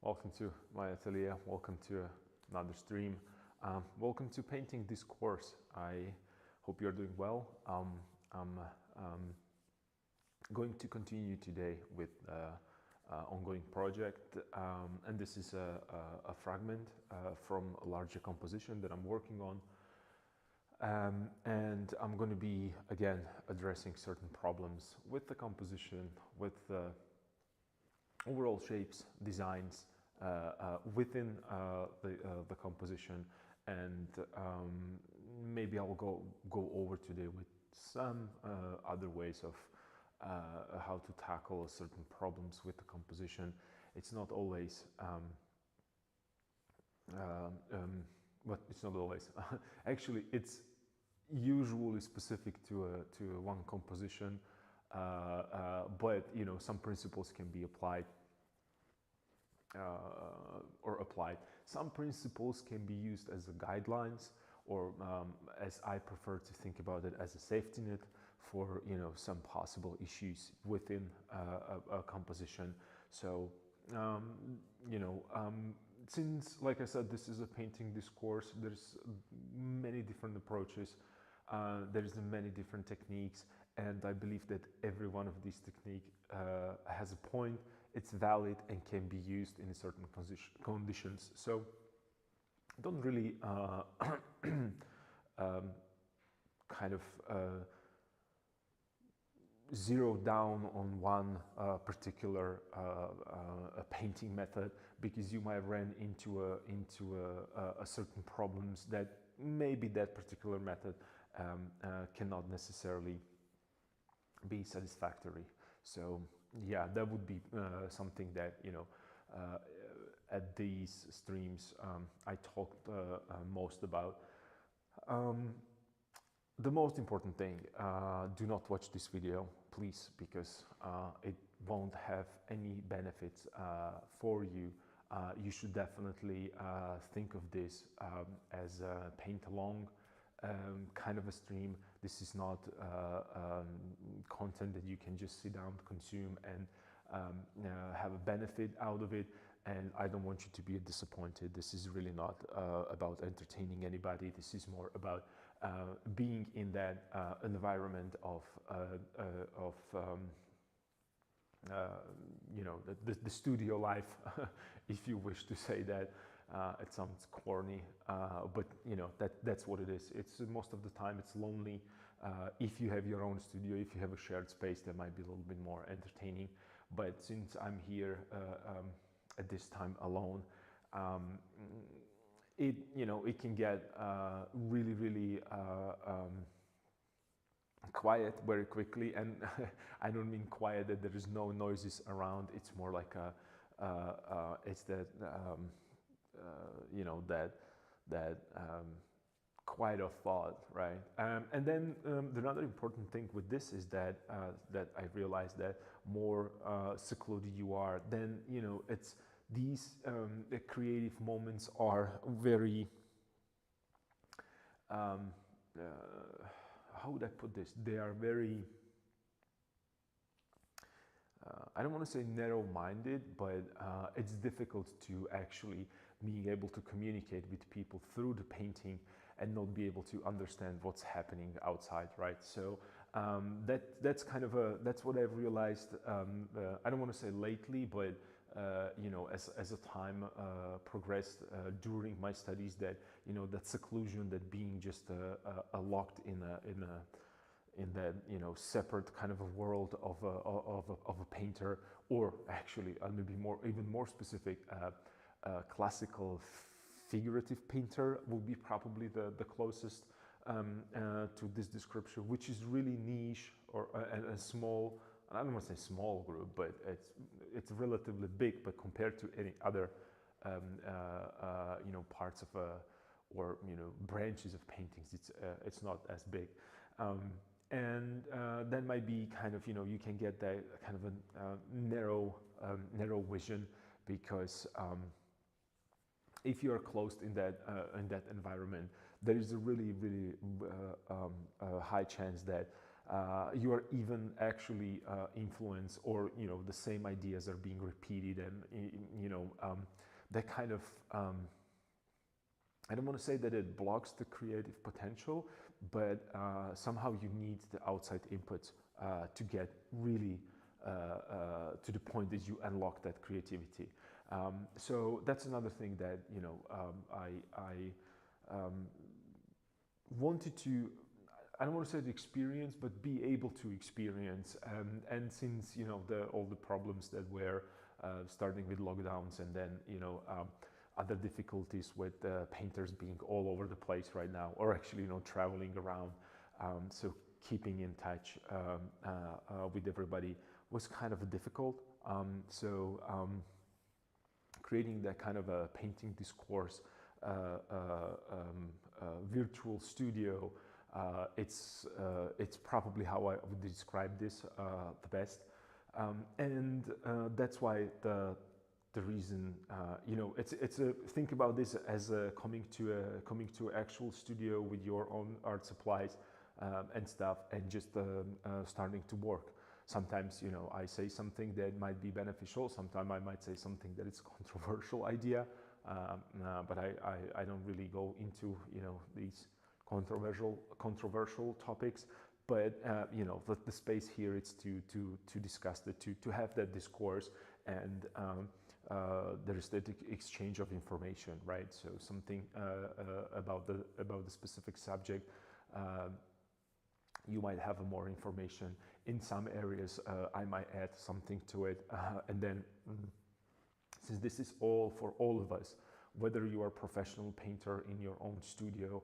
welcome to my atelier, welcome to another stream, welcome to Painting Discourse. I hope you're doing well. I'm going to continue today with ongoing project, and this is a fragment from a larger composition that I'm working on. And I'm going to be again addressing certain problems with the composition, with the overall shapes, designs within the composition, and maybe I'll go over today with some other ways of how to tackle certain problems with the composition. It's not always but it's not always. Actually, it's usually specific to one composition, but you know, some principles can be applied or applied. Some principles can be used as a guidelines, or as I prefer to think about it, as a safety net for some possible issues within a composition. So since, like I said, this is a painting discourse, there's many different approaches, there's many different techniques, and I believe that every one of these techniques has a point, it's valid and can be used in certain conditions. So don't really kind of zero down on one particular painting method, because you might run into a certain problems that maybe that particular method cannot necessarily be satisfactory. So yeah, that would be something that at these streams I talked most about. The most important thing, do not watch this video, please, because it won't have any benefits for you. You should definitely think of this as a paint along kind of a stream. This is not content that you can just sit down, consume, and have a benefit out of it. And I don't want you to be disappointed. This is really not about entertaining anybody. This is more about being in that environment of the studio life, if you wish to say that. It sounds corny, but that's what it is. It's most of the time it's lonely. If you have your own studio, if you have a shared space, that might be a little bit more entertaining. But since I'm here at this time alone, it can get really quiet very quickly. And I don't mean quiet that there is no noises around. It's more like it's that quiet of thought, right? And then another important thing with this is that that I realized that more secluded you are, then it's these creative moments are very how would I put this? They are very I don't want to say narrow-minded, but it's difficult to actually being able to communicate with people through the painting and not be able to understand what's happening outside, right? So that's kind of that's what I've realized. I don't want to say lately, but as a time progressed during my studies, that that seclusion, that being just locked in that separate kind of a world of a painter, or actually maybe even more specific, classical figurative painter would be probably the closest to this description, which is really niche, or a small, I don't want to say small group, but it's relatively big, but compared to any other parts of or branches of paintings, it's not as big. And that might be kind of you can get that kind of a narrow vision, because if you are closed in that environment, there is a really high chance that you are even actually influenced, or the same ideas are being repeated, and that kind of I don't want to say that it blocks the creative potential, but somehow you need the outside inputs to get really to the point that you unlock that creativity. So that's another thing that I wanted to, I don't want to say the experience, but be able to experience. And since all the problems that were starting with lockdowns, and then other difficulties with painters being all over the place right now, or actually traveling around, so keeping in touch with everybody was kind of difficult. Creating that kind of a painting discourse, virtual studio, it's probably how I would describe this the best, and that's why the reason, it's a, think about this as coming to an actual studio with your own art supplies and stuff, and just starting to work. Sometimes I say something that might be beneficial, sometimes I might say something that is a controversial idea, but I don't really go into these controversial topics. But the space here is to discuss it, to have that discourse, and there is that exchange of information, right? So something about the specific subject, you might have more information. In some areas, I might add something to it, and then since this is all for all of us, whether you are a professional painter in your own studio,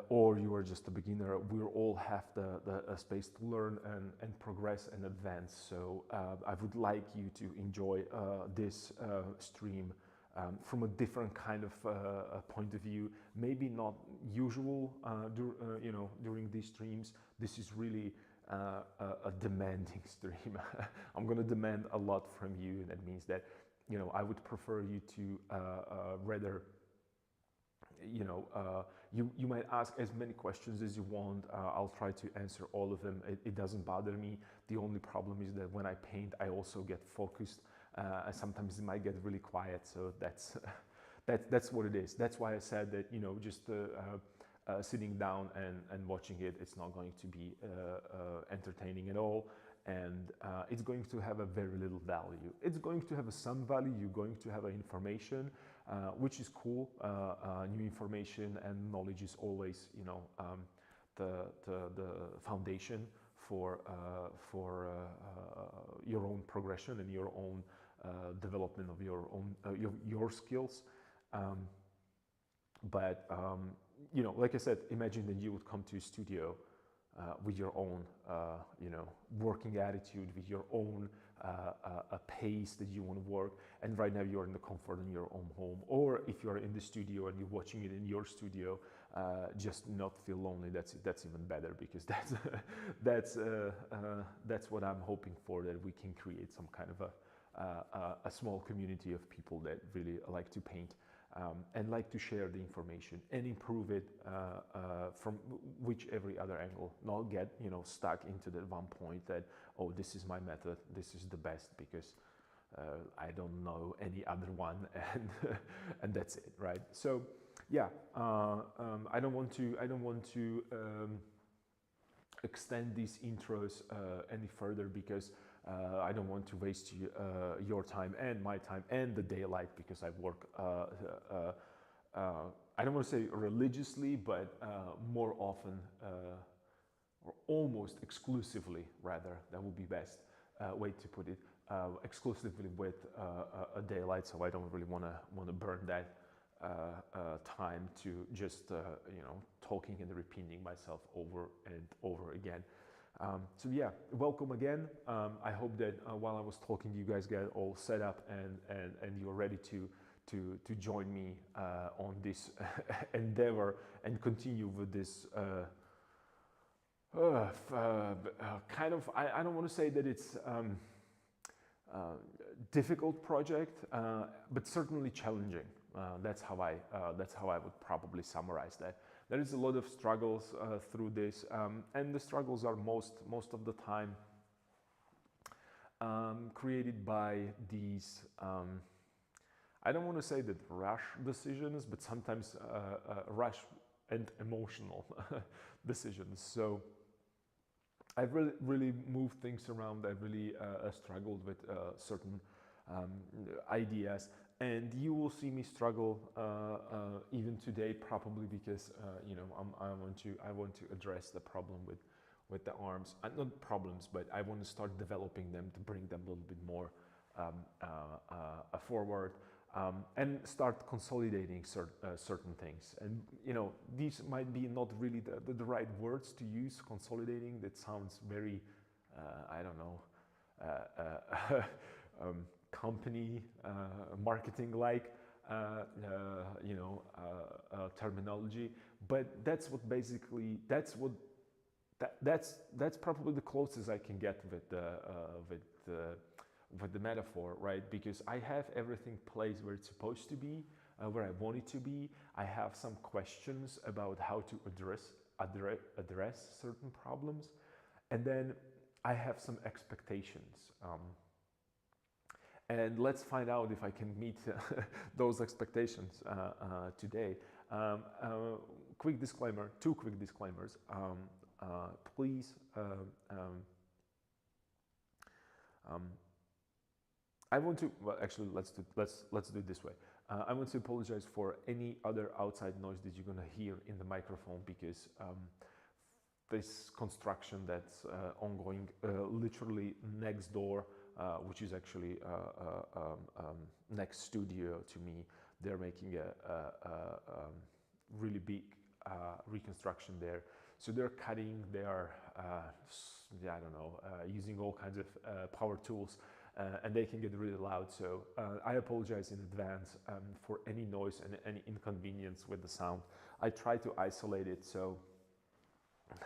or you are just a beginner, we all have the space to learn and progress and advance. So I would like you to enjoy this stream from a different kind of point of view, maybe not usual during these streams. This is really a demanding stream. I'm going to demand a lot from you, and that means that I would prefer you to rather you might ask as many questions as you want. I'll try to answer all of them. It doesn't bother me. The only problem is that when I paint, I also get focused. Sometimes it might get really quiet. So that's what it is. That's why I said that just sitting down and watching it, it's not going to be entertaining at all, and it's going to have a very little value. It's going to have some value. You're going to have information, which is cool. New information and knowledge is always, the foundation for your own progression and your own development of your skills. But like I said, imagine that you would come to a studio with your own, working attitude, with your own a pace that you want to work. And right now you're in the comfort in your own home, or if you're in the studio and you're watching it in your studio, just not feel lonely. That's even better, because that's what I'm hoping for, that we can create some kind of a small community of people that really like to paint. And like to share the information and improve it from every other angle, not get stuck into that one point that, oh, this is my method, this is the best, because I don't know any other one, and that's it, right? So yeah, I don't want to extend these intros any further, because I don't want to waste your time and my time and the daylight, because I work, I don't want to say religiously, but more often, or almost exclusively, rather, that would be best way to put it, exclusively with a daylight. So I don't really want to burn that time to just talking and repeating myself over and over again. So yeah, welcome again. I hope that while I was talking, you guys get all set up and you're ready to join me on this endeavor and continue with this kind of, I don't want to say that it's difficult project, but certainly challenging. That's how I would probably summarize that. There is a lot of struggles through this, and the struggles are most of the time created by these, I don't want to say that rash decisions, but sometimes rash and emotional decisions. So I've really moved things around. I've really struggled with certain ideas, and you will see me struggle even today, probably because I want to address the problem with the arms. Not problems, but I want to start developing them to bring them a little bit more forward. And start consolidating certain things. And these might be not really the right words to use. Consolidating, that sounds very, I don't know, company marketing like terminology. But that's what basically that's probably the closest I can get with the metaphor, right? Because I have everything placed where it's supposed to be, where I want it to be. I have some questions about how to address certain problems, and then I have some expectations. And let's find out if I can meet those expectations today. Quick disclaimer, two quick disclaimers. Please. I want to, well, actually, let's do it this way. I want to apologize for any other outside noise that you're going to hear in the microphone, because this construction that's ongoing literally next door, which is actually next studio to me, they're making a really big reconstruction there. So they're cutting, they are, I don't know, using all kinds of power tools. And they can get really loud, so I apologize in advance for any noise and any inconvenience with the sound. I try to isolate it, so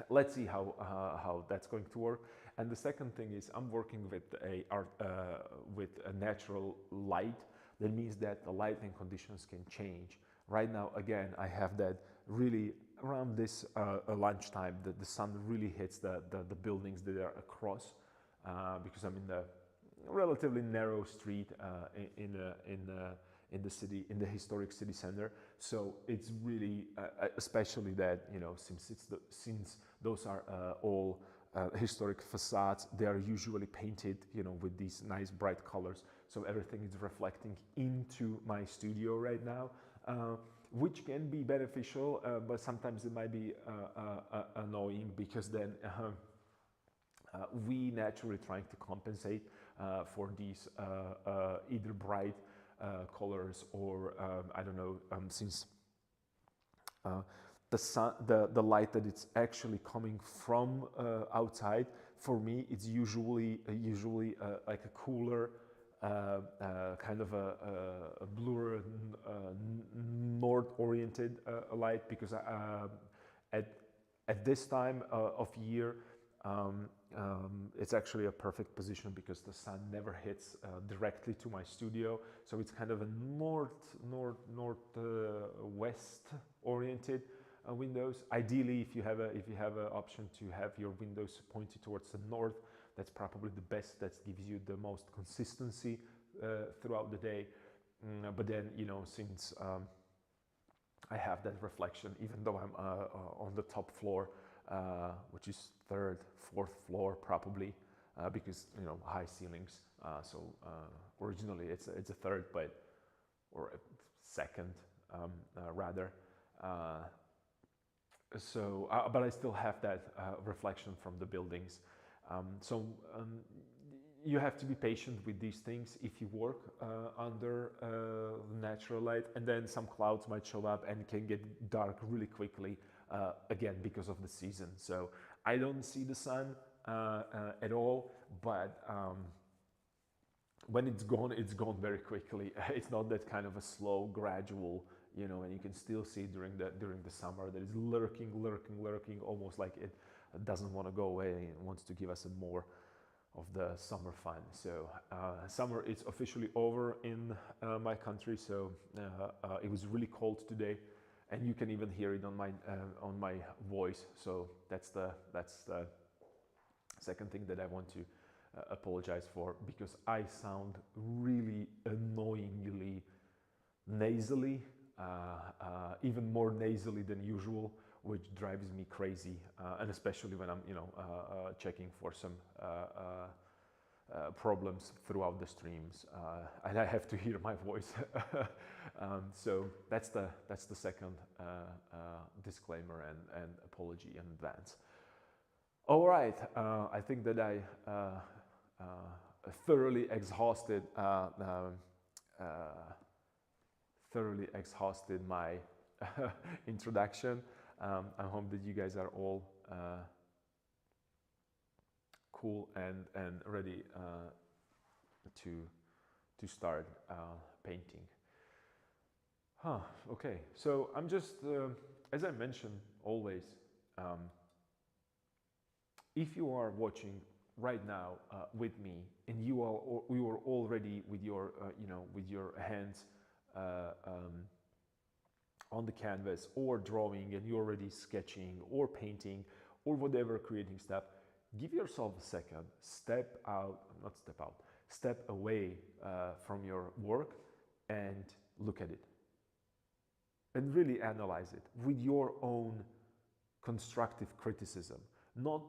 let's see how that's going to work. And the second thing is, I'm working with a natural light. That means that the lighting conditions can change. Right now, again, I have that really around this lunchtime, that the sun really hits the buildings that are across, because I'm in the relatively narrow street in the city, in the historic city center. So it's really, especially that since those are all historic facades, they are usually painted, with these nice bright colors. So everything is reflecting into my studio right now, which can be beneficial, but sometimes it might be annoying, because then we naturally trying to compensate for these either bright colors or I don't know, since the sun, the light that it's actually coming from outside, for me it's usually like a cooler kind of a bluer north-oriented light, because at this time of year, it's actually a perfect position, because the sun never hits directly to my studio, so it's kind of a northwest oriented windows. Ideally, if you have an option to have your windows pointed towards the north, that's probably the best. That gives you the most consistency throughout the day. But then, since I have that reflection, even though I'm on the top floor, which is third, fourth floor probably, because high ceilings. So originally it's a third, or a second rather. But I still have that reflection from the buildings. You have to be patient with these things if you work under natural light, and then some clouds might show up and can get dark really quickly, again, because of the season. So I don't see the sun at all, but when it's gone very quickly. It's not that kind of a slow, gradual, and you can still see during the summer that it's lurking, almost like it doesn't want to go away and wants to give us more of the summer fun. So summer is officially over in my country. So it was really cold today, and you can even hear it on my voice. So that's the second thing that I want to apologize for, because I sound really annoyingly nasally, even more nasally than usual, which drives me crazy, and especially when I'm checking for some problems throughout the streams, and I have to hear my voice. So that's the second disclaimer and apology in advance. All right, I think that I thoroughly exhausted my introduction. I hope that you guys are all cool and ready to start painting. Okay, so I'm just, as I mentioned always, if you are watching right now with me and you are already with your with your hands on the canvas or drawing, and you're already sketching or painting or whatever creating step, give yourself a second, step away from your work and look at it and really analyze it with your own constructive criticism. Not,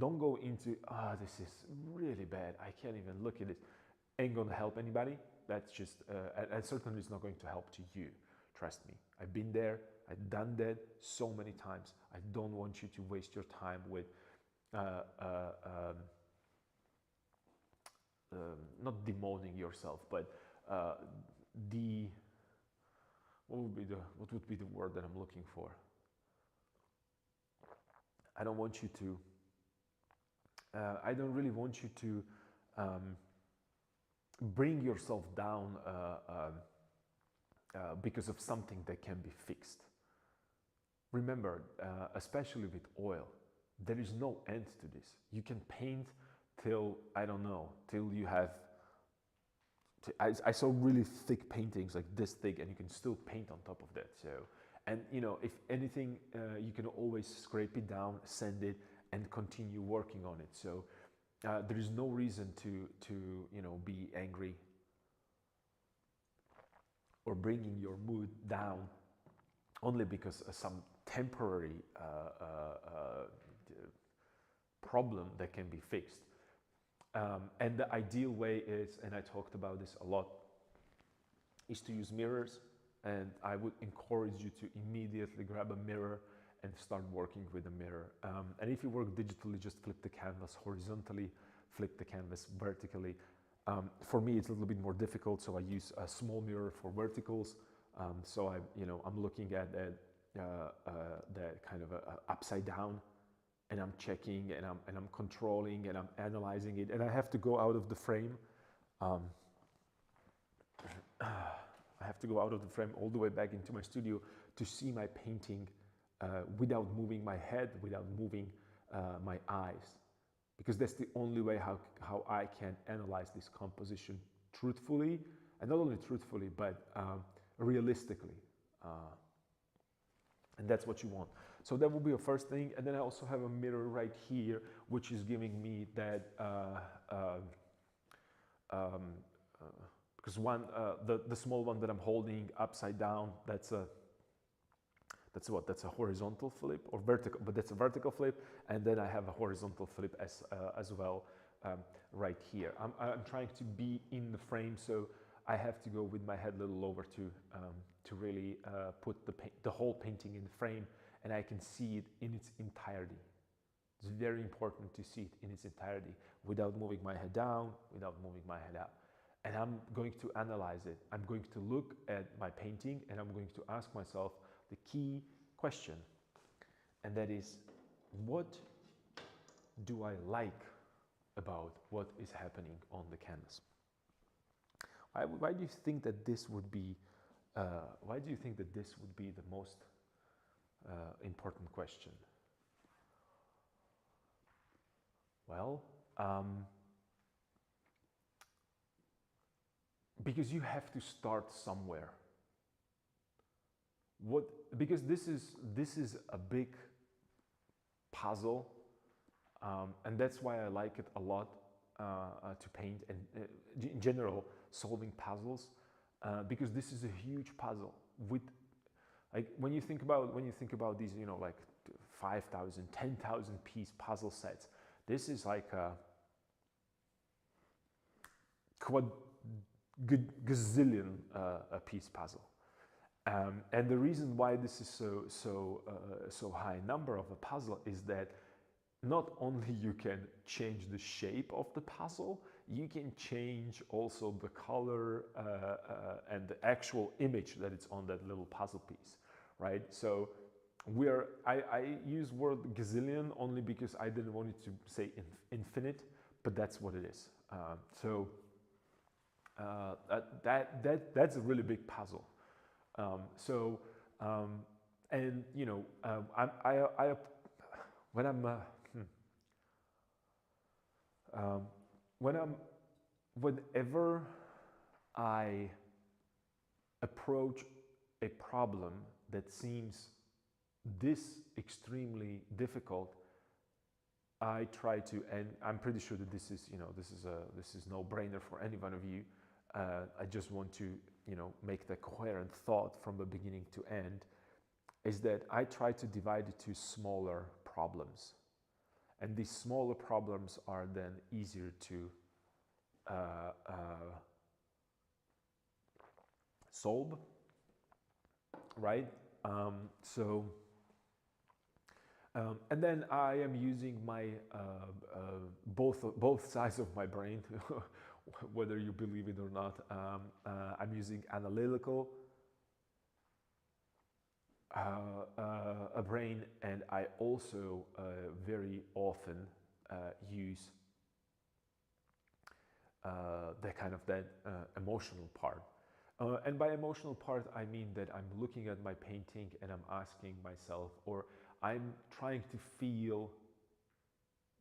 don't go into, this is really bad, I can't even look at it. Ain't gonna help anybody. That's just, and certainly it's not going to help to you. Trust me, I've been there, I've done that so many times. I don't want you to waste your time with not demoting yourself, but what would be the word that I'm looking for? I don't want you to. I don't really want you to bring yourself down because of something that can be fixed. Remember, especially with oil, there is no end to this. You can paint till, I don't know, till you have. I saw really thick paintings like this thick, and you can still paint on top of that. So, and if anything, you can always scrape it down, sand it, and continue working on it. So there is no reason to be angry or bringing your mood down only because of some temporary problem that can be fixed. And the ideal way is, and I talked about this a lot, is to use mirrors. And I would encourage you to immediately grab a mirror and start working with a mirror. And if you work digitally, just flip the canvas horizontally, flip the canvas vertically. For me, it's a little bit more difficult, so I use a small mirror for verticals. So I'm looking at that kind of upside down, and I'm checking, and I'm controlling, and I'm analyzing it, and I have to go out of the frame. I have to go out of the frame all the way back into my studio to see my painting without moving my head, without moving my eyes, because that's the only way how I can analyze this composition truthfully, and not only truthfully, but realistically. And that's what you want. So that will be a first thing. And then I also have a mirror right here, which is giving me that, because the small one that I'm holding upside down, that's a horizontal flip, or vertical, but that's a vertical flip. And then I have a horizontal flip as well right here. I'm trying to be in the frame, so I have to go with my head a little lower to really put the whole painting in the frame, and I can see it in its entirety. It's very important to see it in its entirety without moving my head down, without moving my head up. And I'm going to analyze it. I'm going to look at my painting, and I'm going to ask myself the key question, and that is, what do I like about what is happening on the canvas? Why do you think that this would be? Why do you think that this would be the most important question? Well, because you have to start somewhere. because this is a big puzzle, and that's why I like it a lot to paint, and in general solving puzzles, because this is a huge puzzle with, like, when you think about these, you know, like 5,000, 10,000 piece puzzle sets, this is like a gazillion a piece puzzle. And the reason why this is so high number of a puzzle is that not only you can change the shape of the puzzle, you can change also the color and the actual image that it's on that little puzzle piece, right? So I use word gazillion only because I didn't want it to say infinite, but that's what it is. That's a really big puzzle. And you know, whenever I approach a problem that seems this extremely difficult, I try to, and I'm pretty sure that this is, you know, this is no brainer for any one of you. I just want to, you know, make the coherent thought from the beginning to end, is that I try to divide it to smaller problems, and these smaller problems are then easier to solve, right? And then I am using my both sides of my brain, whether you believe it or not. I'm using analytical a brain, and I also very often use that emotional part. And by emotional part, I mean that I'm looking at my painting and I'm asking myself, or I'm trying to feel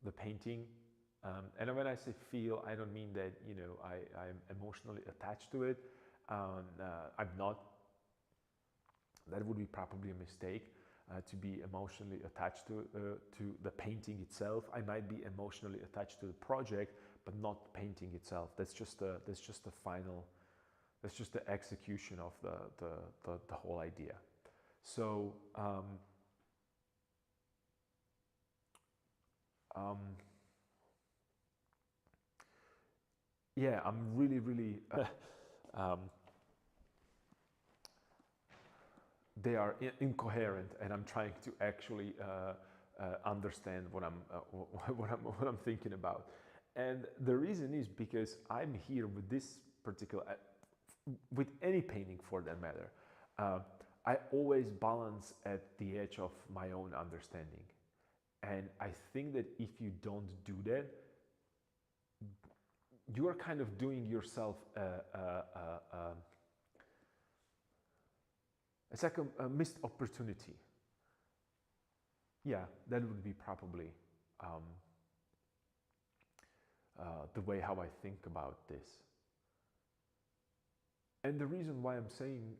the painting. And when I say feel, I don't mean that, you know, I'm emotionally attached to it. I'm not. That would be probably a mistake, to be emotionally attached to the painting itself. I might be emotionally attached to the project, but not the painting itself. That's just the execution of the whole idea. So yeah, I'm really they are incoherent, and I'm trying to actually understand what I'm thinking about. And the reason is because I'm here with this particular, with any painting for that matter, I always balance at the edge of my own understanding. And I think that if you don't do that, you are kind of doing yourself it's like a missed opportunity. Yeah, that would be probably the way how I think about this. And the reason why I'm saying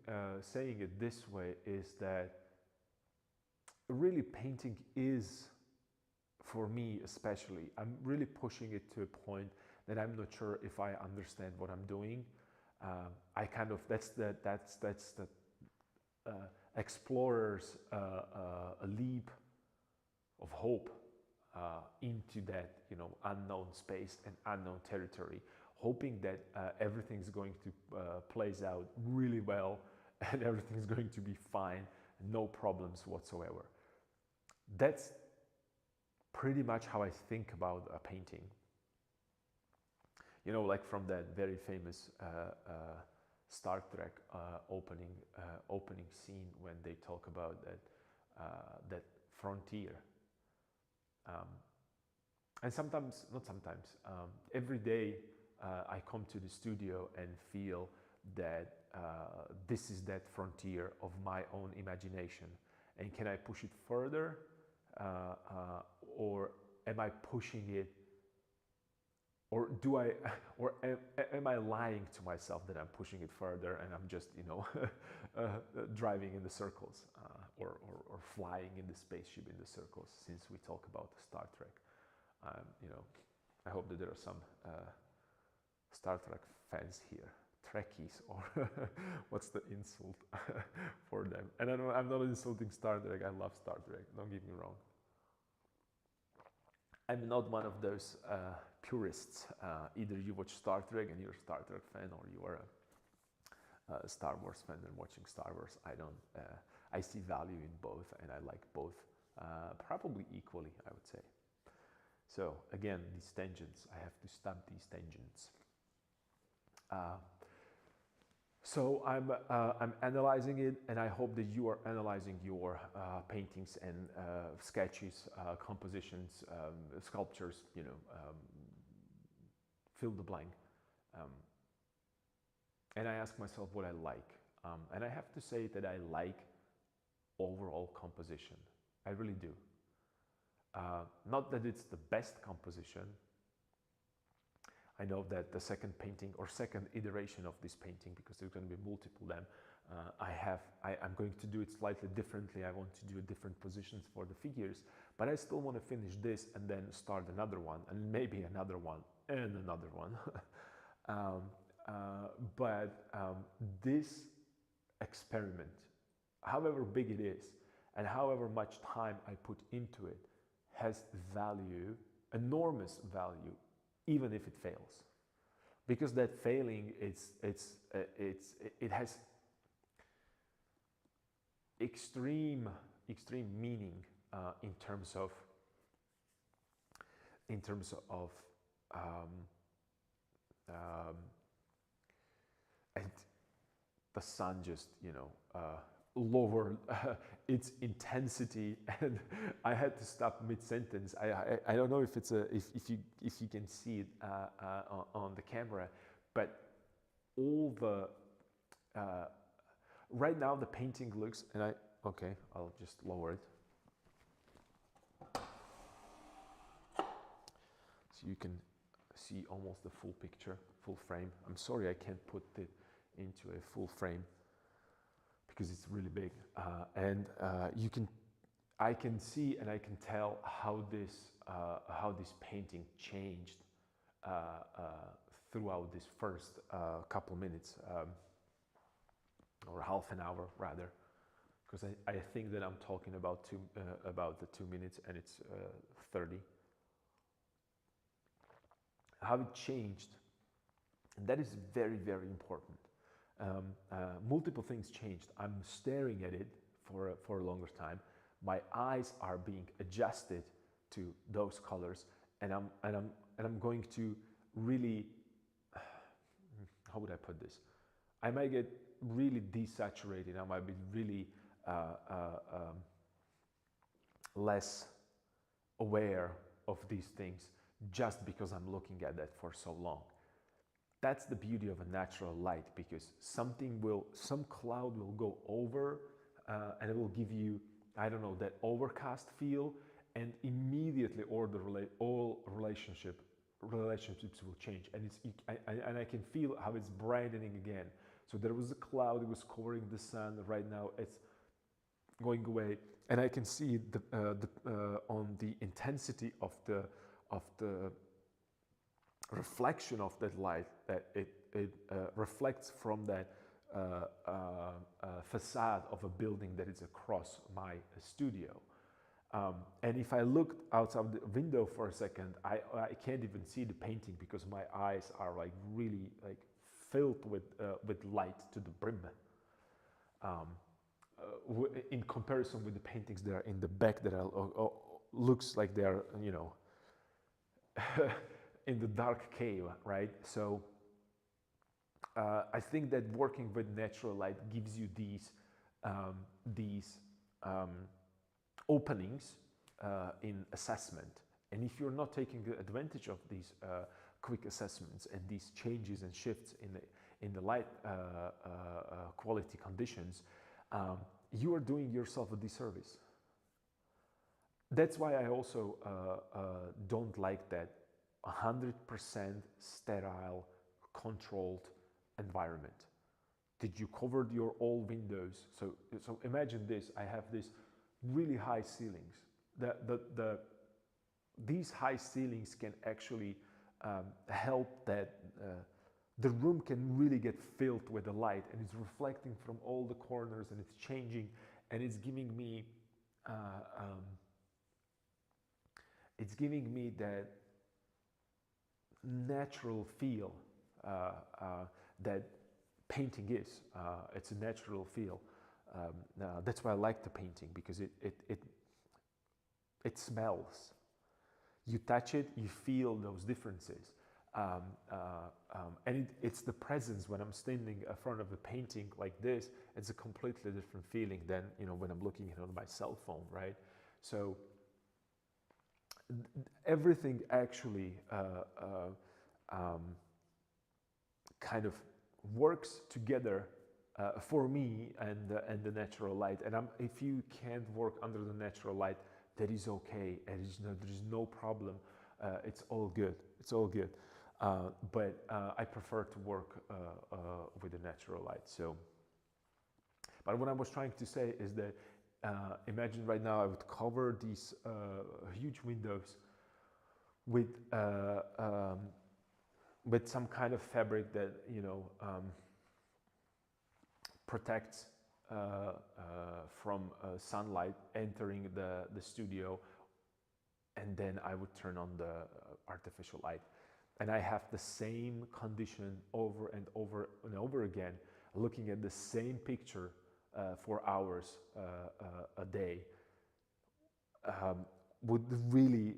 it this way is that really painting is, for me especially, I'm really pushing it to a point that I'm not sure if I understand what I'm doing. I kind of, that's the explorer's a leap of hope into that, you know, unknown space and unknown territory, hoping that everything's going to plays out really well and everything's going to be fine, no problems whatsoever. That's pretty much how I think about a painting. You know, like from that very famous Star Trek opening scene when they talk about that frontier. And sometimes, not sometimes, every day I come to the studio and feel that this is that frontier of my own imagination. And can I push it further, or am I pushing it or do I, or am I lying to myself that I'm pushing it further and I'm just, you know, driving in the circles, or flying in the spaceship in the circles? Since we talk about Star Trek, you know, I hope that there are some Star Trek fans here, Trekkies, or what's the insult for them? And I'm not insulting Star Trek. I love Star Trek. Don't get me wrong. I'm not one of those purists. Either you watch Star Trek and you're a Star Trek fan, or you are a Star Wars fan and watching Star Wars. I don't. I see value in both, and I like both probably equally, I would say. So again, these tangents. I have to stamp these tangents. So I'm analyzing it, and I hope that you are analyzing your paintings and sketches, compositions, sculptures, you know, fill the blank. And I ask myself what I like. And I have to say that I like overall composition. I really do. Not that it's the best composition. I know that the second painting or second iteration of this painting, because there's going to be multiple them, I'm going to do it slightly differently. I want to do different positions for the figures, but I still want to finish this and then start another one, and maybe another one and another one. But this experiment, however big it is and however much time I put into it, has value, enormous value, even if it fails, because that failing it has extreme meaning in terms of and the sun just, you know, lowered its intensity, and I had to stop mid-sentence. I don't know if it's if you can see it on the camera, but all the right now the painting looks, and okay, I'll just lower it so you can see almost the full picture, full frame. I'm sorry I can't put it into a full frame because it's really big, and I can see and I can tell how this painting changed throughout this first couple minutes, or half an hour rather, because I think that I'm talking about the 2 minutes and it's 30. How it changed, and that is very, very important. Multiple things changed. I'm staring at it for a longer time. My eyes are being adjusted to those colors, and I'm going to really, how would I put this? I might get really desaturated. I might be really less aware of these things just because I'm looking at that for so long. That's the beauty of a natural light, because some cloud will go over and it will give you, I don't know, that overcast feel, and immediately all relationships will change, and I can feel how it's brightening again. So there was a cloud, it was covering the sun. Right now it's going away, and I can see on the intensity of the reflection of that light, that it reflects from that facade of a building that is across my studio. And if I look outside the window for a second, I can't even see the painting because my eyes are like really like filled with light to the brim. In comparison with the paintings that are in the back, that looks like they're, you know, in the dark cave, right? So I think that working with natural light gives you these openings in assessment. And if you're not taking advantage of these quick assessments and these changes and shifts in the light quality conditions, you are doing yourself a disservice. That's why I also don't like that 100% sterile, controlled environment? Did you cover your all windows? So imagine this. I have these really high ceilings. These high ceilings can actually help that the room can really get filled with the light, and it's reflecting from all the corners, and it's changing, and it's giving me that natural feel that painting is. It's a natural feel. That's why I like the painting, because it smells. You touch it, you feel those differences. And it's the presence. When I'm standing in front of a painting like this, it's a completely different feeling than, you know, when I'm looking at it on my cell phone, right? So everything actually kind of works together for me and the natural light. And if you can't work under the natural light, that is okay. There is no problem. It's all good. It's all good. But I prefer to work with the natural light. So, but what I was trying to say is that imagine right now I would cover these huge windows with some kind of fabric that, you know, protects from sunlight entering the studio, and then I would turn on the artificial light, and I have the same condition over and over and over again, looking at the same picture for hours a day, would really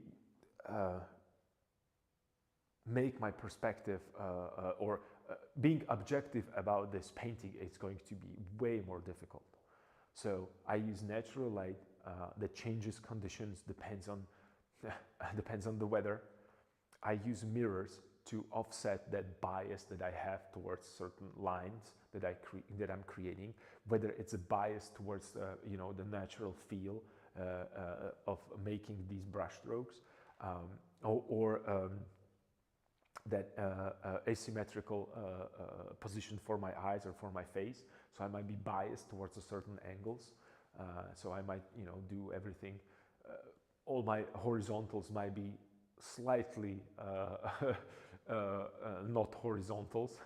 make my perspective or being objective about this painting is going to be way more difficult. So I use natural light that changes conditions, depends on the weather. I use mirrors to offset that bias that I have towards certain lines that I'm creating, whether it's a bias towards you know, the natural feel of making these brush strokes, or that asymmetrical position for my eyes or for my face. So I might be biased towards a certain angles. So I might, you know, do everything. All my horizontals might be slightly not horizontals.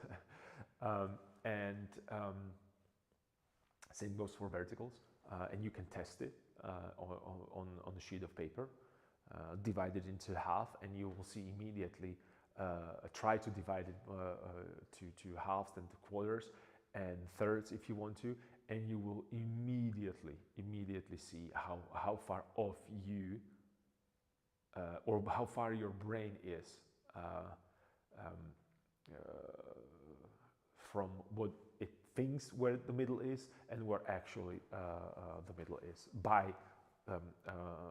Same goes for verticals. And you can test it on a sheet of paper. Divide it into half, and you will see immediately. Try to divide it to halves and to quarters and thirds if you want to, and you will immediately see how far off you or how far your brain is from what it thinks where the middle is and where actually the middle is, by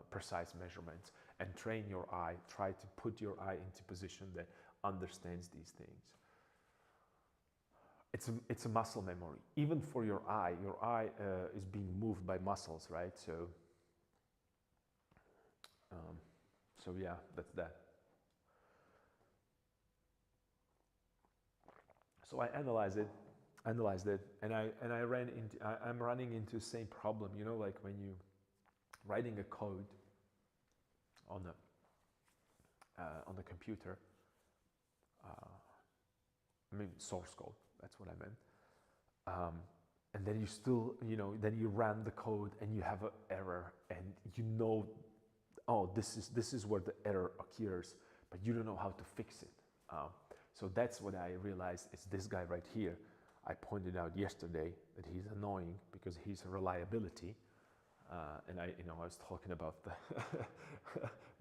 precise measurements. And train your eye. Try to put your eye into position that understands these things. It's a muscle memory. Even for your eye is being moved by muscles, right? So yeah, that's that. So I analyzed it, and I'm running into the same problem. You know, like when you writing a code on the computer, I mean source code, that's what I meant, and then you still, you know, then you ran the code and you have an error, and you know, oh, this is where the error occurs, but you don't know how to fix it. So that's what I realized is this guy right here. I pointed out yesterday that he's annoying because he's a reliability. And I was talking about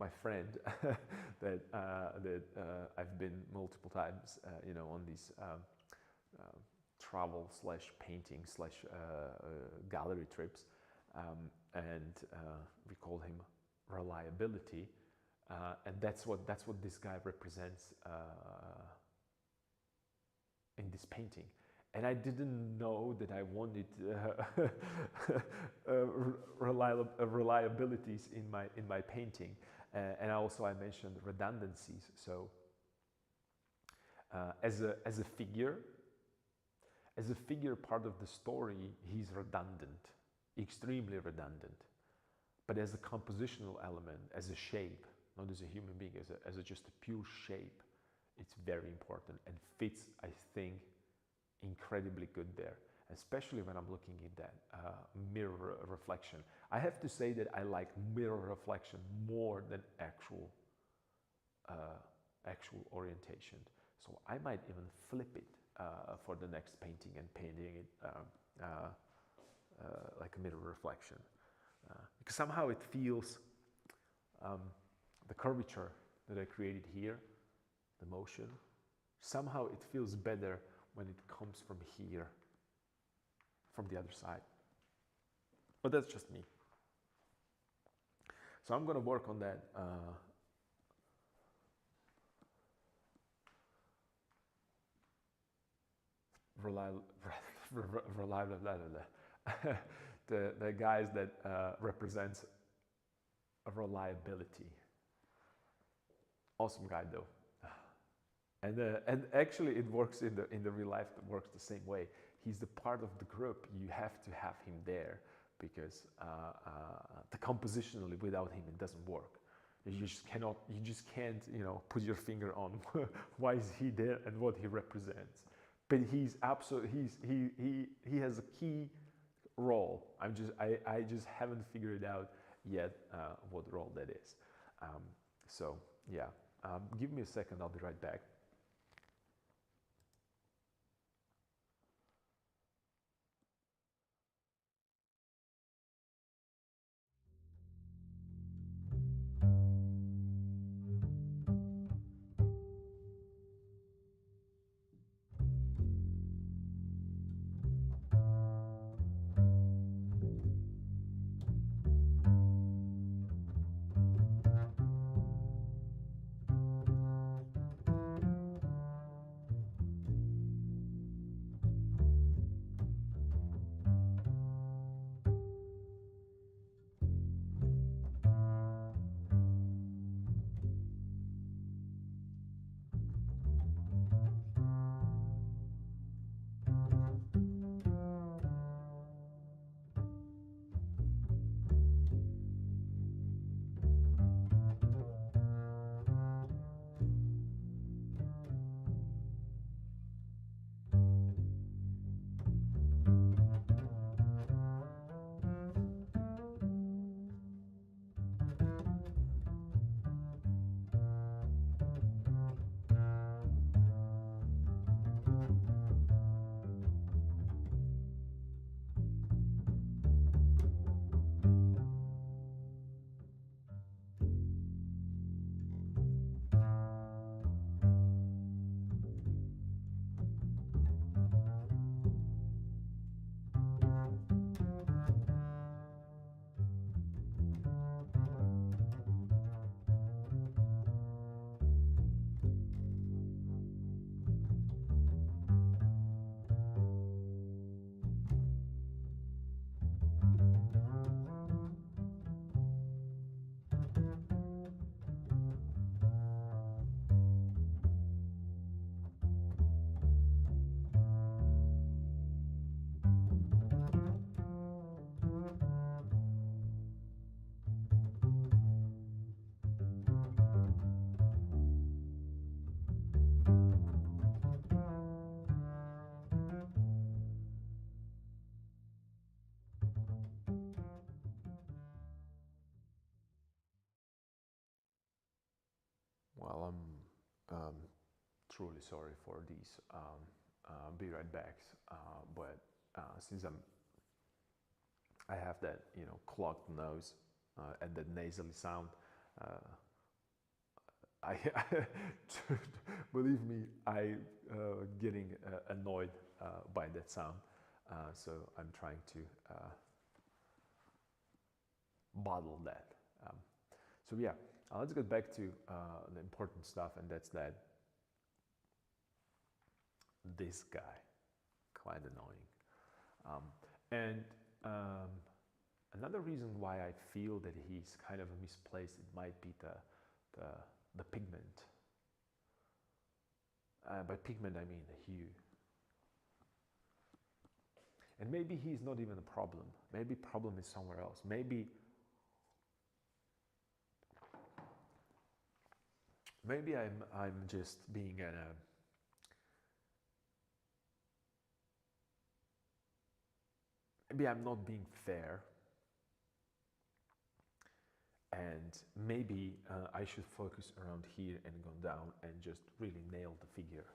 my friend that I've been multiple times, you know, on these travel / painting / gallery trips, and we call him reliability, and that's what this guy represents in this painting. And I didn't know that I wanted reliabilities in my painting, And also I mentioned redundancies. So as a figure, part of the story, he's redundant, extremely redundant. But as a compositional element, as a shape, not as a human being, as a just a pure shape, it's very important and fits, I think, incredibly good there, especially when I'm looking at that mirror reflection. I have to say that I like mirror reflection more than actual orientation. So I might even flip it for the next painting and painting it like a mirror reflection. Because somehow it feels, the curvature that I created here, the motion, somehow it feels better when it comes from here, from the other side. But that's just me. So I'm going to work on that. The guys that represents reliability. Awesome guy though. And actually it works in the real life, it works the same way. He's the part of the group. You have to have him there because the compositionally without him it doesn't work. You just can't, put your finger on why is he there and what he represents. But he's absolutely, he has a key role. I just haven't figured out yet what role that is. So yeah, give me a second, I'll be right back. Well, I'm truly sorry for these be right backs, but since I have that clogged nose and that nasally sound, I believe me, I getting annoyed by that sound, so I'm trying to bottle that. So yeah, let's get back to the important stuff, and that's that this guy, quite annoying. And Another reason why I feel that he's kind of misplaced, it might be the pigment. By pigment, I mean the hue. And maybe he's not even a problem. Maybe problem is somewhere else. Maybe I'm just being maybe I'm not being fair, and maybe I should focus around here and go down and just really nail the figure.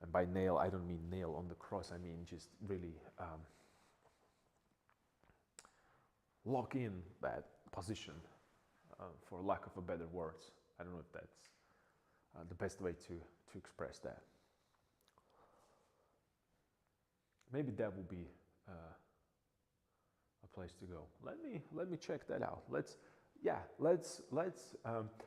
And by nail, I don't mean nail on the cross. I mean just really lock in that position, for lack of a better words. I don't know if that's the best way to express that. Maybe that will be a place to go. Let me check that out. Let's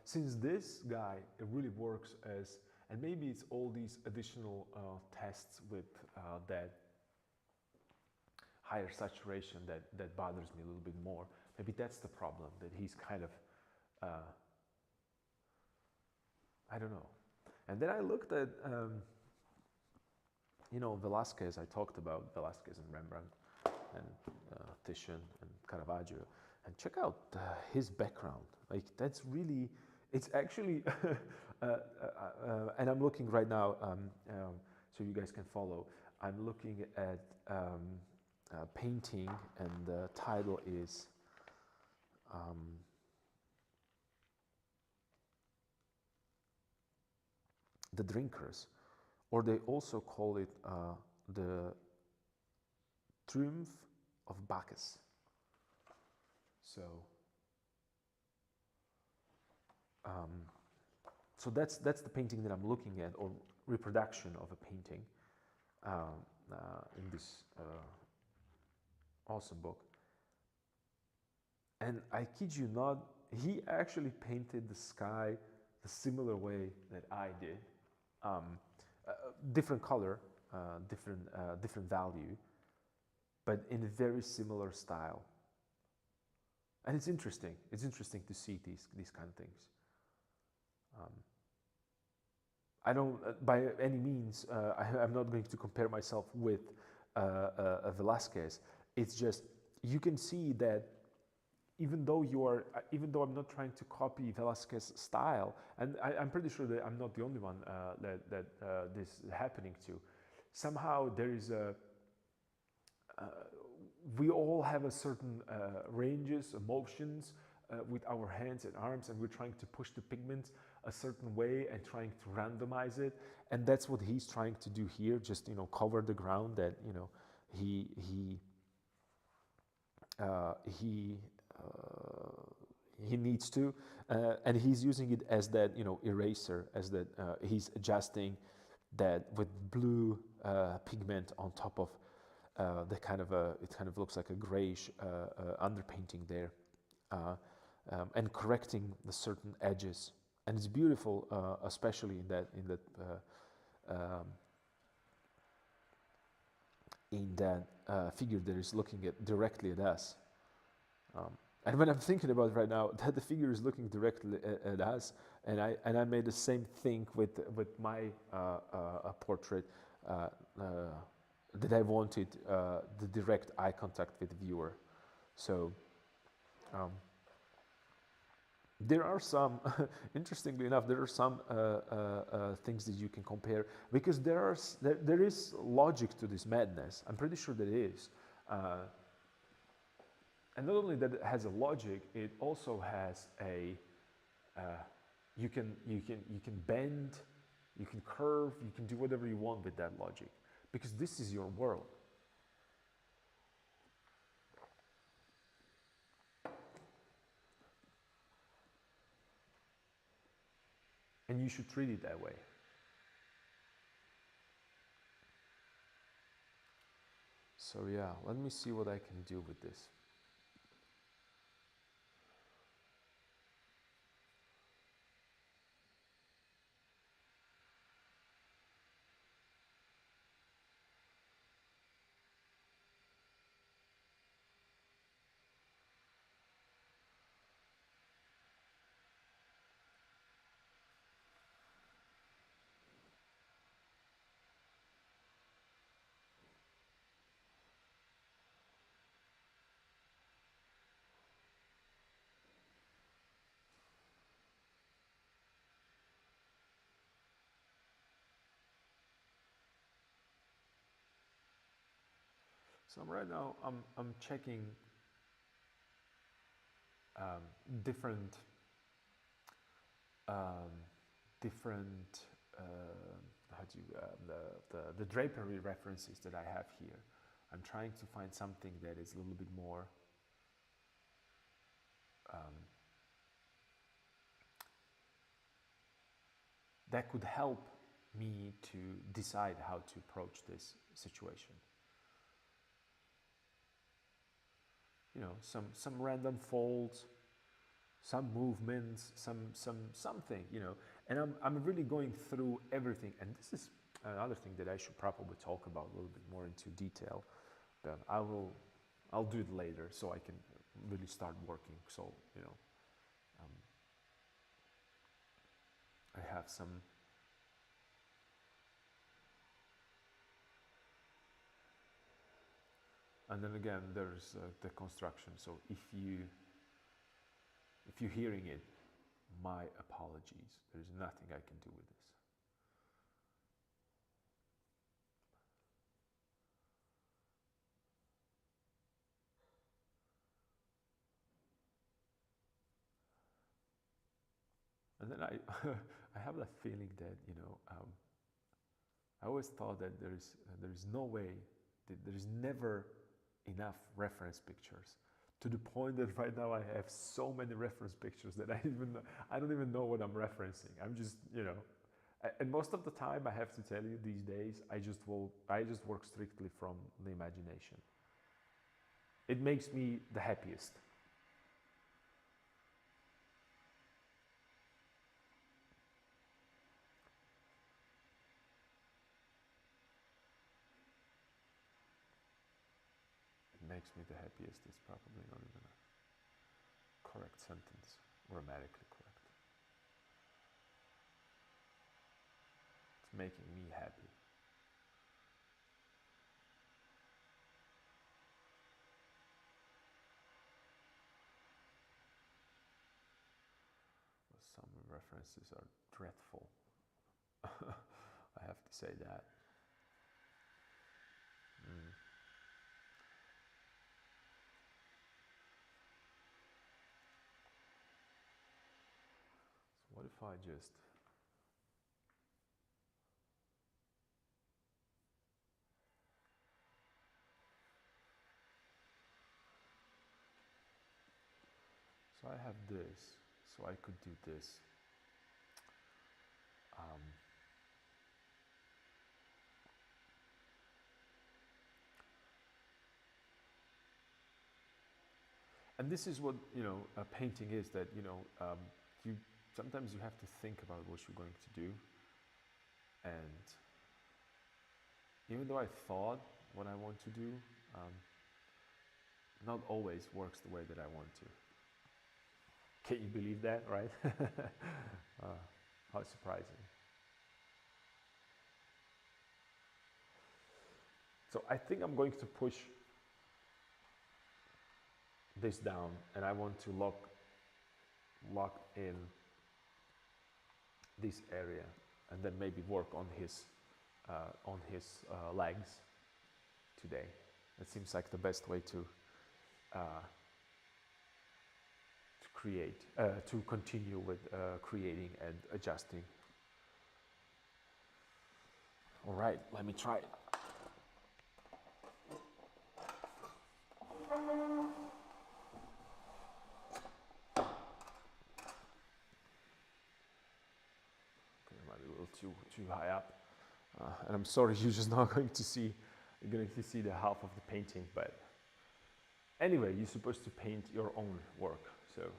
since this guy, it really works as, and maybe it's all these additional tests with that higher saturation that bothers me a little bit more. Maybe that's the problem, that he's kind of I don't know. And then I looked at Velázquez. I talked about Velázquez and Rembrandt and Titian and Caravaggio, and check out his background. Like, that's really, it's actually and I'm looking right now, so you guys can follow. I'm looking at painting, and the title is The Drinkers, or they also call it the Triumph of Bacchus. So that's the painting that I'm looking at, or reproduction of a painting in this awesome book. And I kid you not, he actually painted the sky the similar way that I did. Different color, different value, but in a very similar style. And it's interesting. It's interesting to see these kind of things. I don't, by any means, I'm not going to compare myself with Velázquez. It's just, you can see that even though I'm not trying to copy Velázquez's style, and I'm pretty sure that I'm not the only one that this is happening to. Somehow there is we all have a certain ranges, emotions with our hands and arms, and we're trying to push the pigments a certain way and trying to randomize it. And that's what he's trying to do here, just, cover the ground that, he needs to, and he's using it as that, eraser, as that he's adjusting that with blue pigment on top of the kind of it kind of looks like a grayish underpainting there, and correcting the certain edges. And it's beautiful, especially in that figure that is looking directly at us. And when I'm thinking about it right now, that the figure is looking directly at us, and I made the same thing with my portrait, that I wanted the direct eye contact with the viewer. So there are some, interestingly enough, there are some things that you can compare, because there is logic to this madness. I'm pretty sure that it is. And not only that it has a logic, it also has a, you can bend, you can curve, you can do whatever you want with that logic, because this is your world. And you should treat it that way. So yeah, let me see what I can do with this. So right now I'm checking um, different um, different how do you, the drapery references that I have here. I'm trying to find something that is a little bit more that could help me to decide how to approach this situation. You know, some random folds, some movements, something, you know. And I'm really going through everything. And this is another thing that I should probably talk about a little bit more into detail. But I'll do it later so I can really start working. So, you know, I have some. And then again, there's the construction. So if you're hearing it, my apologies. There's nothing I can do with this. And then I have that feeling that, you know, I always thought that there is no way, that there is never enough reference pictures, to the point that right now I have so many reference pictures that I don't even know what I'm referencing. I'm just, you know, and most of the time I have to tell you these days, I just work strictly from the imagination. It makes me the happiest. Makes me the happiest is probably not even a correct sentence, grammatically correct. It's making me happy. But some references are dreadful. I have to say that. Mm. So what if I just so I have this, so I could do this. And this is what, you know, a painting is, that, you know, you sometimes you have to think about what you're going to do, and even though I thought what I want to do, not always works the way that I want to. Can you believe that, right? How surprising. So I think I'm going to push this down, and I want to lock in this area, and then maybe work on his legs today. It seems like the best way to create, to continue with creating and adjusting. All right, let me try it. Too high up, and I'm sorry, you're just not going to see. You're going to see the half of the painting, but anyway, you're supposed to paint your own work. So,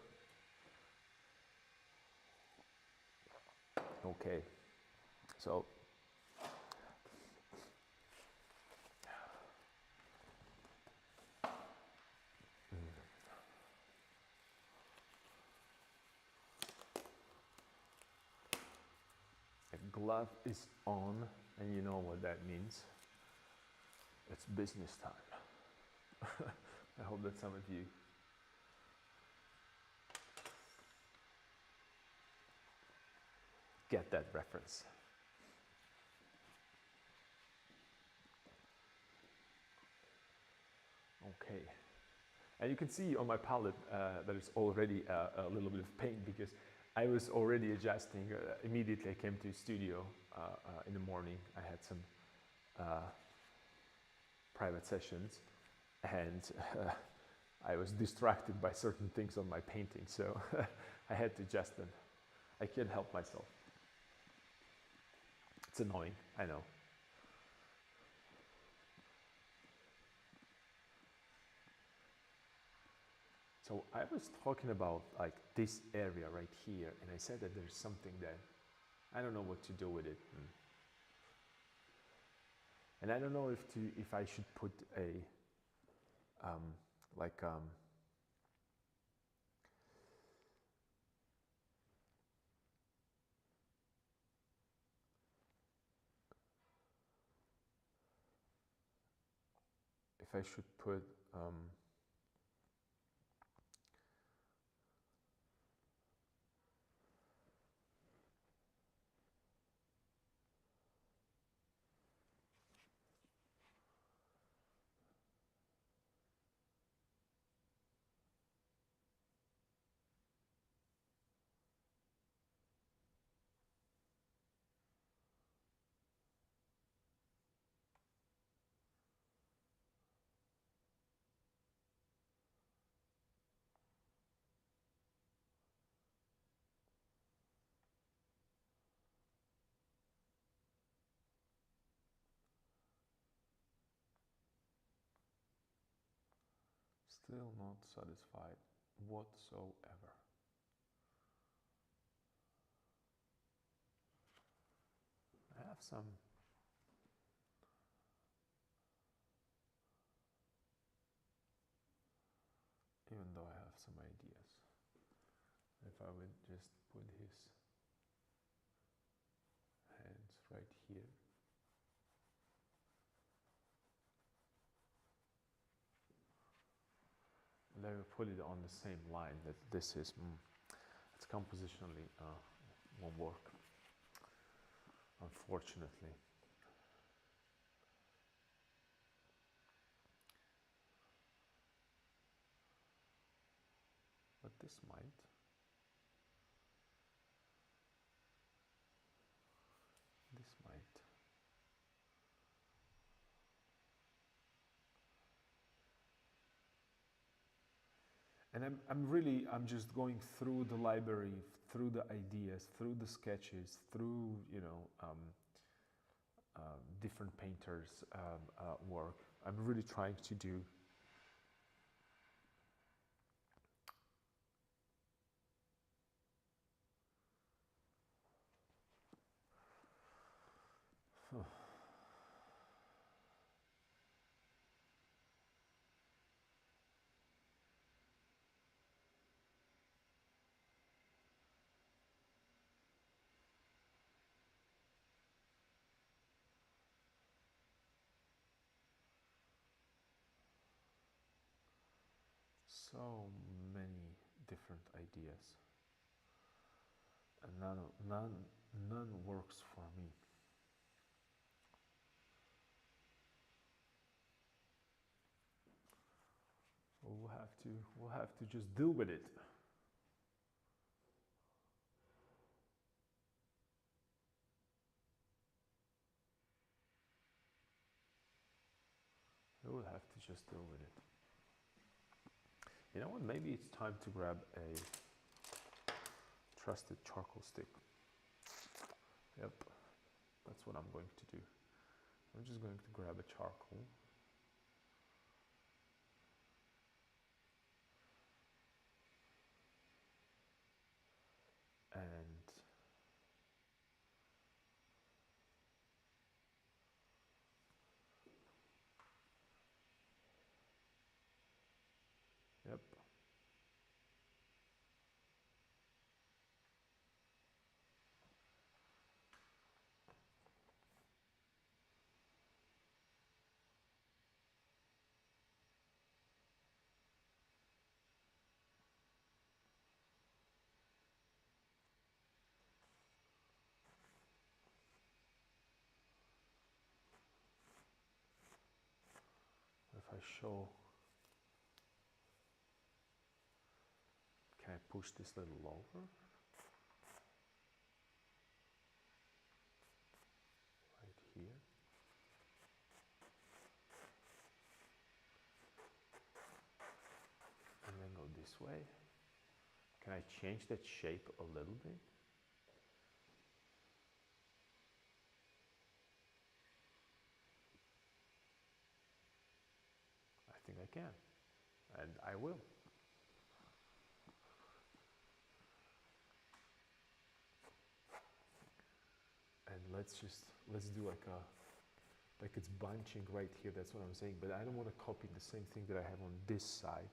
okay, so a glove is on, and you know what that means. It's business time. I hope that some of you get that reference. And you can see on my palette that it's already a little bit of paint because I was already adjusting. Immediately I came to the studio in the morning. I had some private sessions, and I was distracted by certain things on my painting, so I had to adjust them. I can't help myself. It's annoying, I know. So I was talking about like this area right here, and I said that there's something that I don't know what to do with it, and I don't know if I should put a like if I should put still not satisfied whatsoever. I have some even though I have some ideas. If I would just put his hands right here. And I will put it on the same line that this is, it's compositionally won't work, unfortunately. But this might. This might. And I'm just going through the library, through the ideas, through the sketches, through, different painters' work. I'm really trying to do so many different ideas, and none works for me. We'll have to just deal with it. We'll have to just deal with it. You know what? Maybe it's time to grab a trusted charcoal stick. Yep, that's what I'm going to do. I'm just going to grab a charcoal. And yep. If I show push this a little lower. Right here. And then go this way. Can I change that shape a little bit? I think I can, and I will. And let's do like it's bunching right here. That's what I'm saying. But I don't want to copy the same thing that I have on this side.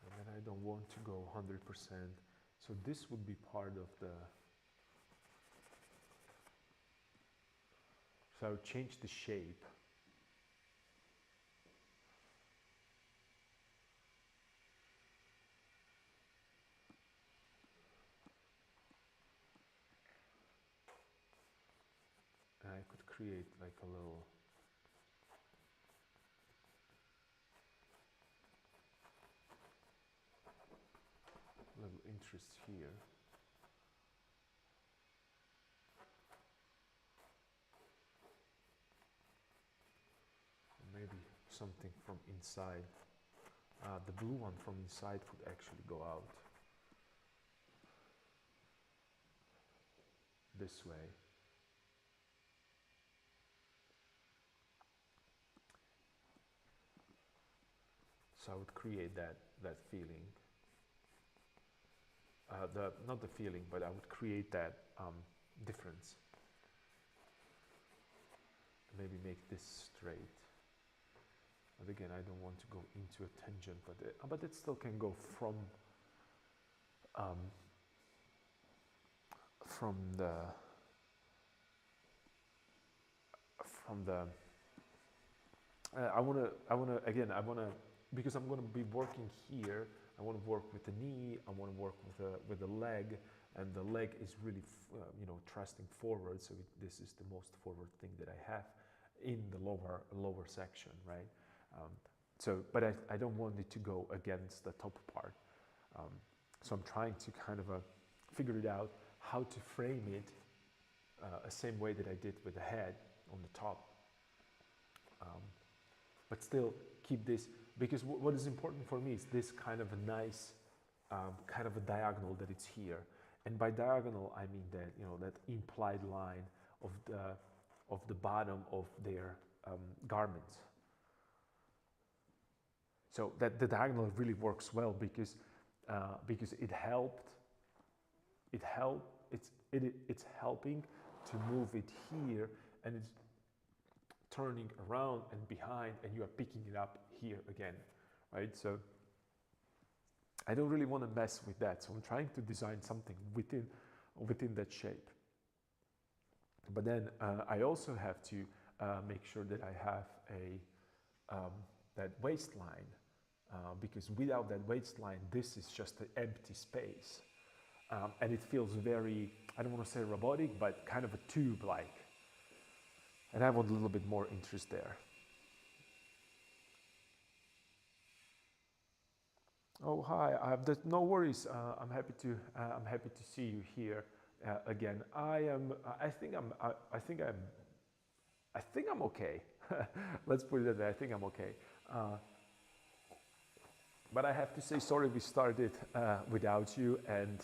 And then I don't want to go 100%. So this would be part of the. So I would change the shape. And I could create like a little interest here. Maybe something from inside. The blue one from inside could actually go out this way. So I would create that feeling. Not the feeling, but I would create that difference. Maybe make this straight. But again, I don't want to go into a tangent, but it still can go from the. I wanna because I'm gonna be working here. I want to work with the knee. I want to work with the leg, and the leg is really thrusting forward. So this is the most forward thing that I have in the lower section, right? But I don't want it to go against the top part. So I'm trying to kind of figure it out how to frame it the same way that I did with the head on the top. But still keep this, because what is important for me is this kind of a nice, kind of a diagonal that it's here. And by diagonal, I mean that, that implied line of the bottom of their garments. So that the diagonal really works well because it's helping to move it here, and it's turning around and behind, and you are picking it up here again, right? So I don't really want to mess with that. So I'm trying to design something within that shape. But then I also have to make sure that I have that waistline, because without that waistline, this is just an empty space. And it feels very, I don't want to say robotic, but kind of a tube-like. And I want a little bit more interest there. Oh, hi. No worries. I'm happy to see you here again. I think I'm okay. Let's put it that way. I think I'm okay. But I have to say sorry we started without you, and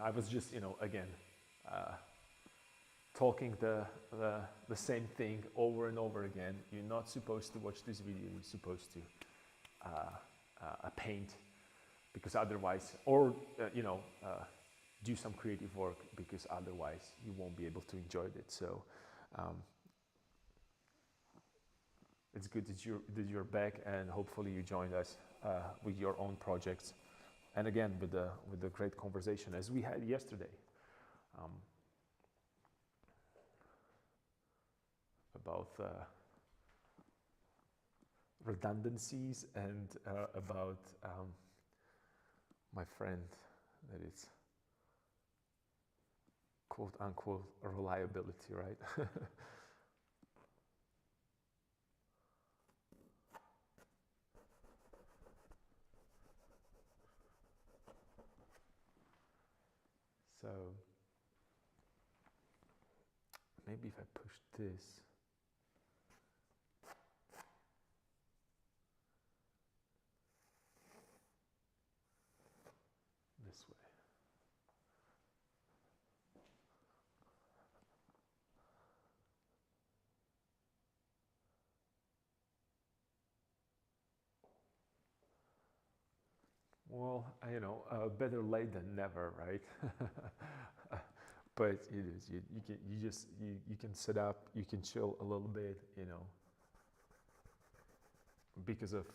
I was just, again, talking the same thing over and over again. You're not supposed to watch this video. You're supposed to paint, because otherwise, or do some creative work, because otherwise you won't be able to enjoy it. So it's good that you're back, and hopefully you joined us with your own projects, and again with the great conversation as we had yesterday about redundancies, and about my friend that is quote unquote reliability, right? So maybe if I push this, this way. Well, better late than never, right? But it is. You can sit up, you can chill a little bit, because of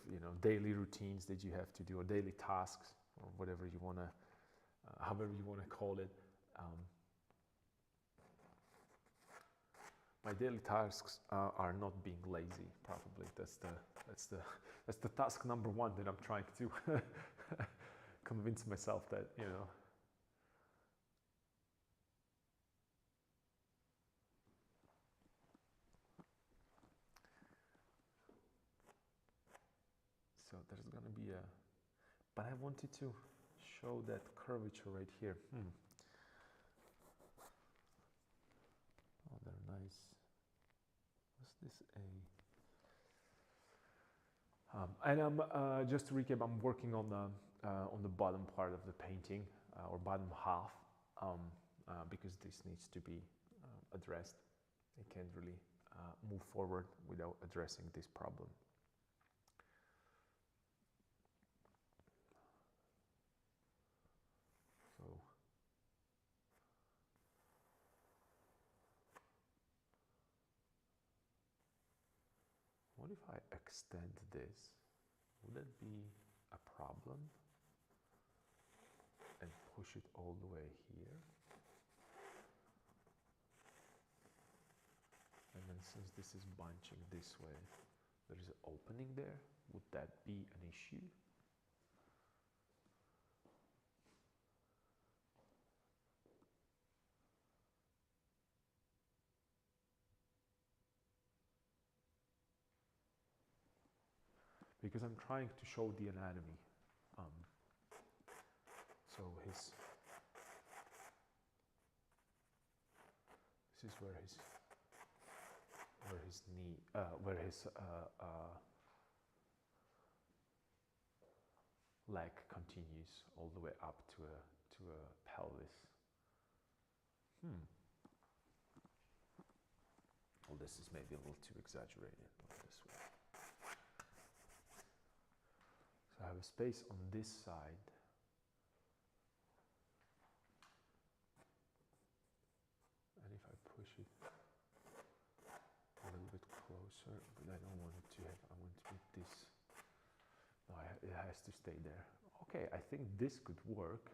daily routines that you have to do, or daily tasks, or whatever you wanna, however you wanna call it. My daily tasks are not being lazy. Probably that's the task number one that I'm trying to convince myself that So there's gonna be but I wanted to show that curvature right here. Oh, they're nice. Was this and I'm just to recap, I'm working on the bottom part of the painting, or bottom half, because this needs to be addressed. I can't really move forward without addressing this problem. So what if I extend this? Would that be a problem? And push it all the way here. And then since this is bunching this way, there is an opening there. Would that be an issue? Because I'm trying to show the anatomy. So this is where his knee, where his leg continues all the way up to a pelvis. Well, this is maybe a little too exaggerated. This way. So I have a space on this side. And if I push it a little bit closer, but I don't want it to have, I want to make this, no, it has to stay there. Okay, I think this could work.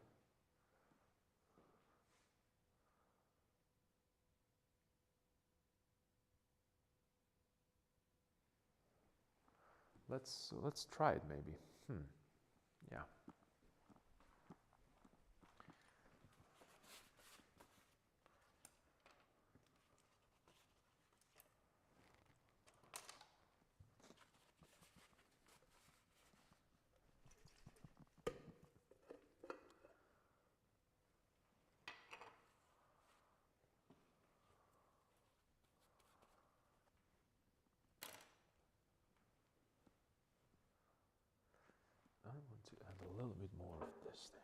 Let's try it maybe. Yeah. I want to add a little bit more of this there.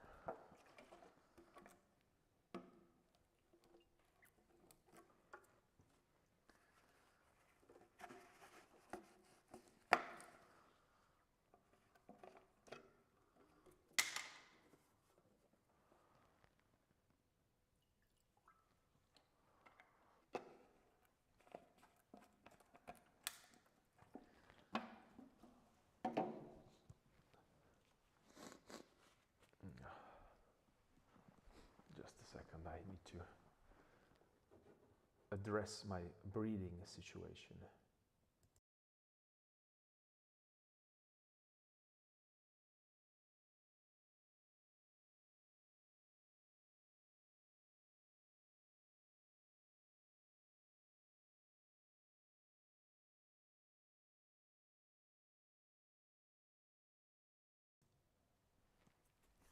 Just a second, I need to address my breathing situation.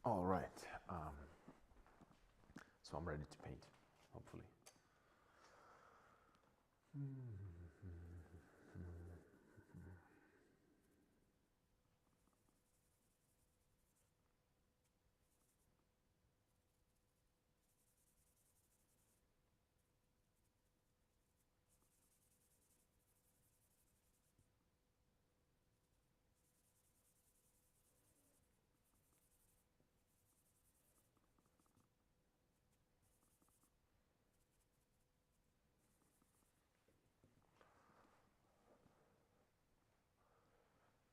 All right, so I'm ready to paint, hopefully.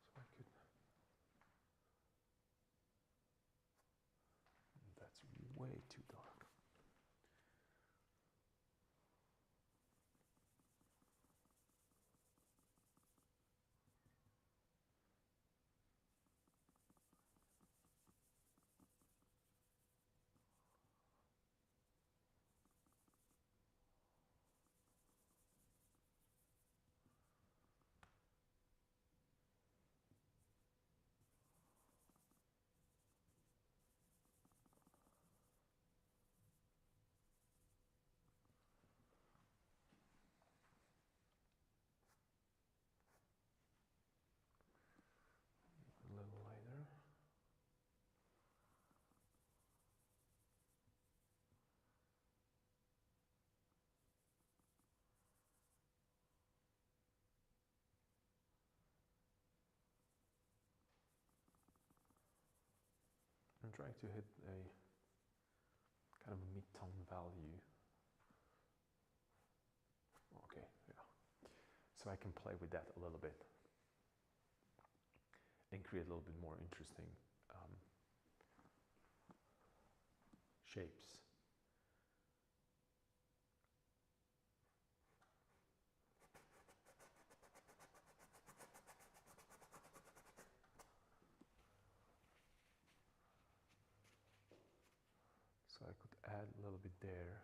So I could, that's way too dark. A little lighter. I'm trying to hit a kind of a mid-tone value. Okay, yeah. So I can play with that a little bit and create a little bit more interesting shapes. So I could add a little bit there.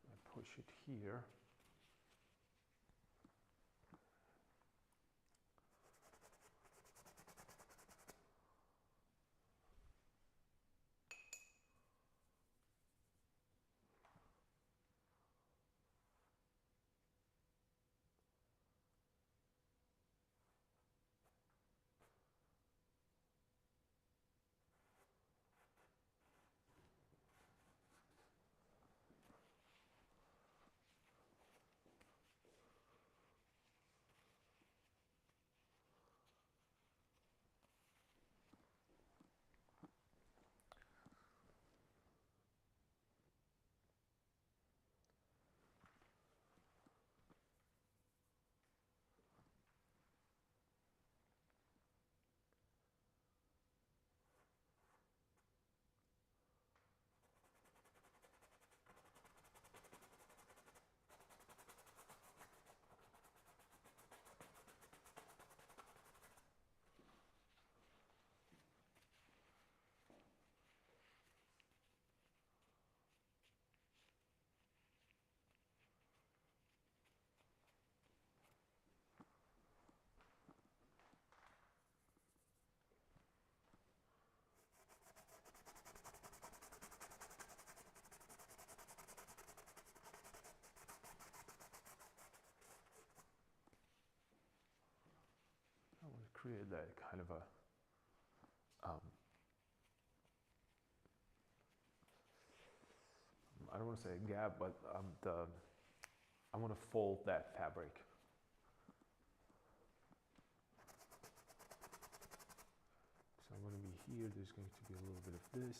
I push it here. I want to create that kind of a I don't want to say a gap, but I want to fold that fabric. So I'm going to be here, there's going to be a little bit of this.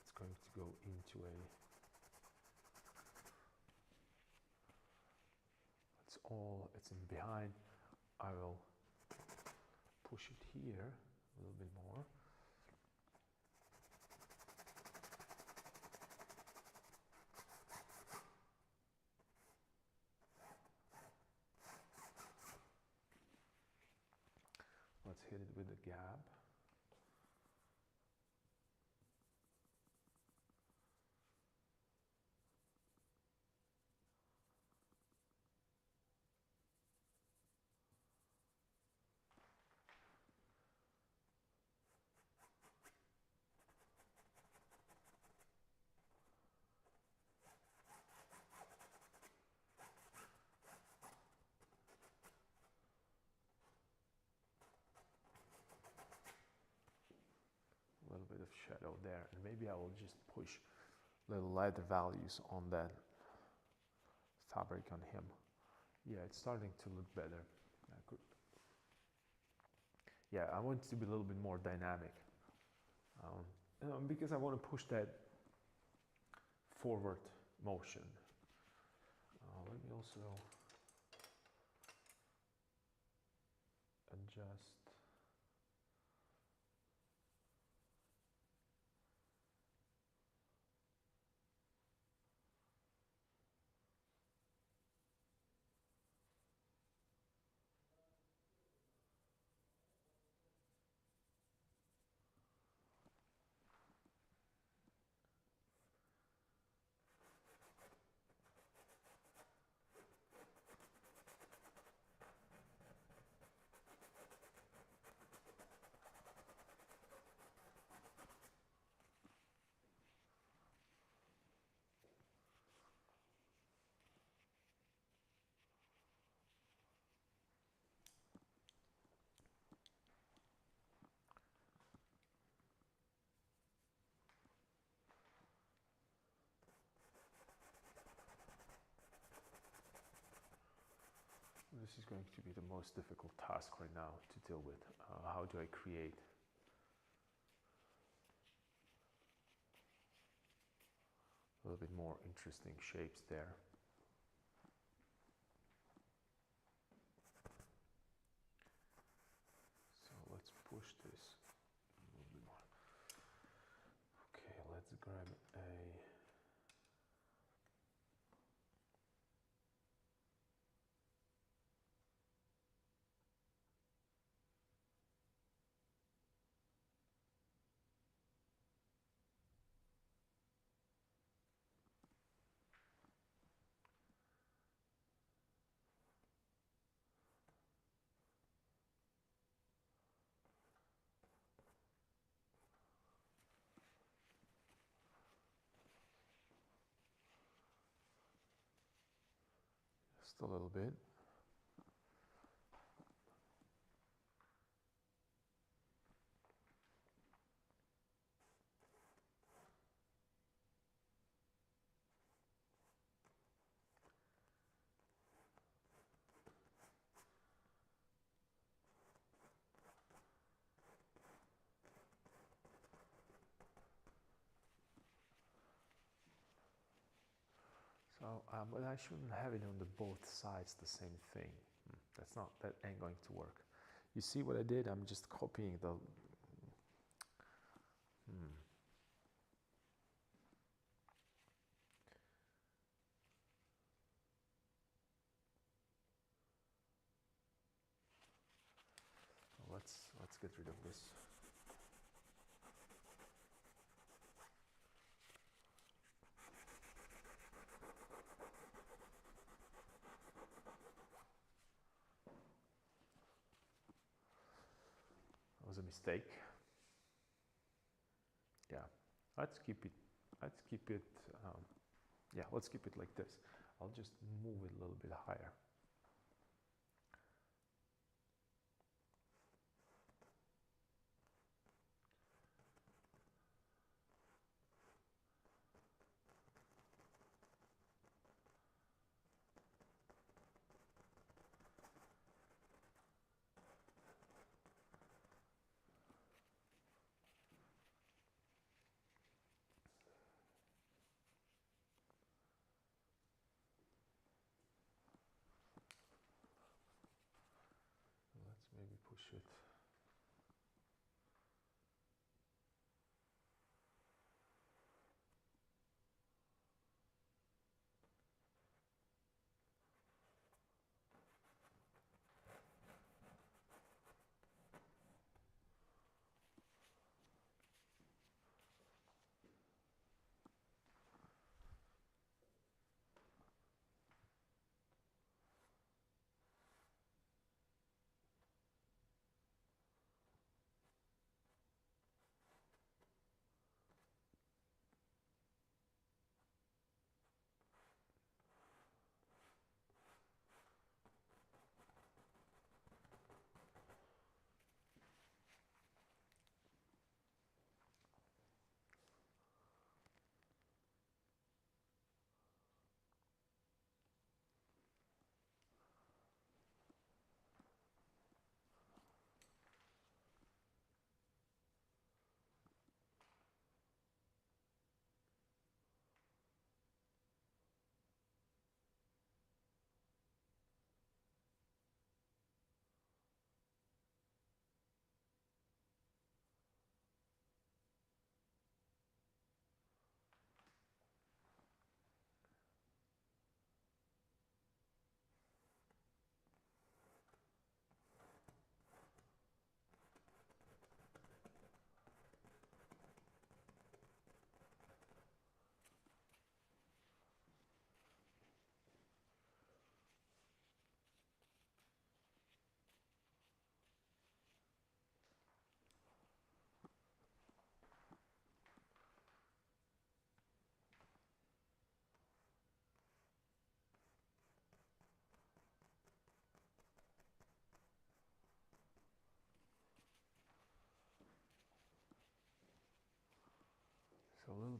It's going to go into a, it's in behind. I will push it here a little bit more. hit it with a gap. A little bit of shadow there, and maybe I will just push little lighter values on that fabric on him. Yeah, it's starting to look better. Yeah, I want it to be a little bit more dynamic, because I want to push that forward motion. Let me also adjust. This is going to be the most difficult task right now to deal with. How do I create a little bit more interesting shapes there? So let's push this a little bit more. Okay, let's grab a just a little bit. So, but I shouldn't have it on the both sides the same thing. That ain't going to work. You see what I did? I'm just copying the. Let's get rid of this. That was a mistake. Yeah, let's keep it. Let's keep it. Yeah, let's keep it like this. I'll just move it a little bit higher. Let's maybe push it.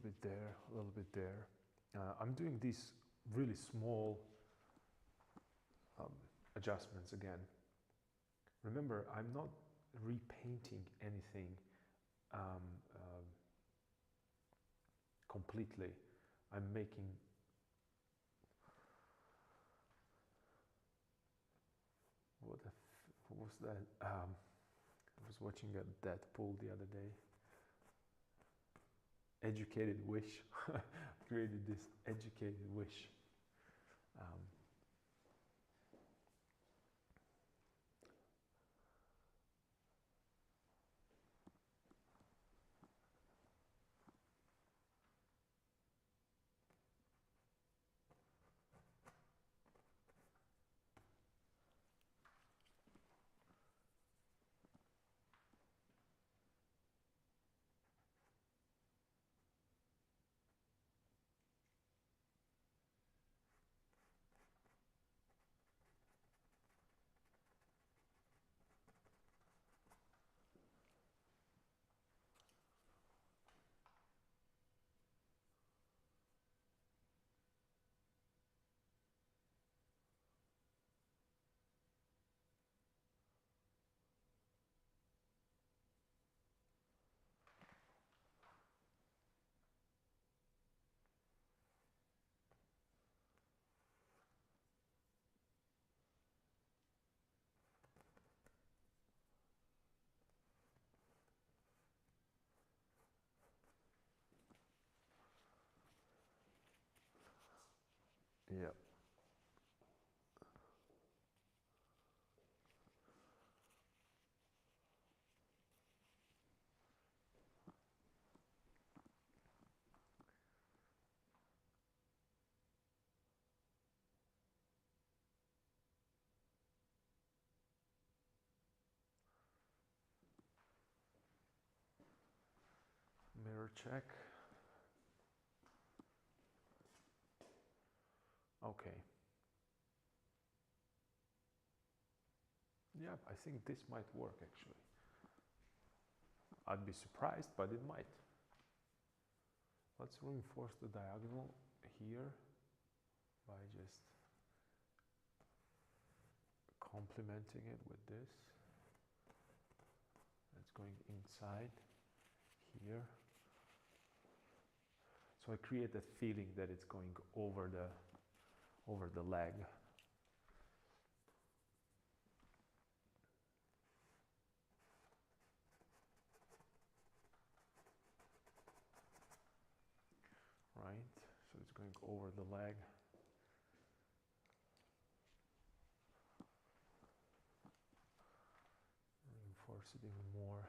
bit there, a little bit there. I'm doing these really small adjustments again. Remember, I'm not repainting anything completely. I'm making what was that? I was watching a Deadpool the other day. Educated wish. Created this educated wish. Yeah. Mirror check. Okay. Yeah, I think this might work actually. I'd be surprised, but it might. Let's reinforce the diagonal here by just complementing it with this. It's going inside here. So I create that feeling that it's going over the leg. Right? So it's going over the leg. Reinforce it even more.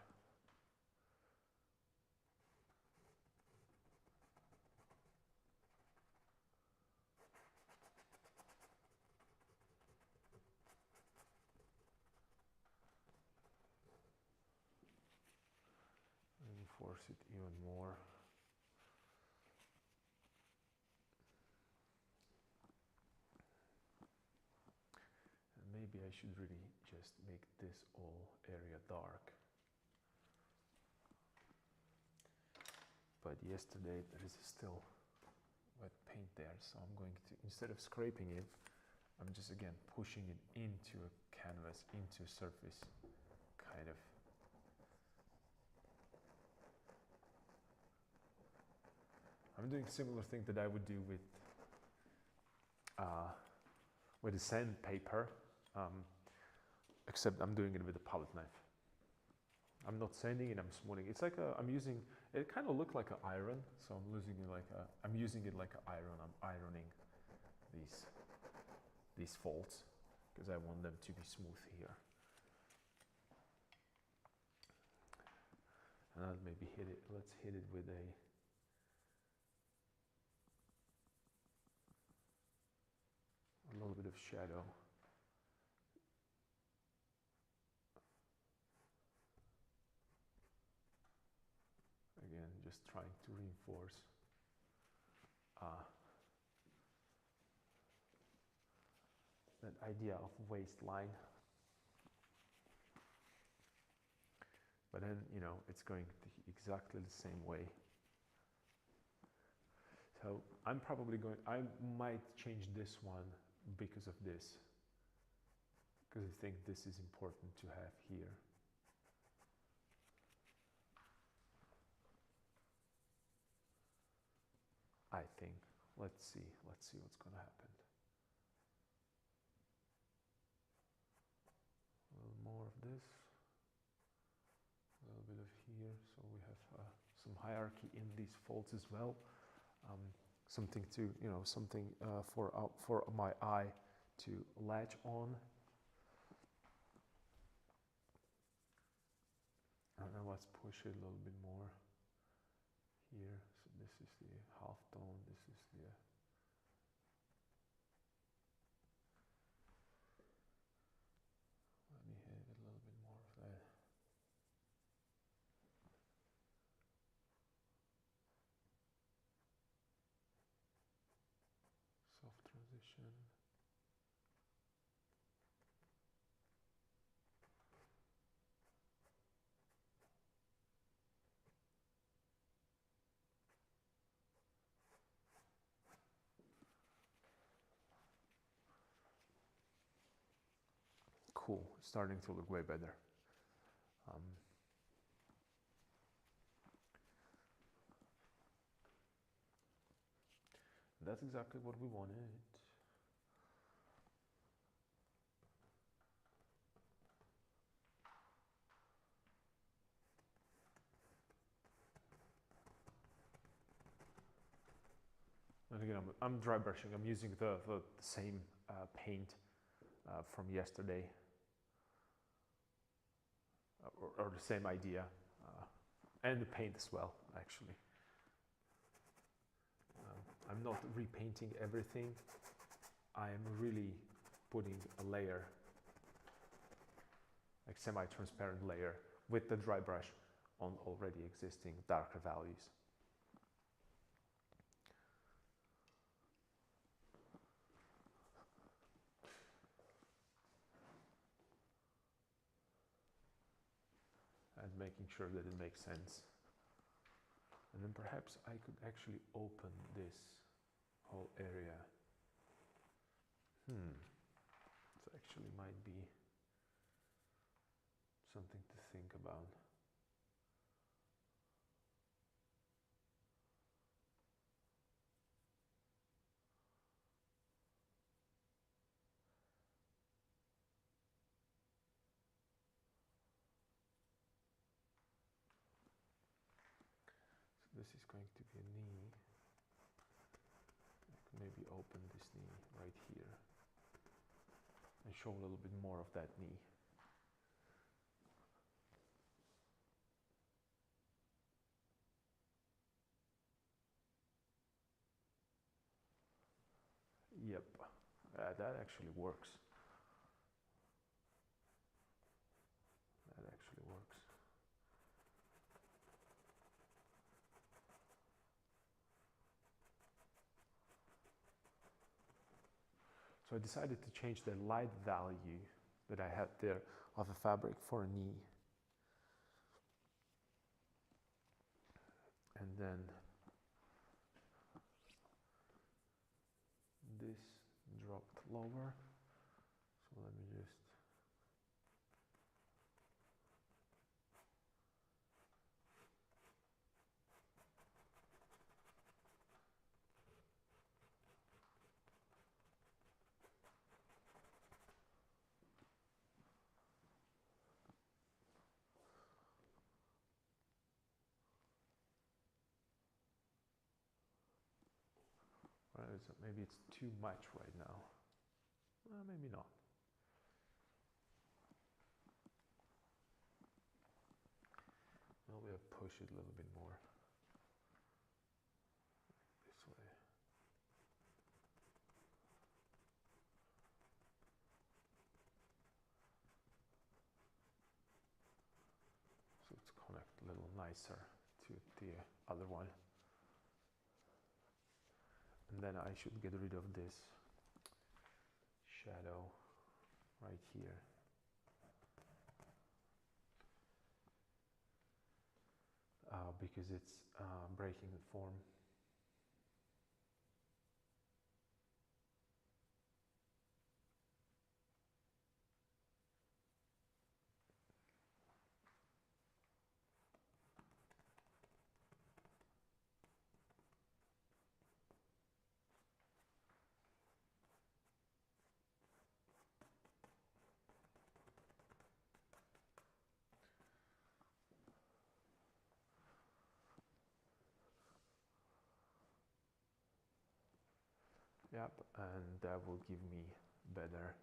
Reinforce it even more. And maybe I should really just make this whole area dark. But yesterday there is still wet paint there, so I'm going to, instead of scraping it, I'm just again pushing it into a canvas, into a surface, kind of. I'm doing a similar thing that I would do with a sandpaper, except I'm doing it with a palette knife. I'm not sanding it, I'm smoothing. It's like I'm using, it kind of looks like an iron, so I'm using it like an iron. I'm ironing these folds because I want them to be smooth here. And I'll maybe hit it, let's hit it with a little bit of shadow. Again, just trying to reinforce that idea of waistline. But then, you know, it's going exactly the same way. So I'm probably going, I might change this one because of this, because I think this is important to have here. I think. Let's see what's going to happen. A little more of this, a little bit of here, so we have some hierarchy in these folds as well. Something to, you know, something for my eye to latch on. And then let's push it a little bit more here. So this is the half tone, this is the let me hit a little bit more of that. Soft transition. Cool, starting to look way better. That's exactly what we wanted. And again, I'm dry brushing. I'm using the same paint from yesterday, or the same idea, and the paint as well, actually. I'm not repainting everything. I am really putting a layer, like semi-transparent layer, with the dry brush on already existing darker values. And making sure that it makes sense. And then perhaps I could actually open this whole area. This actually might be something to think about. So this is going to be a knee. I could maybe open this knee right here and show a little bit more of that knee. Yep, that actually works. That actually works. So I decided to change the light value that I had there of a fabric for a knee. And then this dropped lower. So let me just maybe it's too much right now. Well, maybe not. Well, we'll push it a little bit more this way. So it's connect a little nicer to the other one. And then I should get rid of this shadow right here. Because it's breaking the form. Yep, and that will give me better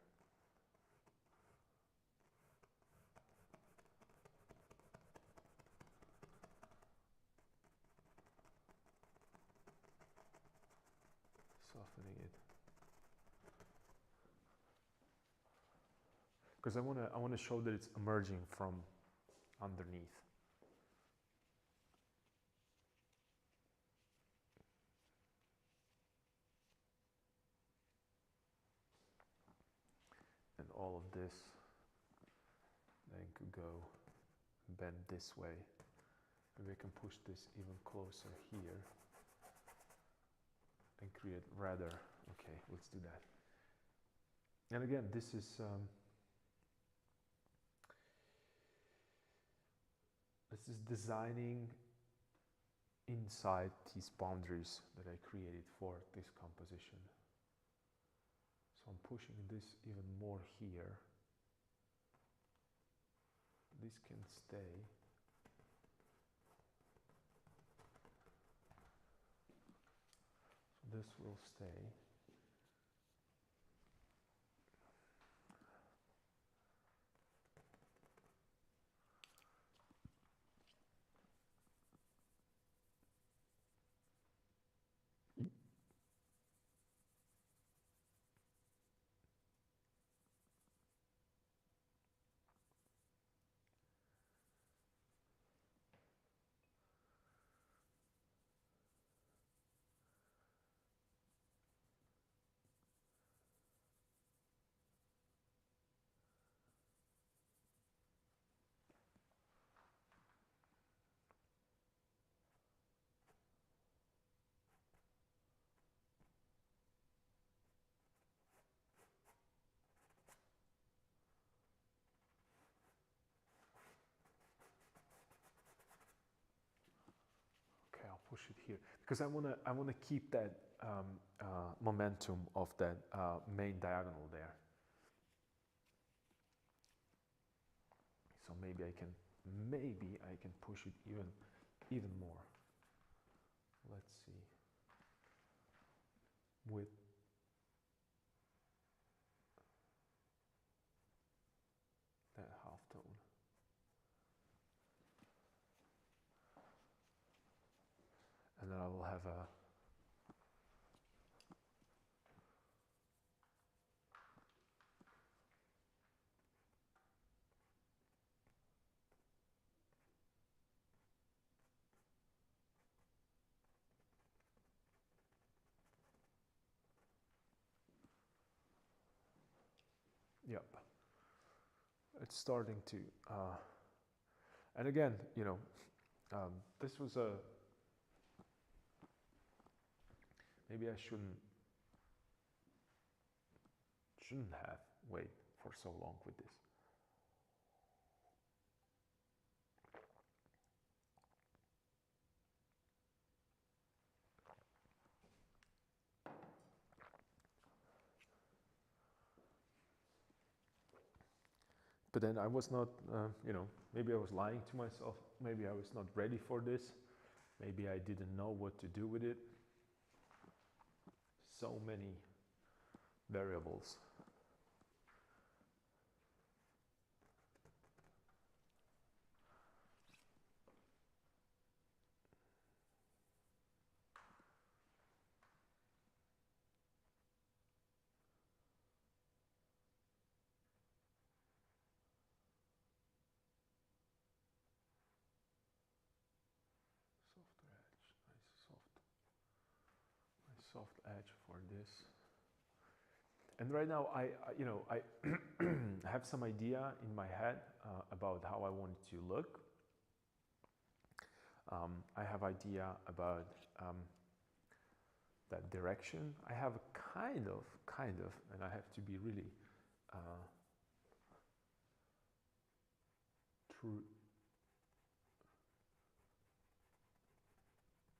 softening it, because I want to show that it's emerging from underneath. And all of this then could go bend this way. Maybe I can push this even closer here and create rather, okay, let's do that. And again, this is designing inside these boundaries that I created for this composition. So I'm pushing this even more here. This can stay. So this will stay. Okay, I'll push it here because I wanna keep that momentum of that main diagonal there. So maybe I can push it even more. Let's see. With that half tone. And then I will have a yep. It's starting to, and again, you know, this was a, maybe I shouldn't have waited for so long with this. But then I was not, you know, maybe I was lying to myself. Maybe I was not ready for this. Maybe I didn't know what to do with it. So many variables. Softer edge, nice soft edge for this. And right now, you know, I have some idea in my head about how I want it to look. I have idea about that direction. I have a kind of, and I have to be really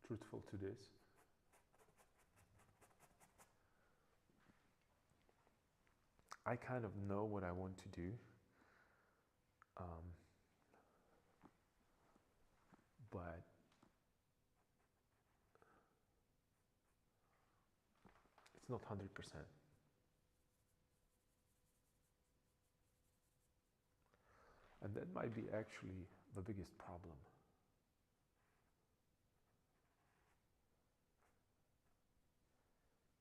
truthful to this. I kind of know what I want to do. But It's not 100%. And that might be actually the biggest problem.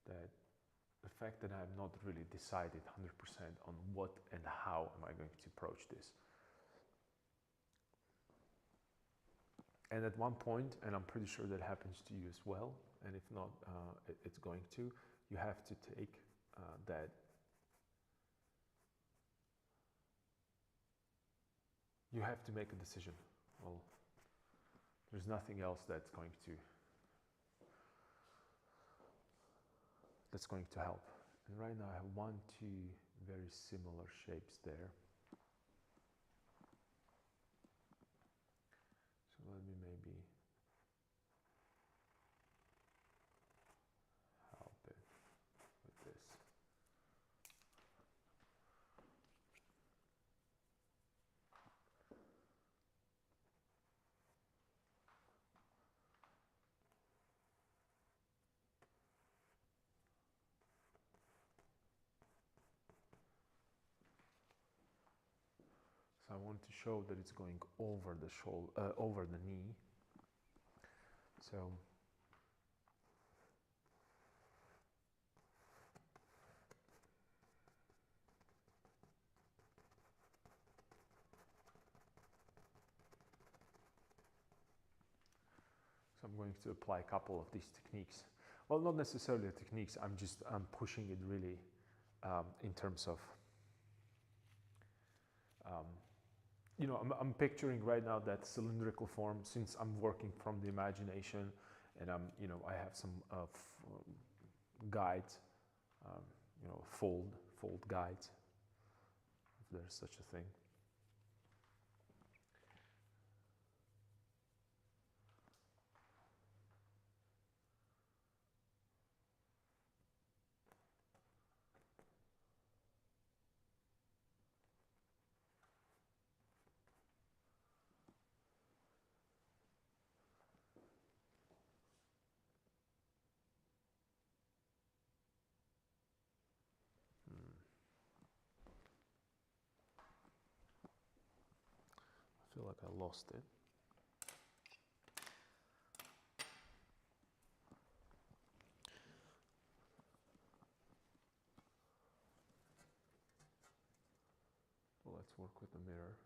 That the fact that I'm not really decided 100% on what and how am I going to approach this. And at one point, and I'm pretty sure that happens to you as well, and if not, it's going to, you have to take that you have to make a decision. Well, there's nothing else that's going to help. And right now I have 1, 2 very similar shapes there. So let me maybe help it with this. So I want to show that it's going over the shoulder, over the knee. So I'm going to apply a couple of these techniques. Well, not necessarily the techniques, I'm pushing it really in terms of, you know, I'm picturing right now that cylindrical form, since I'm working from the imagination, and you know, I have some guides, you know, fold guides, if there's such a thing. I feel like I lost it. Well, let's work with the mirror.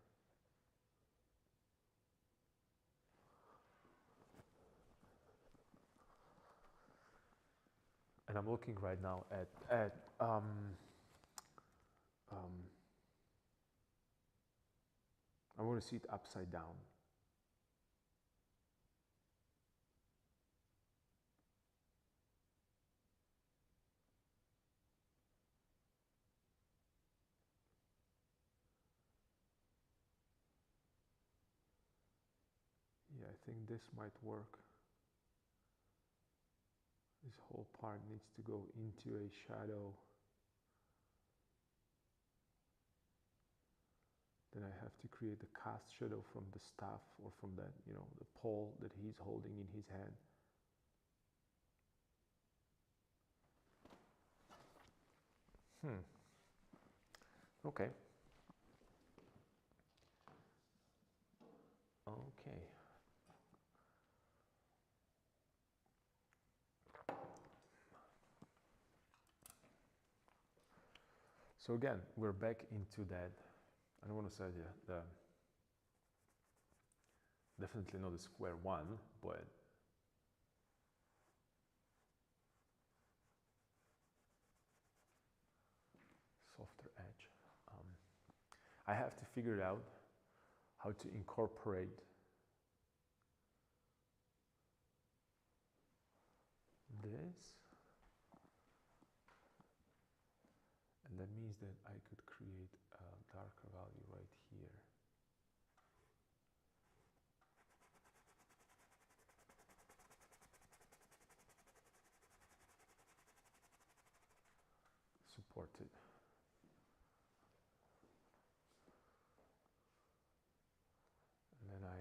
And I'm looking right now at I want to see it upside down. Yeah, I think this might work. This whole part needs to go into a shadow. Then I have to create a cast shadow from the staff or from that, you know, the pole that he's holding in his hand. Okay. Okay. So again, we're back into that. I don't want to say the definitely not a square one, but softer edge. I have to figure out how to incorporate this, and that means that I could create a darker value right here. Supported. And then I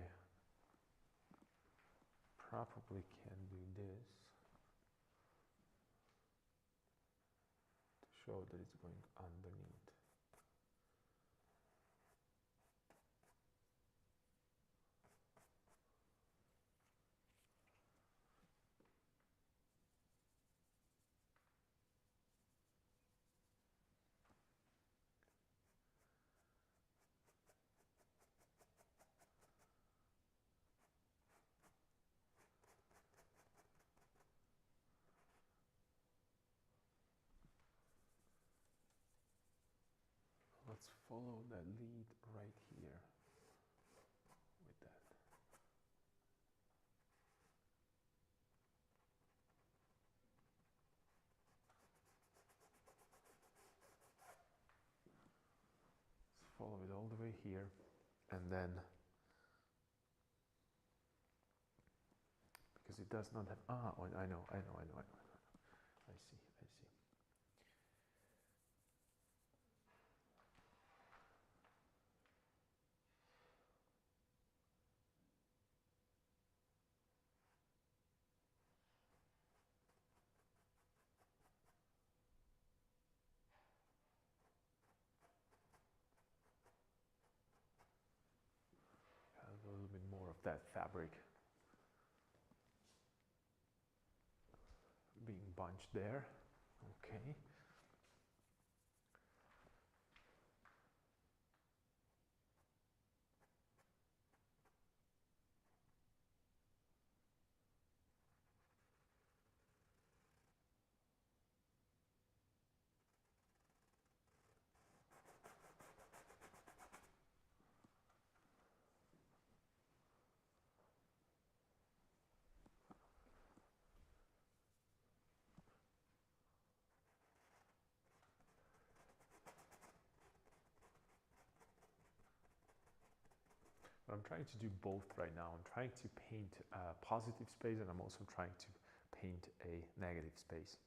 probably can do this. show that it's going underneath. Let's follow that lead right here with that. Let's follow it all the way here, and then, because it does not have, I know. I see. A little bit more of that fabric being bunched there. Okay. But I'm trying to do both right now. I'm trying to paint a positive space, and I'm also trying to paint a negative space.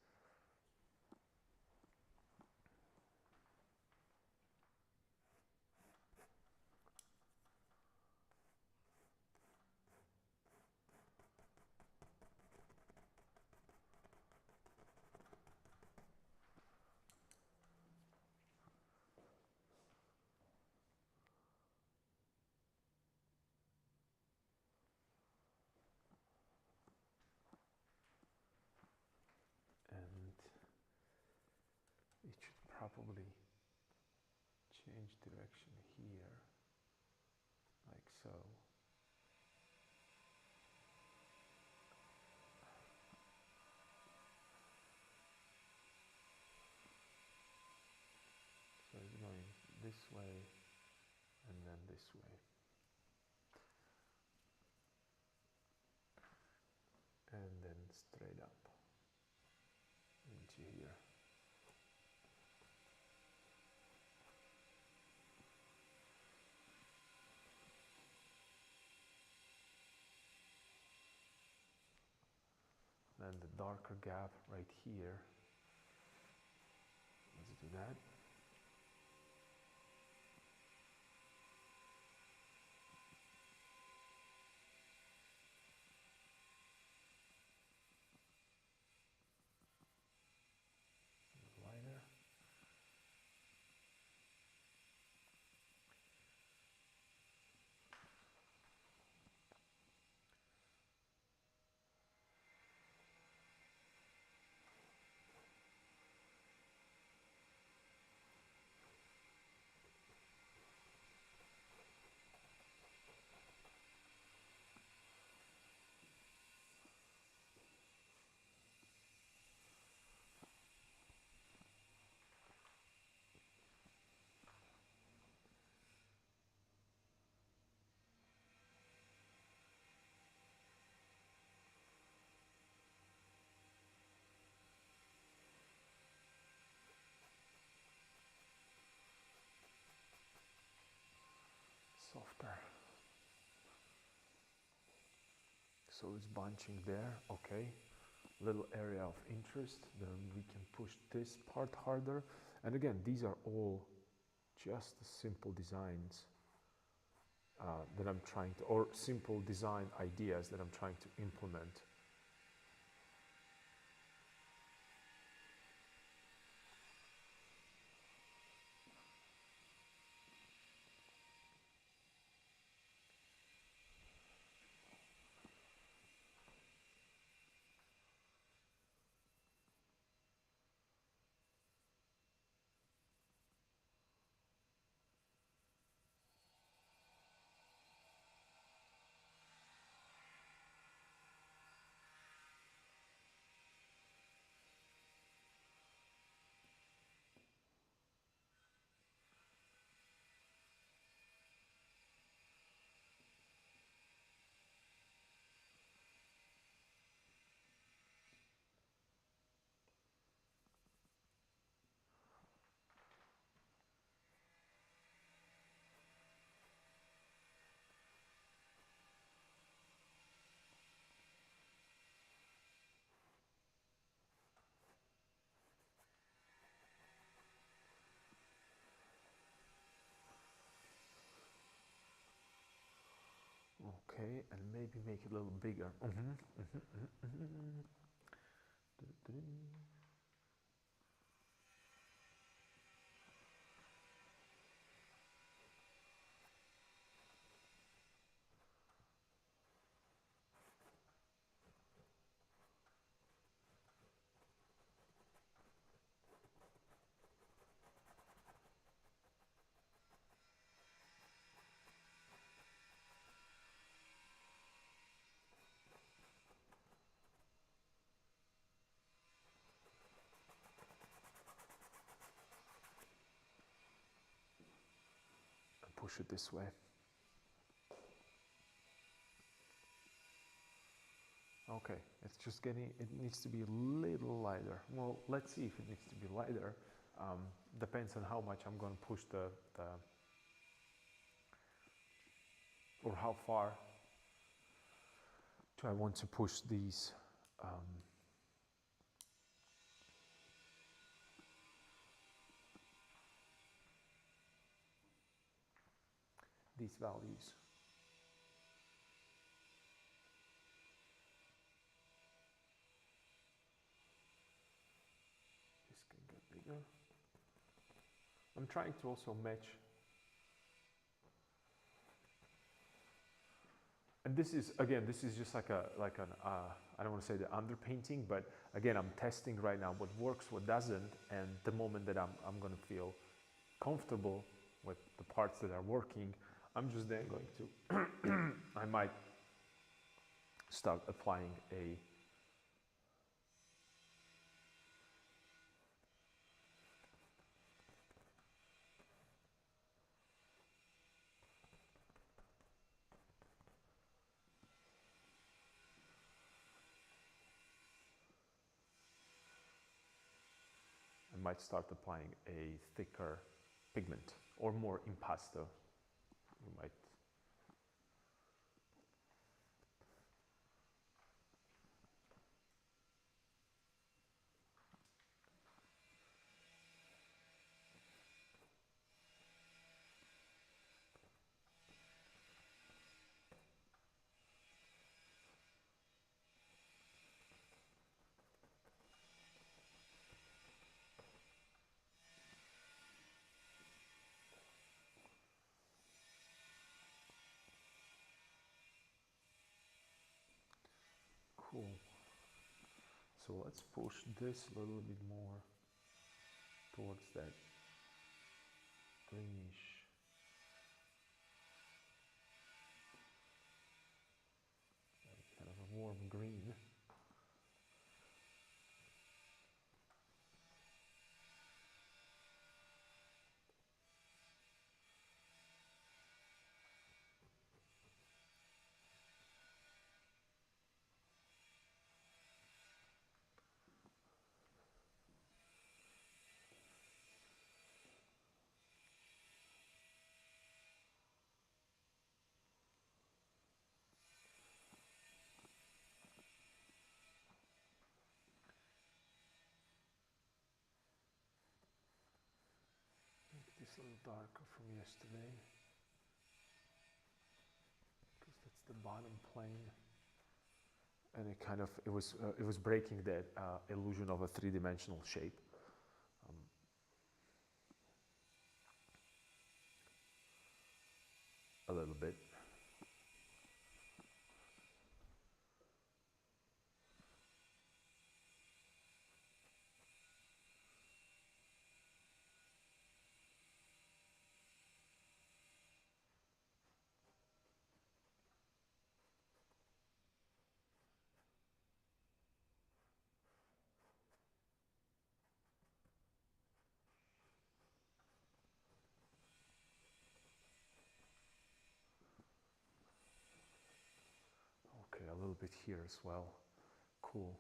And it should probably change direction here, like so. So it's going this way and then this way. And then straight up into here. Then the darker gap right here. Let's do that. Lighter. Softer. So it's bunching there, okay. Little area of interest, then we can push this part harder. And again, these are all just simple designs that I'm trying to, or simple design ideas that I'm trying to implement. Okay, and maybe make it a little bigger. Push it this way. Okay, it's just getting, it needs to be a little lighter. Well, let's see if it needs to be lighter. Depends on how much I'm going to push the or how far do I want to push these values. This can get bigger. I'm trying to also match. And this is, again, this is just like an, I don't want to say the underpainting, but again, I'm testing right now what works, what doesn't, and the moment that I'm going to feel comfortable with the parts that are working, I'm just then going to, I might start applying a thicker pigment or more impasto. You might. Cool. So let's push this a little bit more towards that greenish. Kind of a warm green. This a little darker from yesterday, because that's the bottom plane, and it was breaking that illusion of a three-dimensional shape. A little bit. Okay, a little bit here as well. Cool.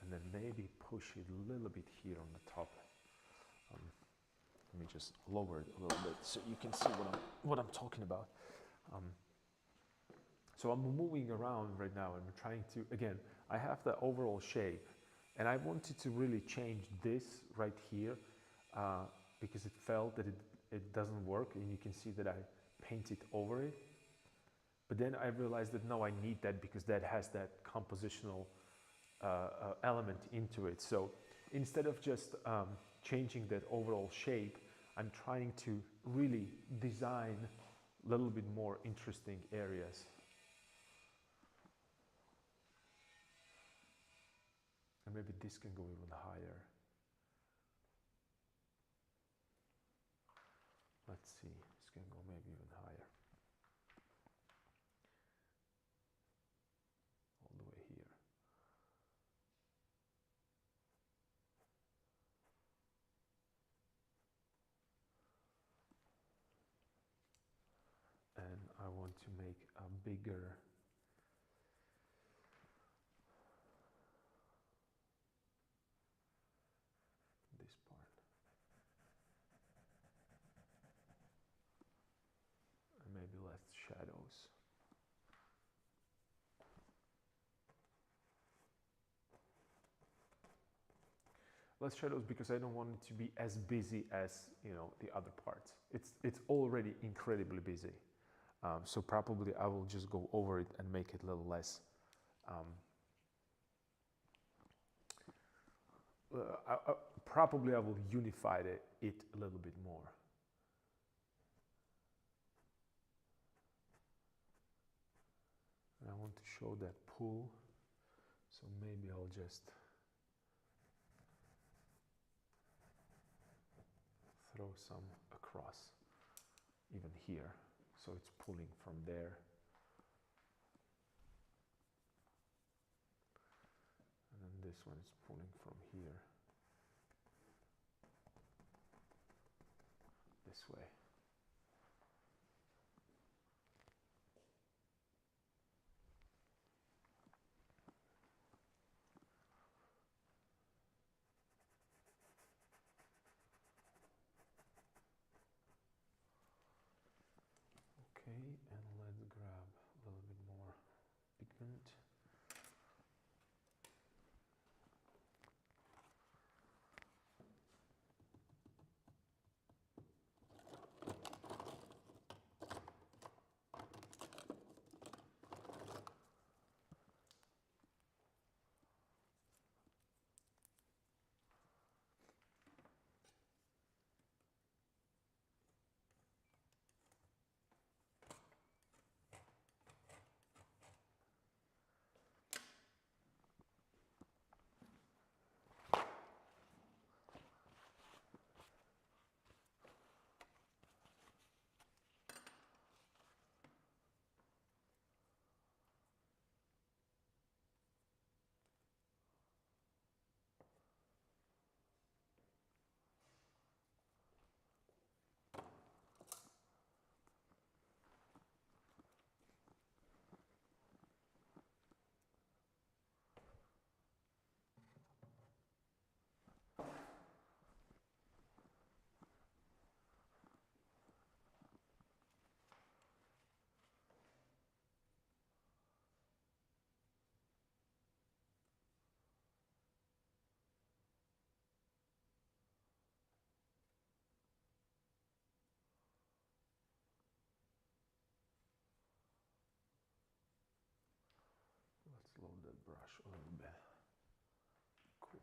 And then maybe push it a little bit here on the top. Let me just lower it a little bit so you can see what I'm talking about. So I'm moving around right now and I'm trying to, again, I have the overall shape and I wanted to really change this right here because it felt that it doesn't work, and you can see that I painted over it. But then I realized that no, I need that because that has that compositional element into it. So instead of just changing that overall shape, I'm trying to really design a little bit more interesting areas. And maybe this can go even higher. Let's see, this can go maybe even higher. All the way here. And I want to make a bigger this part. And maybe less shadows. Less shadows because I don't want it to be as busy as, you know, the other parts. It's already incredibly busy. So probably I will just go over it and make it a little less. Probably I will unify it a little bit more. And I want to show that pull, so maybe I'll just throw some across, even here, so it's pulling from there. And then this one is pulling from here, this way. Okay, and let's grab a little bit more pigment. Let's load that brush a little bit. Cool.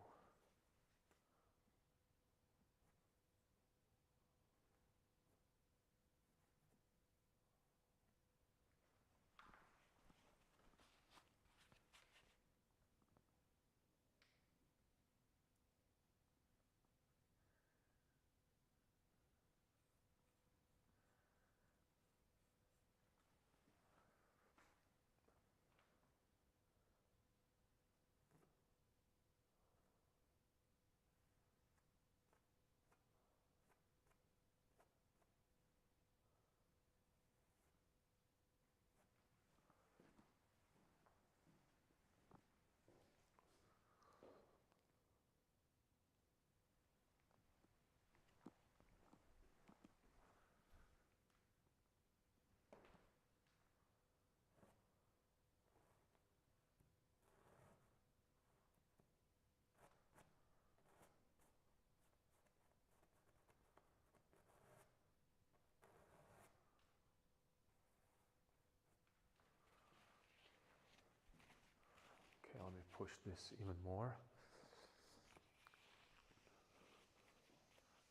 push this even more.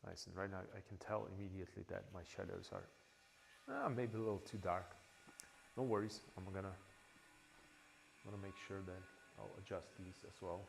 Nice, and right now I can tell immediately that my shadows are maybe a little too dark. No worries, I'm gonna make sure that I'll adjust these as well.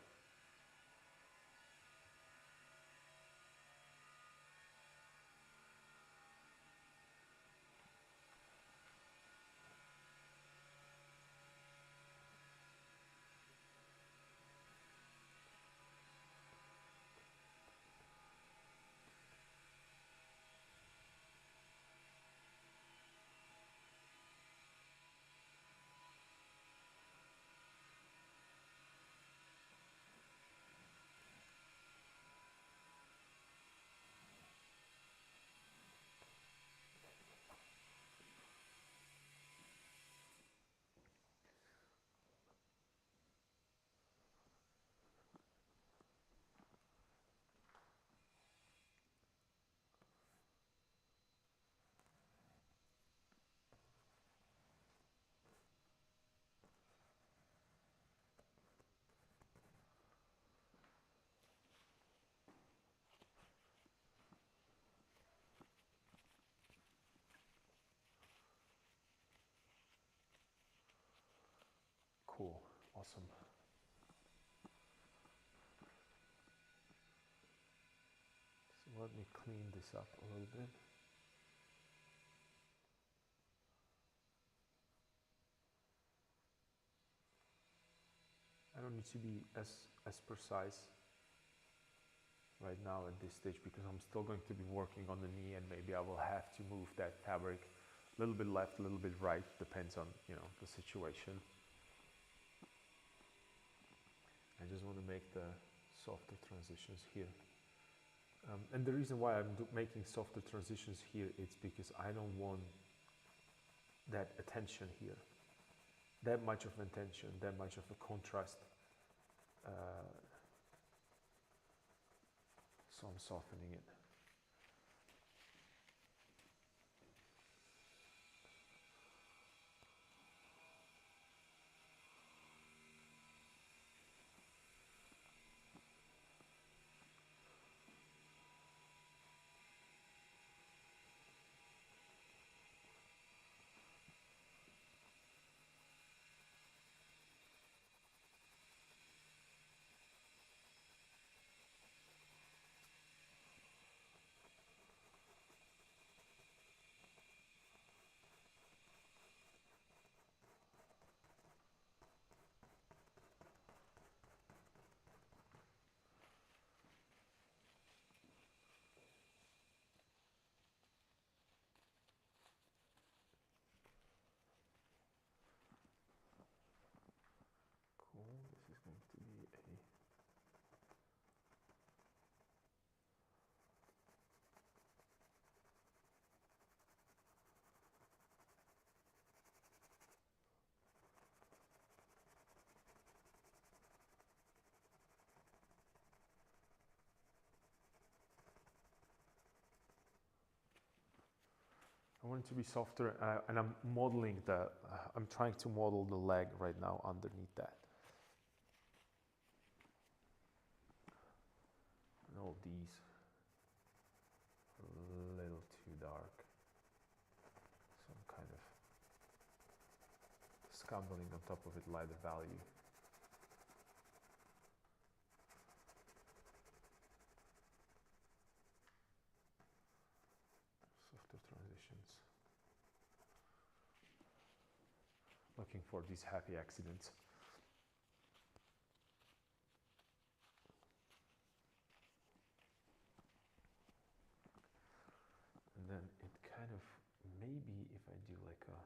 Cool, awesome. So let me clean this up a little bit. I don't need to be as precise right now at this stage because I'm still going to be working on the knee, and maybe I will have to move that fabric a little bit left, a little bit right, depends on, you know, the situation. I just want to make the softer transitions here. And the reason why I'm making softer transitions here, it's because I don't want that attention here, that much of attention, that much of a contrast. So I'm softening it. Cool, this is going to be a I want it to be softer, and I'm modeling I'm trying to model the leg right now underneath that. And all these a little too dark, so I'm kind of scumbling on top of it, lighter value. Softer transitions. Looking for these happy accidents. And then it kind of, maybe if I do like a,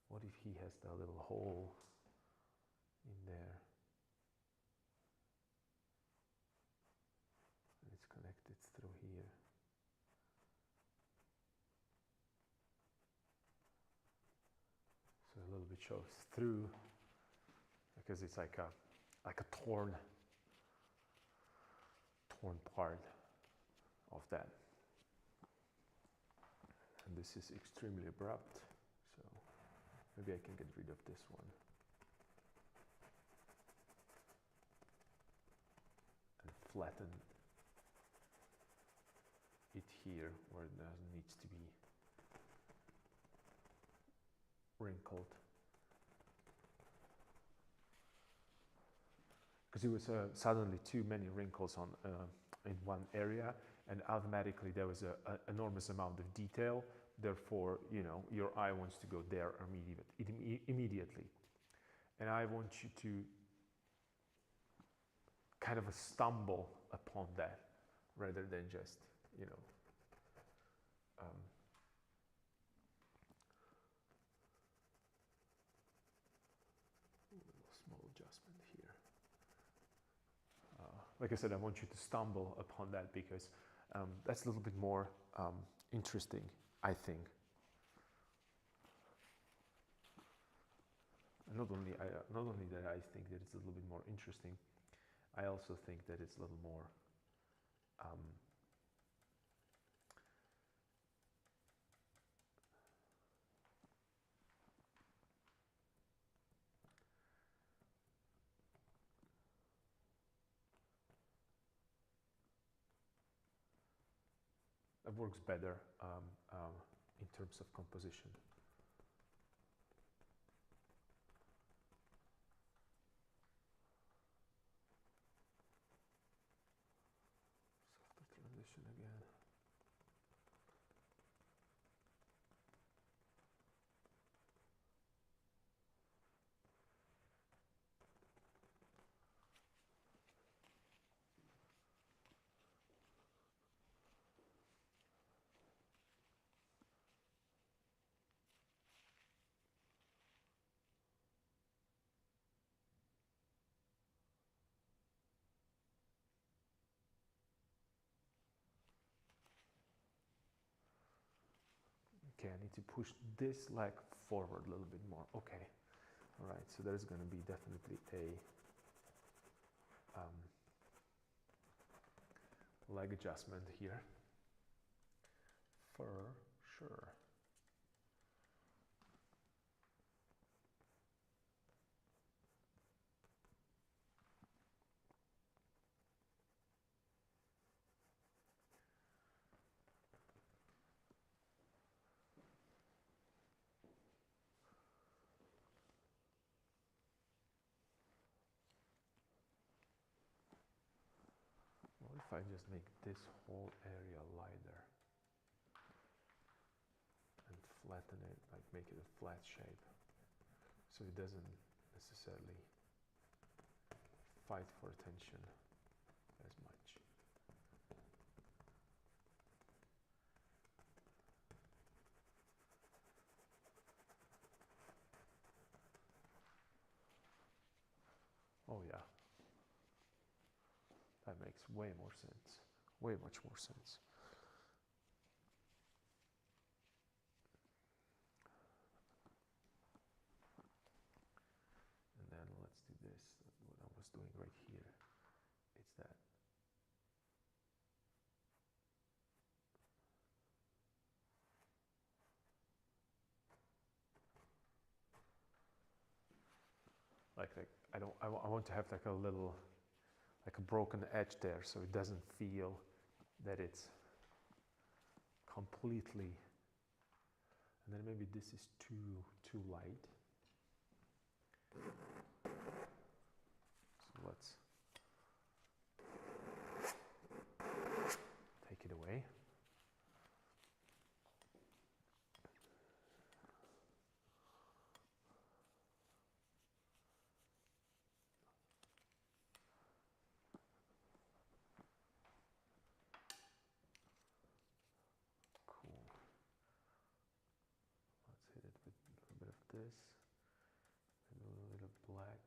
what if he has that little hole in there and it's connected through here. So a little bit shows through because it's like a torn part of that. And this is extremely abrupt, so maybe I can get rid of this one. flatten it here where it needs to be wrinkled. Because there was suddenly too many wrinkles on in one area, and automatically there was an enormous amount of detail. Therefore, you know, your eye wants to go there immediately. And I want you to kind of stumble upon that rather than just, you know, small adjustment here. Like I said, I want you to stumble upon that because that's a little bit more interesting, I think. And not only that I think that it's a little bit more interesting, I also think that it's a little more that works better in terms of composition. Softer transition again. Okay, I need to push this leg forward a little bit more. Okay, all right, so there's going to be definitely a leg adjustment here, for sure. What if I just make this whole area lighter and flatten it, like make it a flat shape, so it doesn't necessarily fight for attention as much. Oh yeah, that makes way more sense, way much more sense. And then let's do this, what I was doing right here, it's that. Like I want to have like a little, like a broken edge there, so it doesn't feel that it's completely, and then maybe this is too light. So let's take it away. This and a little bit of black.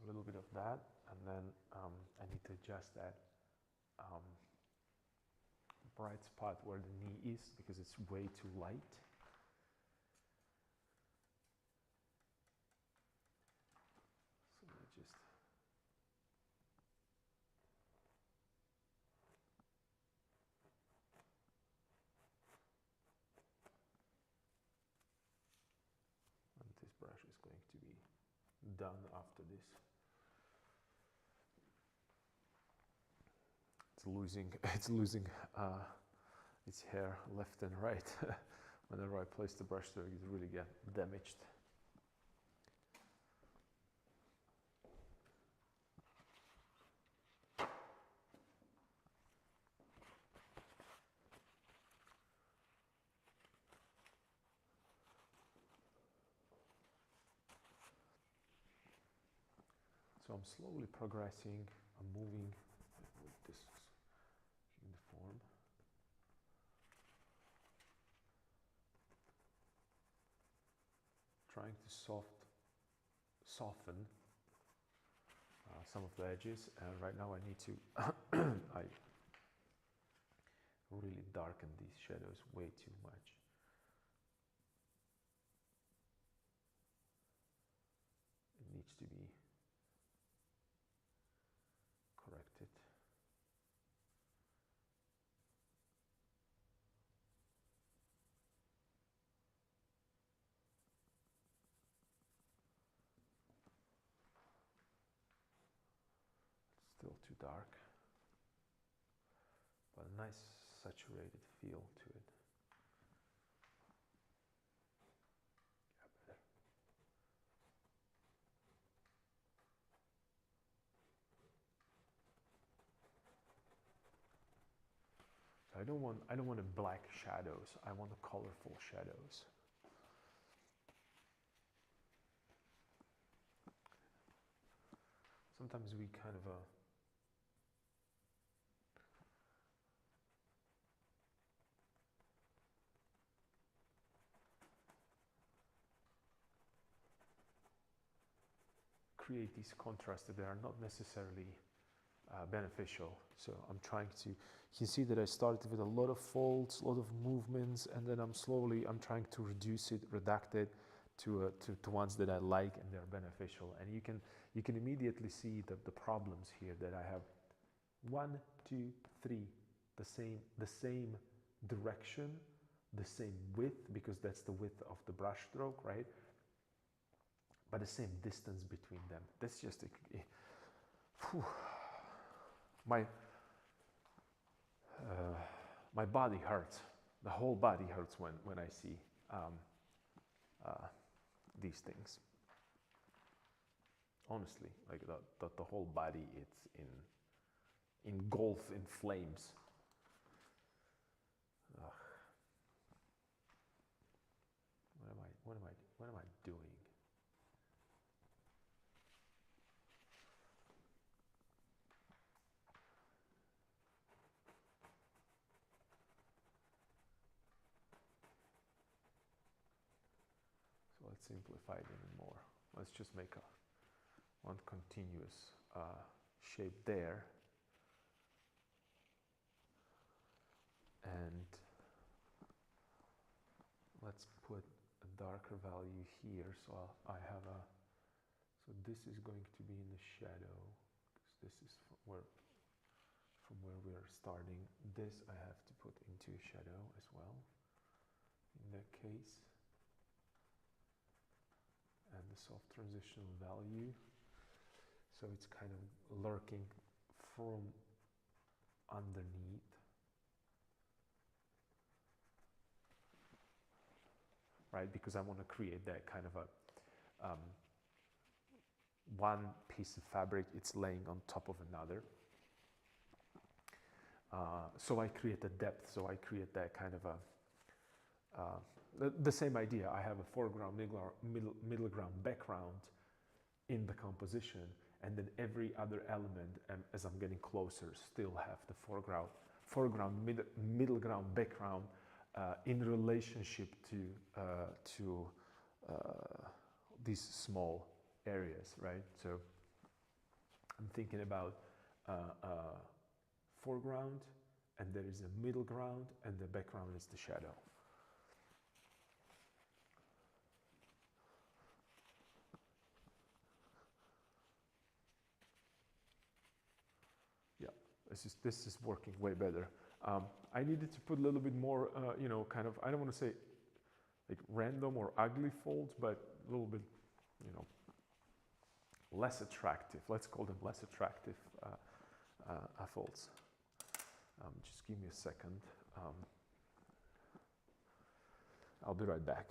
little bit of that, and then I need to adjust that bright spot where the knee is because it's way too light. So let me just and this brush is going to be done after this. It's losing its hair left and right. Whenever I place the brush stroke, it really gets damaged. So I'm slowly progressing. I'm moving with this uniform. Trying to soften some of the edges, and right now I need to I really darken these shadows way too much. It needs to be corrected. Still too dark, but a nice saturated feel to it. Yeah, better. So I don't want a black shadows. I want the colorful shadows. Sometimes we kind of create these contrasts that are not necessarily beneficial. So I'm trying to, you can see that I started with a lot of folds, a lot of movements, and then I'm trying to reduce it, reduct it to ones that I like and they're beneficial. And you can immediately see the problems here, that I have 1, 2, 3, the same direction, the same width, because that's the width of the brush stroke, right? But the same distance between them. That's just my body hurts. The whole body hurts when I see these things. Honestly, like the whole body, it's engulfed in flames. Ugh. What am I doing? So let's simplify it even more. Let's just make one continuous shape there. And let's put a darker value here. So I have so this is going to be in the shadow, because this is from where we are starting. This I have to put into shadow as well, in that case. And the soft transitional value. So it's kind of lurking from underneath. Right, because I want to create that kind of a one piece of fabric, it's laying on top of another. So I create a depth, so I create that kind of a, the same idea. I have a foreground, middle ground, background in the composition, and then every other element, as I'm getting closer, still have the foreground, middle ground, background, in relationship to these small areas, right? So I'm thinking about foreground, and there is a middle ground, and the background is the shadow. Yeah, this is working way better. I needed to put a little bit more, you know, kind of, I don't want to say like random or ugly folds, but a little bit, you know, less attractive. Let's call them less attractive folds. Just give me a second. I'll be right back.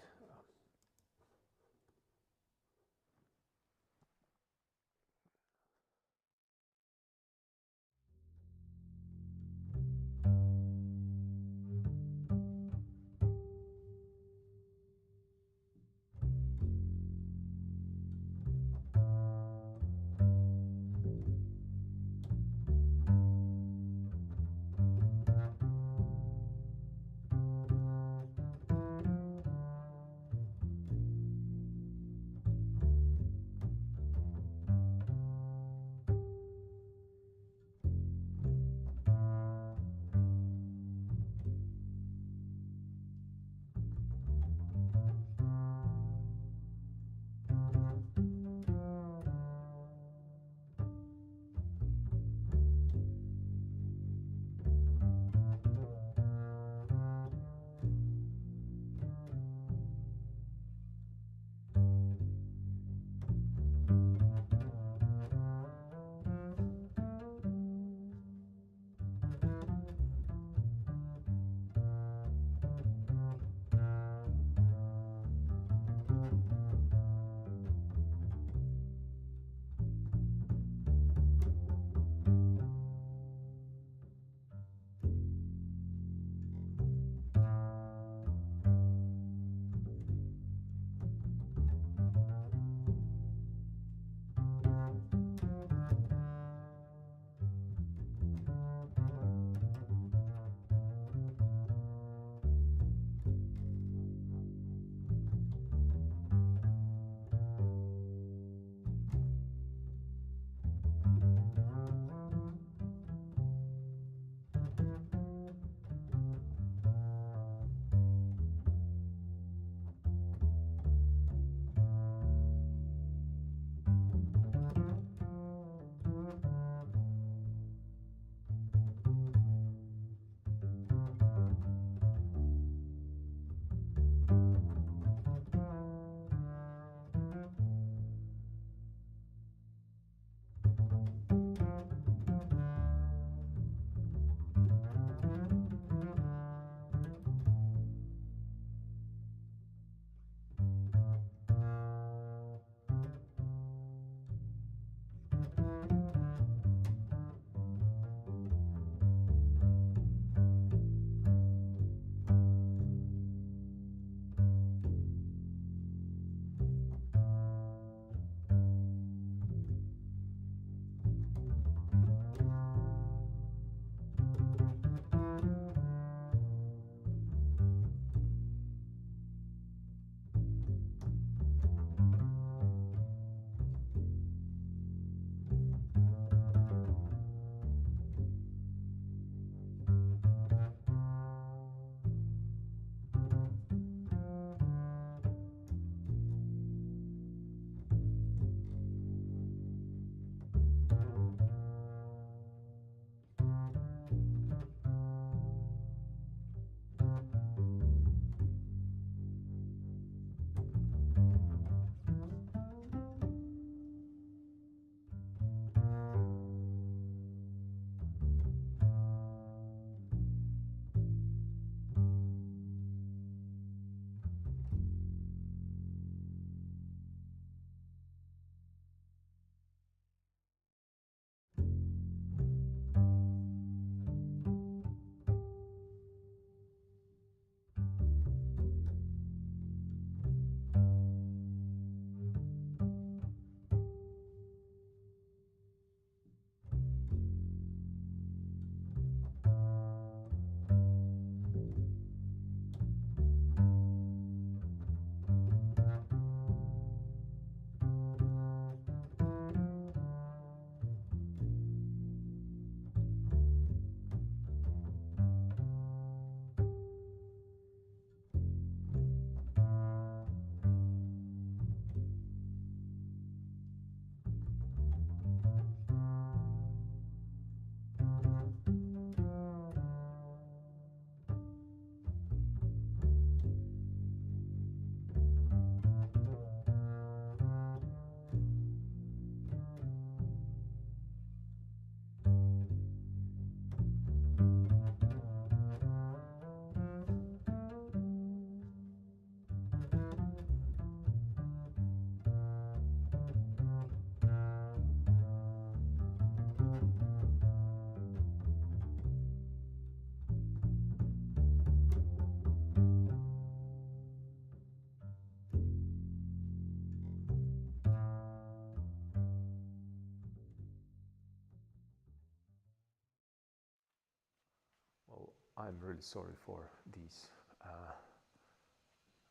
I'm really sorry for these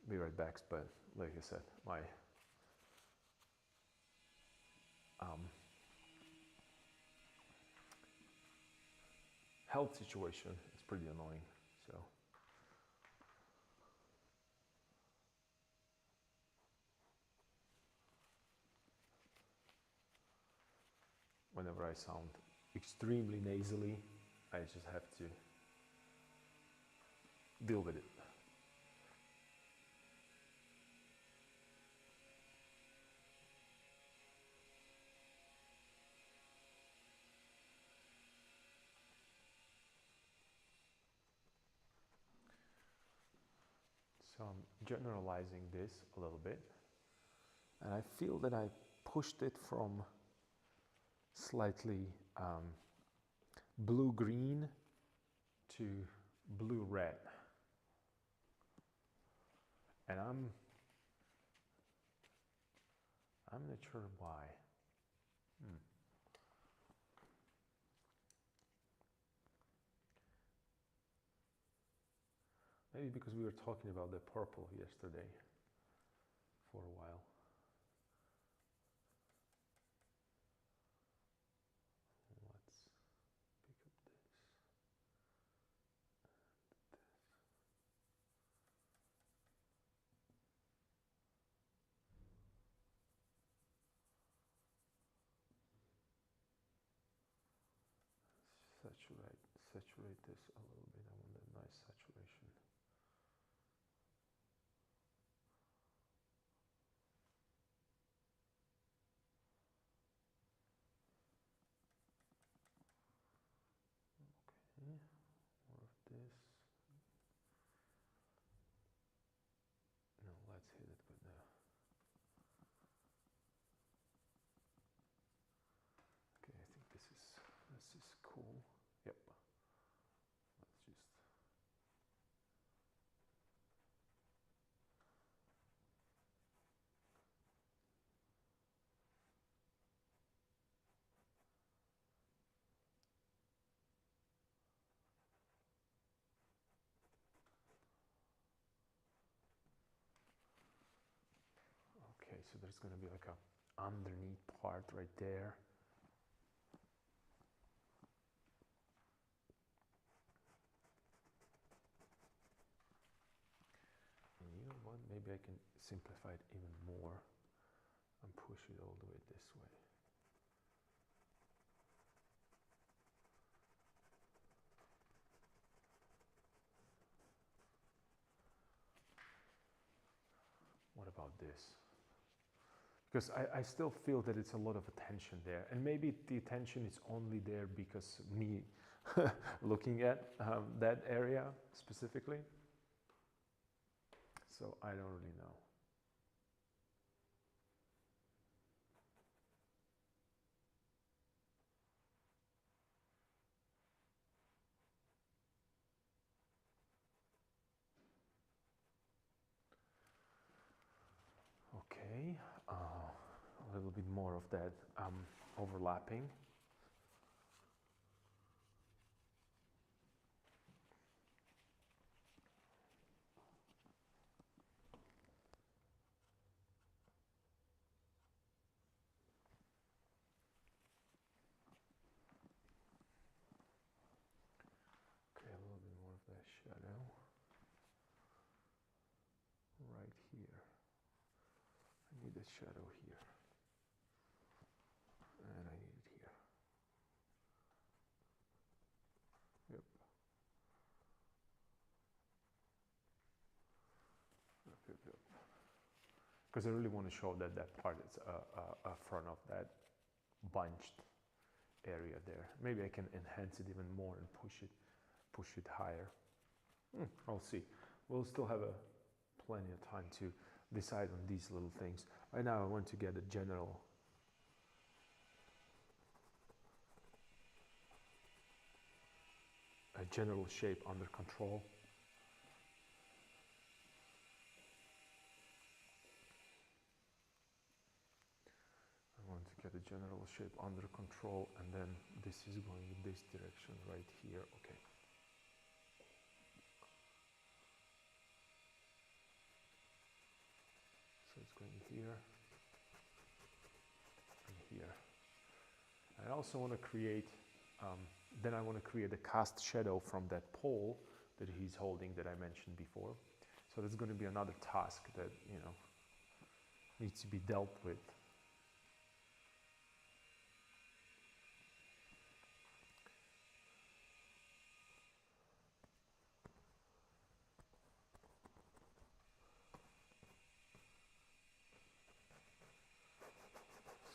be right backs, but like I said, my health situation is pretty annoying. So whenever I sound extremely nasally, I just have to deal with it. So I'm generalizing this a little bit, and I feel that I pushed it from slightly blue-green to blue-red. And I'm not sure why. Maybe because we were talking about the purple yesterday for a while. Let's pick up this. Saturate this a little bit. I want a nice saturation. Okay, more of this. No, let's hit it with the. Okay, I think this is cool. Yep. Let's just. Okay, so there's going to be like a underneath part right there. And you know what? Maybe I can simplify it even more and push it all the way this way. What about this? Because I still feel that it's a lot of attention there, and maybe the attention is only there because me looking at that area specifically. So I don't really know. Okay, a little bit more of that overlapping. Okay, a little bit more of that shadow right here. I need a shadow here, and I need it here. Yep. Yep. Because I really want to show that that part is a front of that bunched area there. Maybe I can enhance it even more and push it higher. I'll see. We'll still have plenty of time to decide on these little things. Right now I want to get a general shape under control. I want to get a general shape under control, and then this is going in this direction right here. Okay. going here and here. I also want to create, then I want to create a cast shadow from that pole that he's holding that I mentioned before. So that's going to be another task that, you know, needs to be dealt with.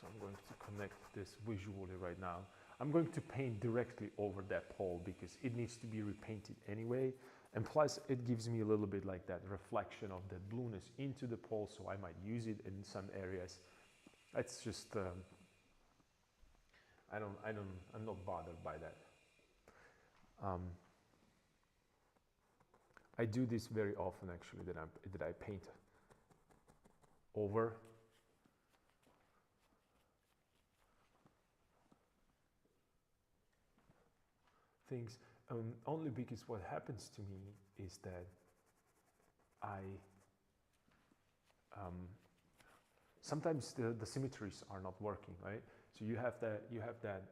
So I'm going to connect this visually right now. I'm going to paint directly over that pole because it needs to be repainted anyway. And plus it gives me a little bit like that reflection of the blueness into the pole, so I might use it in some areas. It's just, I'm not bothered by that. I do this very often actually, that I paint over things, only because what happens to me is that sometimes the symmetries are not working, right? So you have that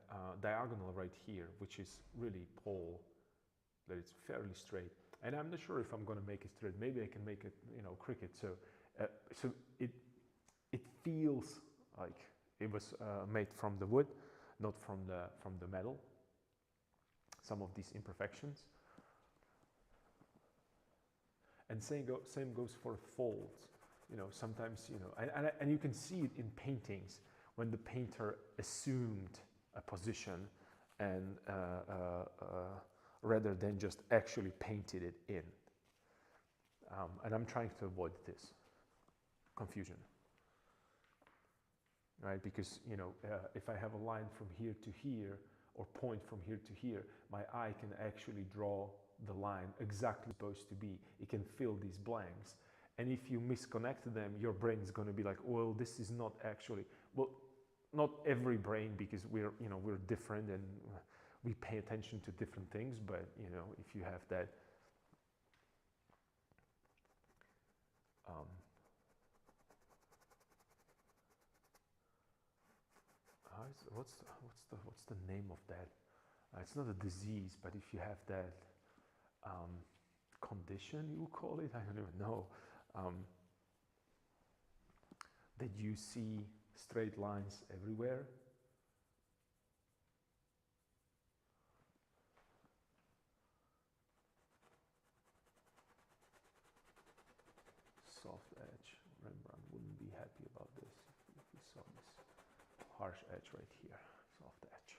diagonal right here, which is really pole, that it's fairly straight. And I'm not sure if I'm going to make it straight. Maybe I can make it, you know, crooked. So, so it feels like it was made from the wood, not from the metal. Some of these imperfections. And same goes for folds. You know, sometimes, you know, and you can see it in paintings when the painter assumed a position and rather than just actually painted it in. And I'm trying to avoid this confusion, right? Because, you know, if I have a line from here to here or point from here to here, my eye can actually draw the line exactly supposed to be. It can fill these blanks. And if you misconnect them, your brain is going to be like, well, this is not actually, well, not every brain, because we're, you know, we're different and we pay attention to different things. But, you know, if you have that, what's the name of that? It's not a disease, but if you have that condition, you call it, I don't even know, that you see straight lines everywhere. Soft edge. Rembrandt wouldn't be happy about this if he saw this harsh edge right here. Soft edge.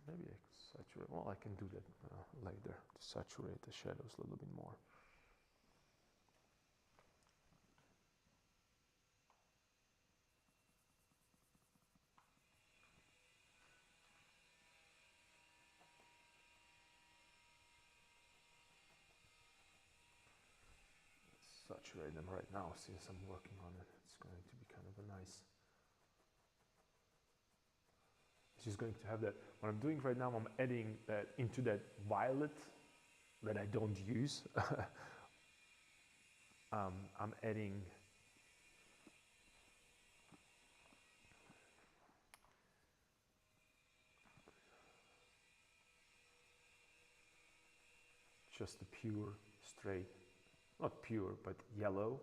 Maybe I could saturate. Well, I can do that later to saturate the shadows a little bit more. Saturate them right now since I'm working on it. It's going to be kind of a nice. It's just going to have that. What I'm doing right now, I'm adding that into that violet that I don't use. I'm adding just a pure, straight, not pure, but yellow.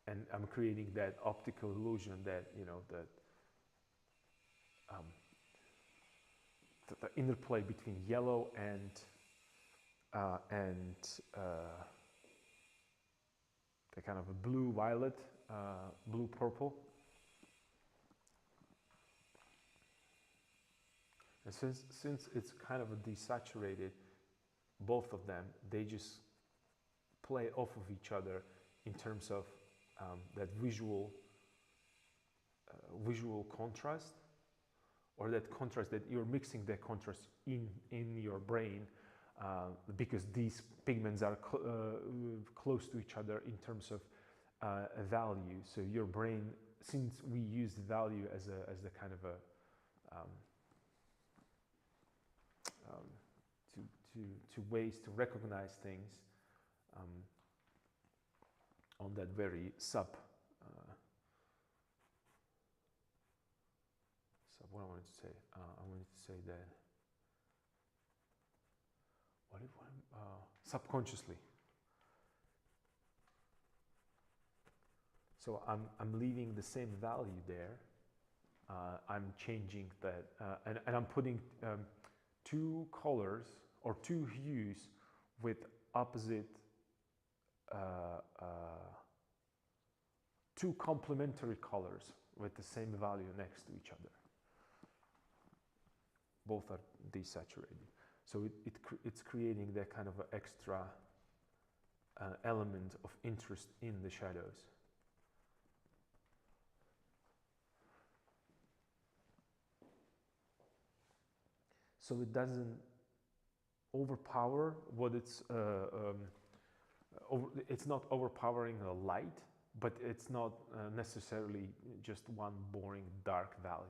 And I'm creating that optical illusion that, you know, that the interplay between yellow and the kind of a blue-violet, blue-purple. And since it's kind of a desaturated, both of them, they just play off of each other in terms of that visual contrast, or that contrast that you're mixing that contrast in your brain, because these pigments are close to each other in terms of value. So your brain, since we use value as the kind of a um, to ways to recognize things on that very sub. What I wanted to say, I wanted to say that subconsciously. So I'm leaving the same value there. I'm changing that, and I'm putting two colors or two hues with opposite, two complementary colors with the same value next to each other. Both are desaturated. So it's creating that kind of extra element of interest in the shadows. So it doesn't overpower what it's not overpowering the light, but it's not necessarily just one boring dark value.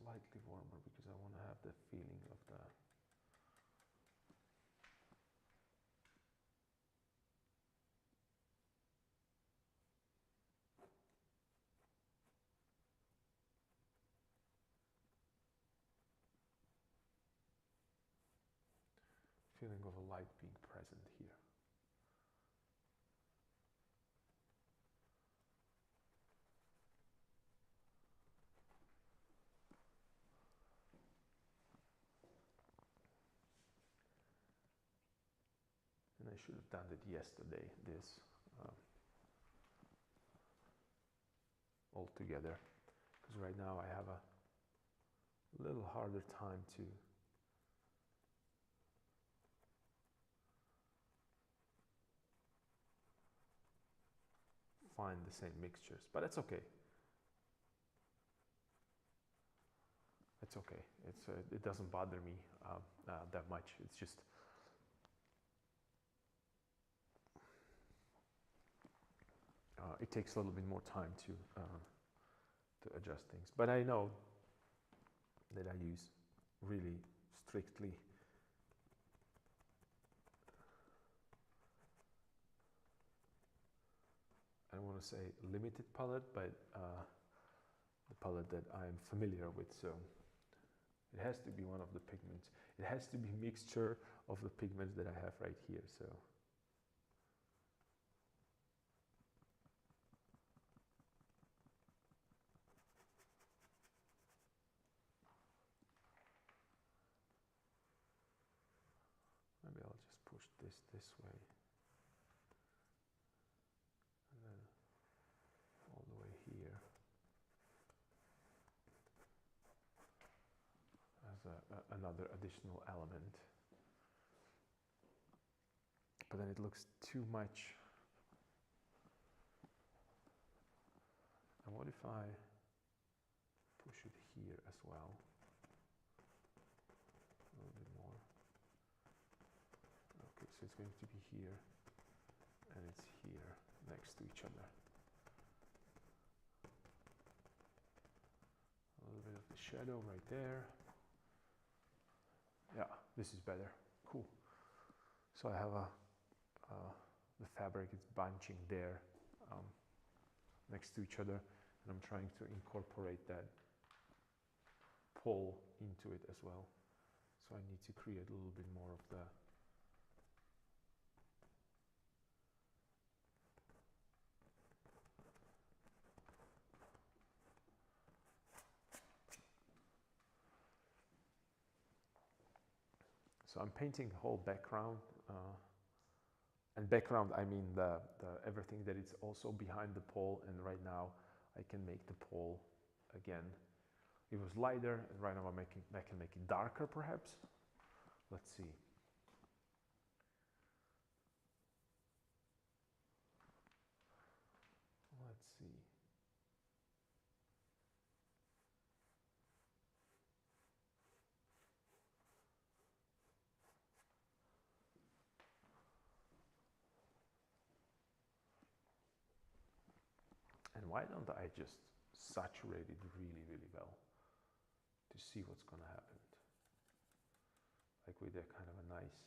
Slightly warmer because I want to have the feeling of the feeling of a light being present here. And I should have done it yesterday, this all together, because right now I have a little harder time to find the same mixtures, but it's okay. It's okay. It doesn't bother me that much. It's just it takes a little bit more time to adjust things. But I know that I use really strictly I don't want to say limited palette, but the palette that I'm familiar with. So it has to be one of the pigments. It has to be a mixture of the pigments that I have right here. So maybe I'll just push this way. And then all the way here as another additional element. But then it looks too much. And what if I push it here as well? A little bit more. Okay, so it's going to be here and it's here next to each other. A little bit of the shadow right there. Yeah, this is better. Cool. So I have the fabric is bunching there next to each other, and I'm trying to incorporate that pull into it as well. So I need to create a little bit more of the So I'm painting the whole background, and background I mean the everything that is also behind the pole, and right now I can make the pole again. It was lighter, and right now I can make it darker perhaps. Let's see. Let's see. And why don't I just saturate it really, really well to see what's going to happen? Like with a kind of a nice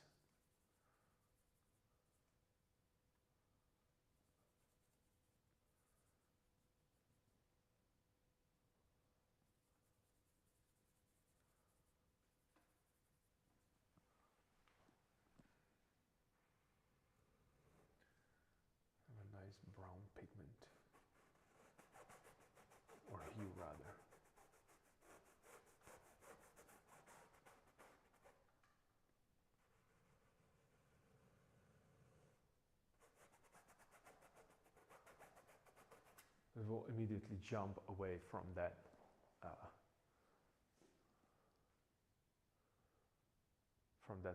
brown pigment, or hue rather. We will immediately jump away from that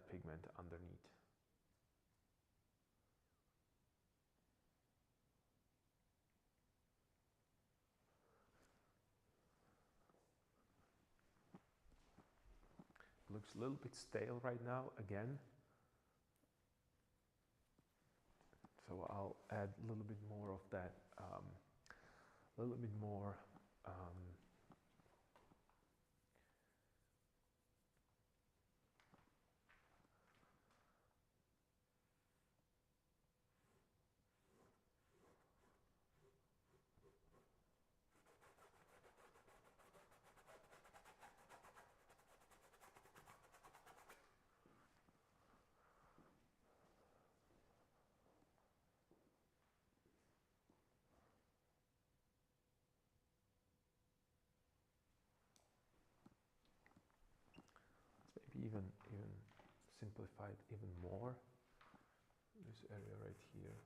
pigment underneath. Looks a little bit stale right now again. So I'll add a little bit more of that, a little bit more even simplify it even more. This area right here,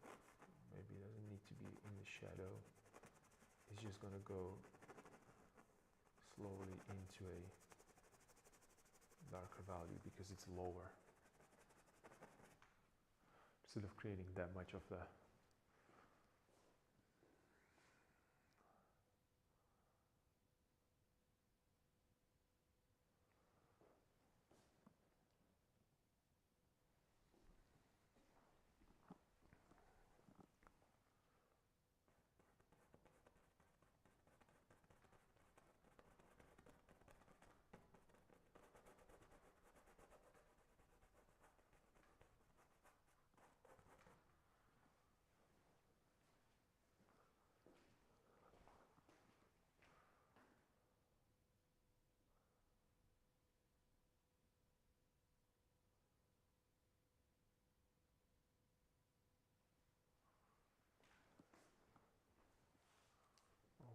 maybe it doesn't need to be in the shadow. It's just gonna go slowly into a darker value because it's lower, instead of creating that much of the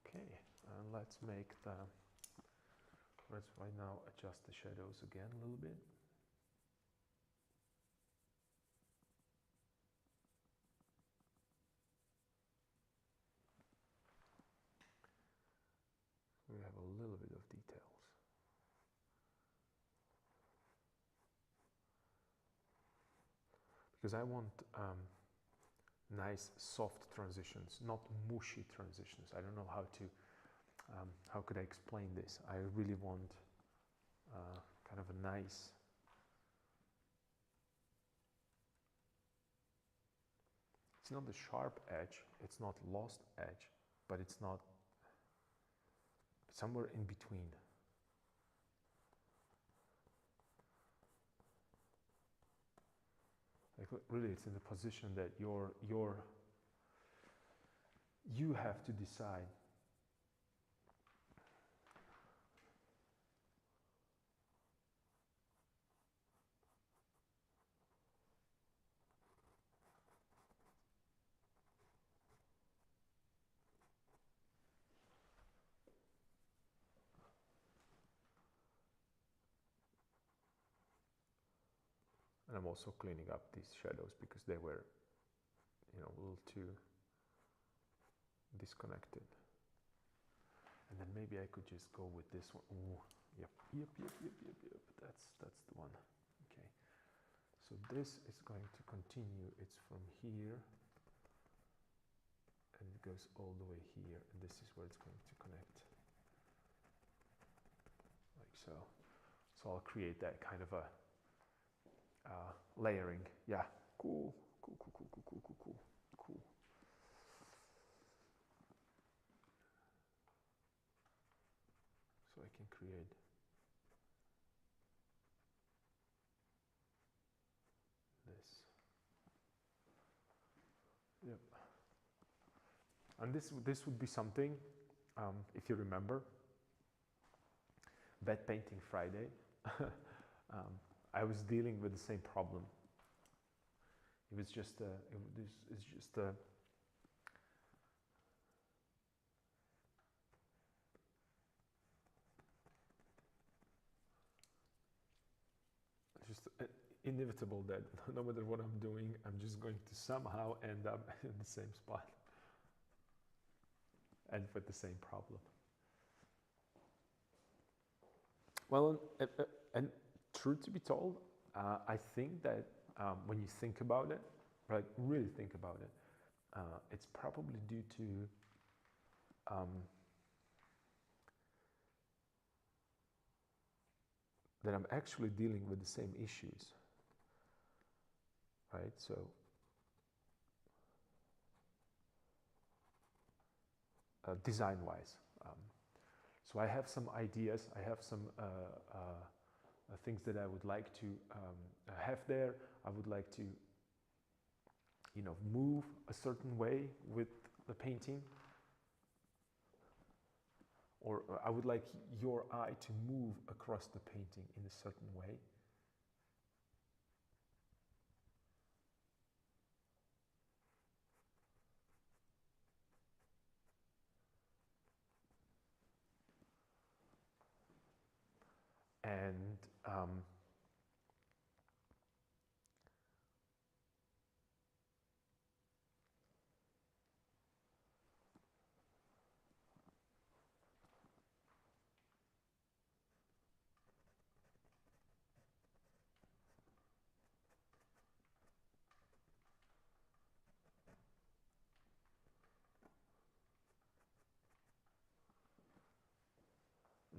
okay, and let's right now adjust the shadows again a little bit. We have a little bit of details. Because I want nice soft transitions, not mushy transitions. I don't know how could I explain this? I really want kind of a nice, it's not the sharp edge, it's not lost edge, but it's not, somewhere in between. Like really, it's in the position that you have to decide. I'm also cleaning up these shadows because they were, you know, a little too disconnected. And then maybe I could just go with this one. Ooh, yep. That's the one. Okay. So this is going to continue. It's from here, and it goes all the way here, and this is where it's going to connect, like so. So I'll create that kind of a layering. Yeah. Cool. So I can create this. Yep. And this would be something, if you remember, Bed Painting Friday. I was dealing with the same problem. It was just inevitable that no matter what I'm doing, I'm just going to somehow end up in the same spot and with the same problem. Well, and truth to be told, I think that when you think about it, like really think about it, it's probably due to that I'm actually dealing with the same issues, right? So design-wise, so I have some ideas, I have some things that I would like to have there. I would like to, you know, move a certain way with the painting, or I would like your eye to move across the painting in a certain way. And I'm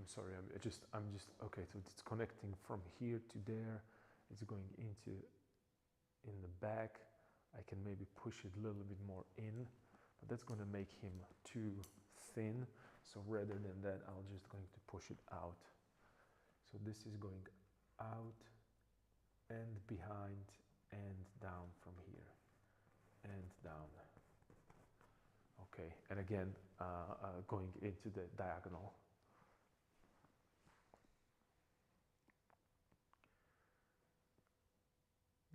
sorry, I'm just okay. So it's connecting from here to there. It's going into in the back. I can maybe push it a little bit more in, but that's going to make him too thin. So rather than that, I'm just going to push it out. So this is going out and behind and down from here and down. Okay, and again, going into the diagonal.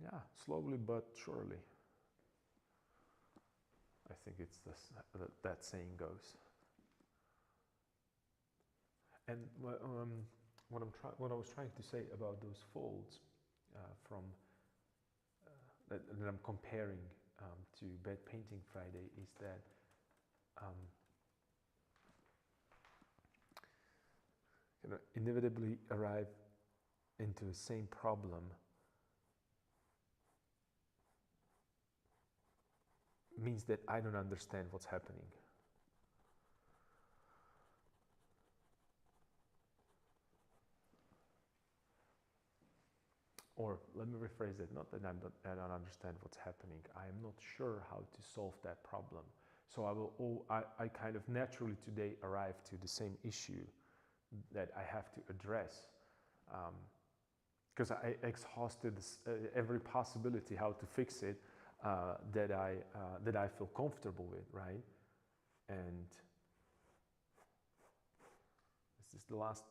Yeah, slowly but surely. I think it's this, that saying goes. And what I was trying to say about those folds from that I'm comparing to Bed Painting Friday is that you know, inevitably arrive into the same problem means that I don't understand what's happening. Or let me rephrase it, not that I don't understand what's happening. I am not sure how to solve that problem. So I kind of naturally today arrive to the same issue that I have to address. Because I exhausted every possibility how to fix it that I feel comfortable with, right? And this is the last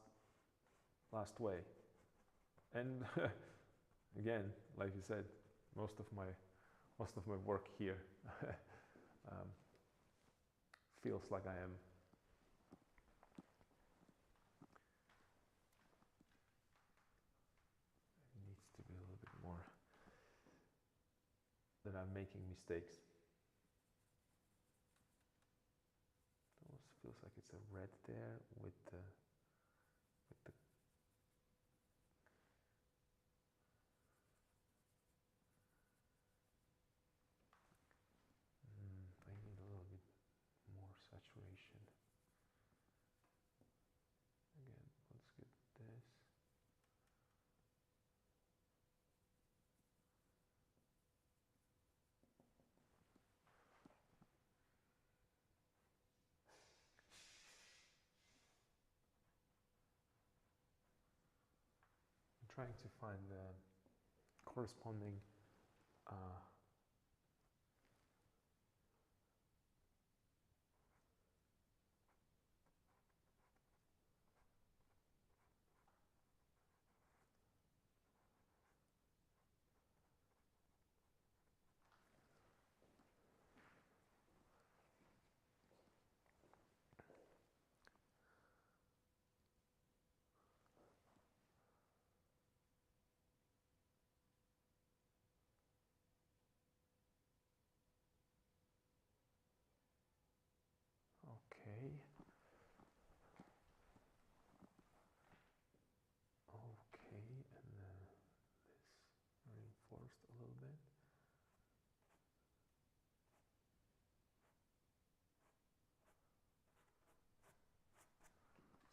way. And again, like you said, most of my work here feels like I am it needs to be a little bit more I'm making mistakes. Almost feels like it's a red there with the I need a little bit more saturation. Again, let's get this. I'm trying to find the corresponding okay. Okay, and then this reinforced a little bit.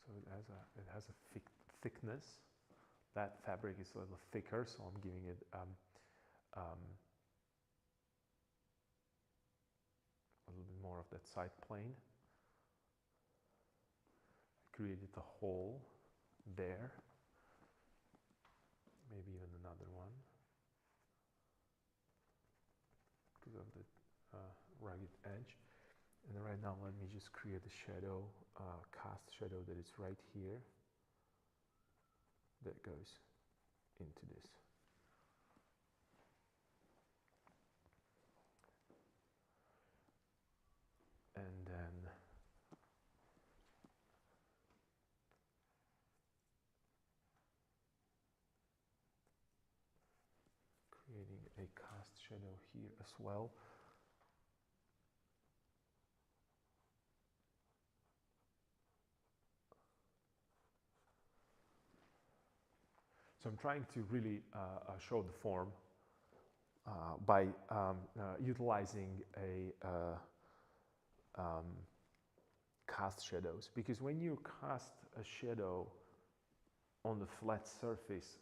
So it has a thickness. That fabric is a little thicker, so I'm giving it a little bit more of that side plane. I created a hole there, maybe even another one because of the rugged edge. And right now, let me just create a shadow, cast shadow that is right here that goes into this. And then creating a cast shadow here as well. So I'm trying to really show the form by utilizing a cast shadows, because when you cast a shadow on the flat surface,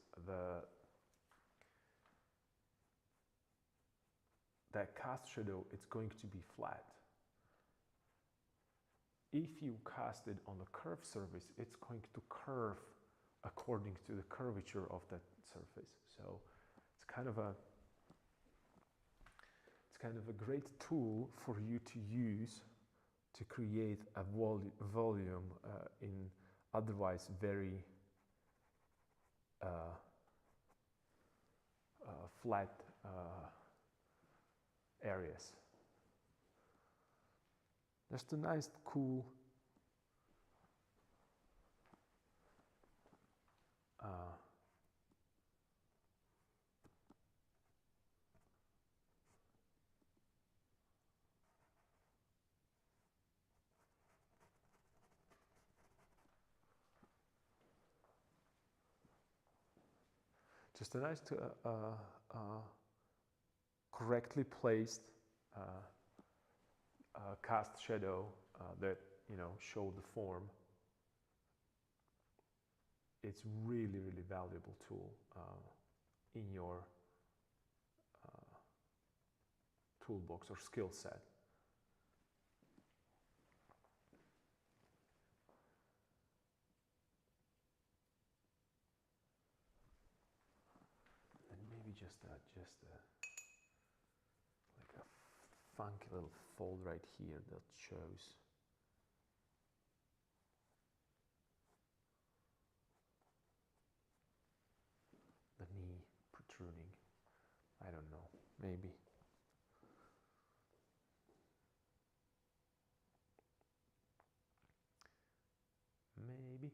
that cast shadow, it's going to be flat. If you cast it on the curved surface, it's going to curve according to the curvature of that surface. So it's kind of a great tool for you to use to create a volume in otherwise very flat areas. Just a nice, cool just a nice, correctly placed cast shadow that show the form. It's really, really valuable tool in your toolbox or skill set. And maybe just like a funky little fold right here that shows the knee protruding. I don't know, maybe. Maybe.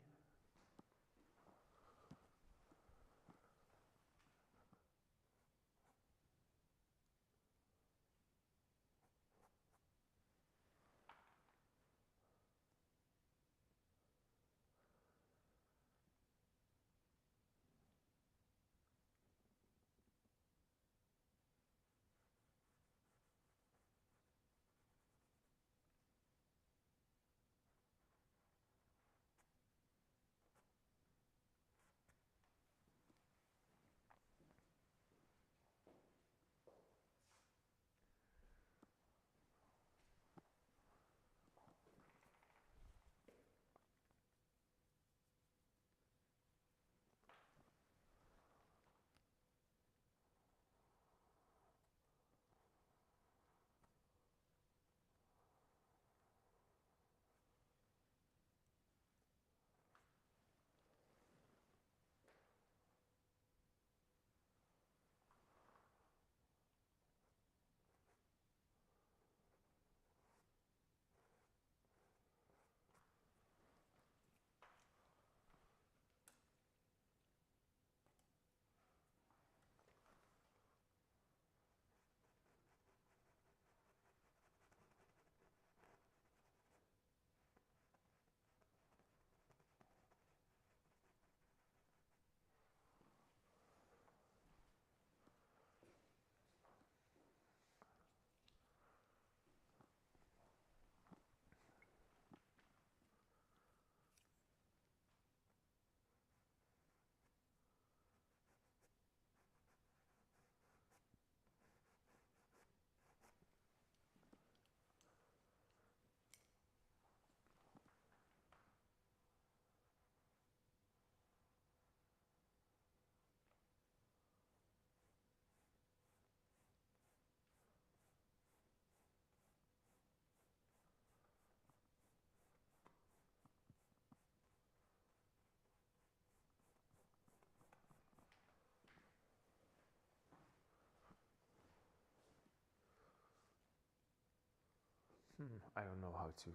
I don't know how to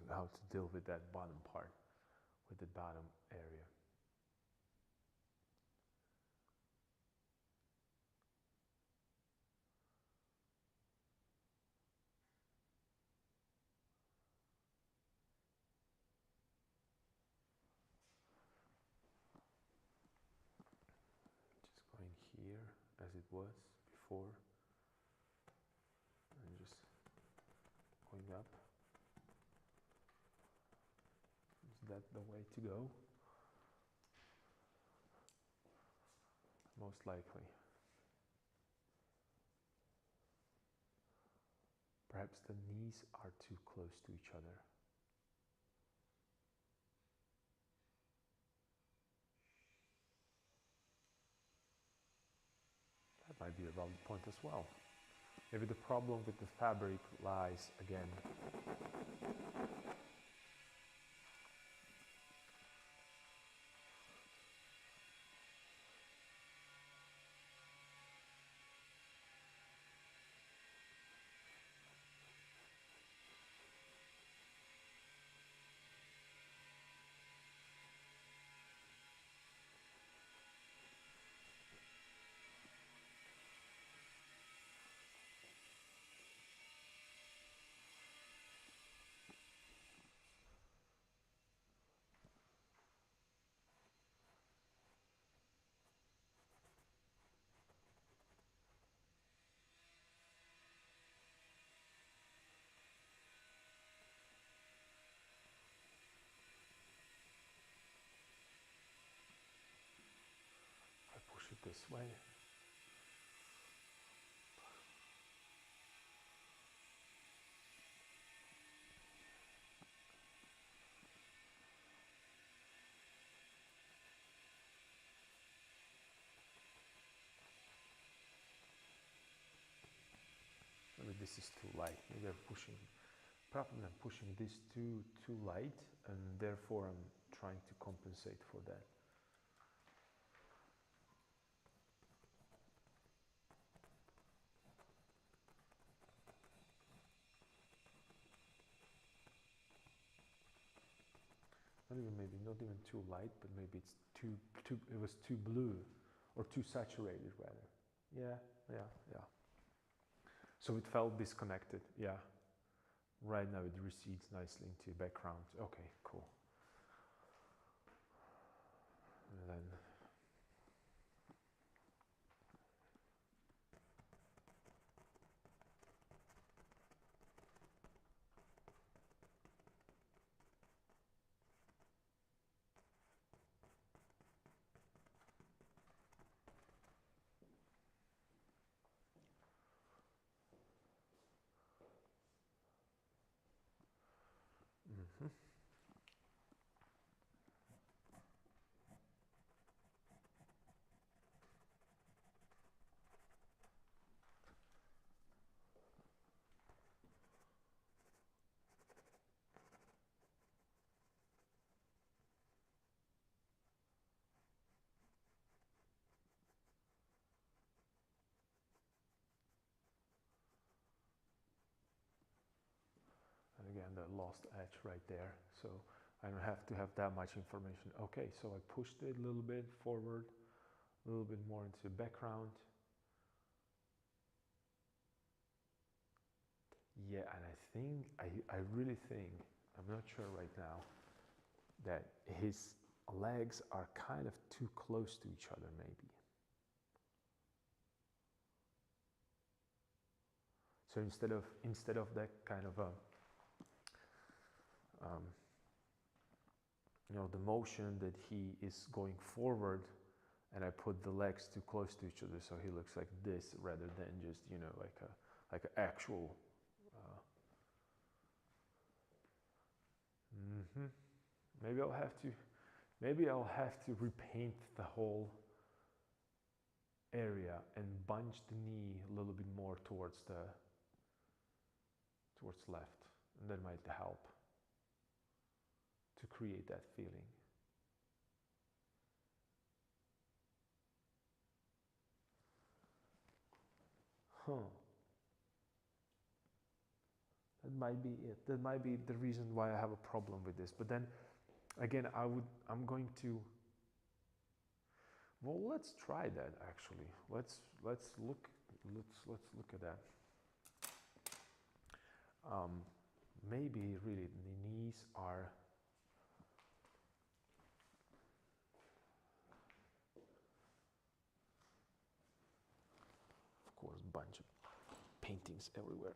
deal with that bottom part, with the bottom area. Just going here as it was before, and just going up. Is that the way to go? Most likely. Perhaps the knees are too close to each other. That might be a valid point as well. Maybe the problem with the fabric lies again. If I push it this way. Maybe this is too light. Maybe probably I'm pushing this too light, and therefore I'm trying to compensate for that. Not even too light, but maybe it's it was too blue, or too saturated rather. Yeah. So it felt disconnected, yeah. Right now it recedes nicely into background. Okay, cool. And then again, the lost edge right there. So I don't have to have that much information. Okay, so I pushed it a little bit forward, a little bit more into the background. Yeah, and I really think, I'm not sure right now, that his legs are kind of too close to each other maybe. So instead of that kind of a the motion that he is going forward, and I put the legs too close to each other, so he looks like this rather than just like an actual. Maybe I'll have to repaint the whole area and bunch the knee a little bit more towards left, and that might help to create that feeling. That might be it. That might be the reason why I have a problem with this. But then again, I'm going to, well, let's try that actually. Let's look at that. Maybe really the knees are, of course, bunch of paintings everywhere.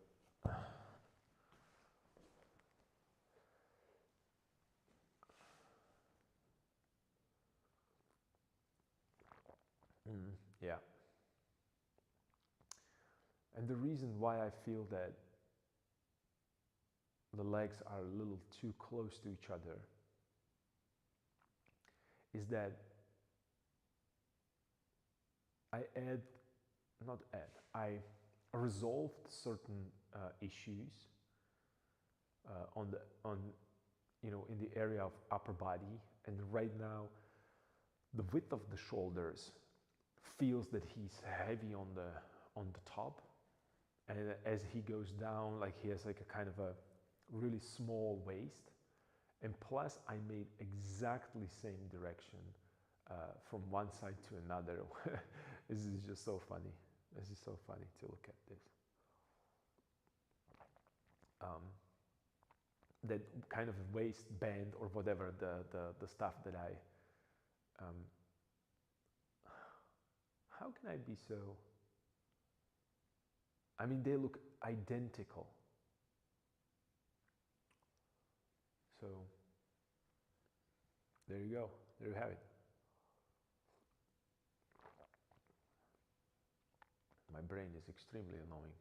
Yeah. And the reason why I feel that the legs are a little too close to each other is that I resolved certain issues in the area of upper body, and right now the width of the shoulders feels that he's heavy on the top, and as he goes down, like he has like a kind of a really small waist, and plus I made exactly same direction from one side to another. This is just so funny. This is so funny to look at this. That kind of waistband or whatever the stuff that I. How can I be so? I mean, they look identical. So there you go. There you have it. My brain is extremely annoying.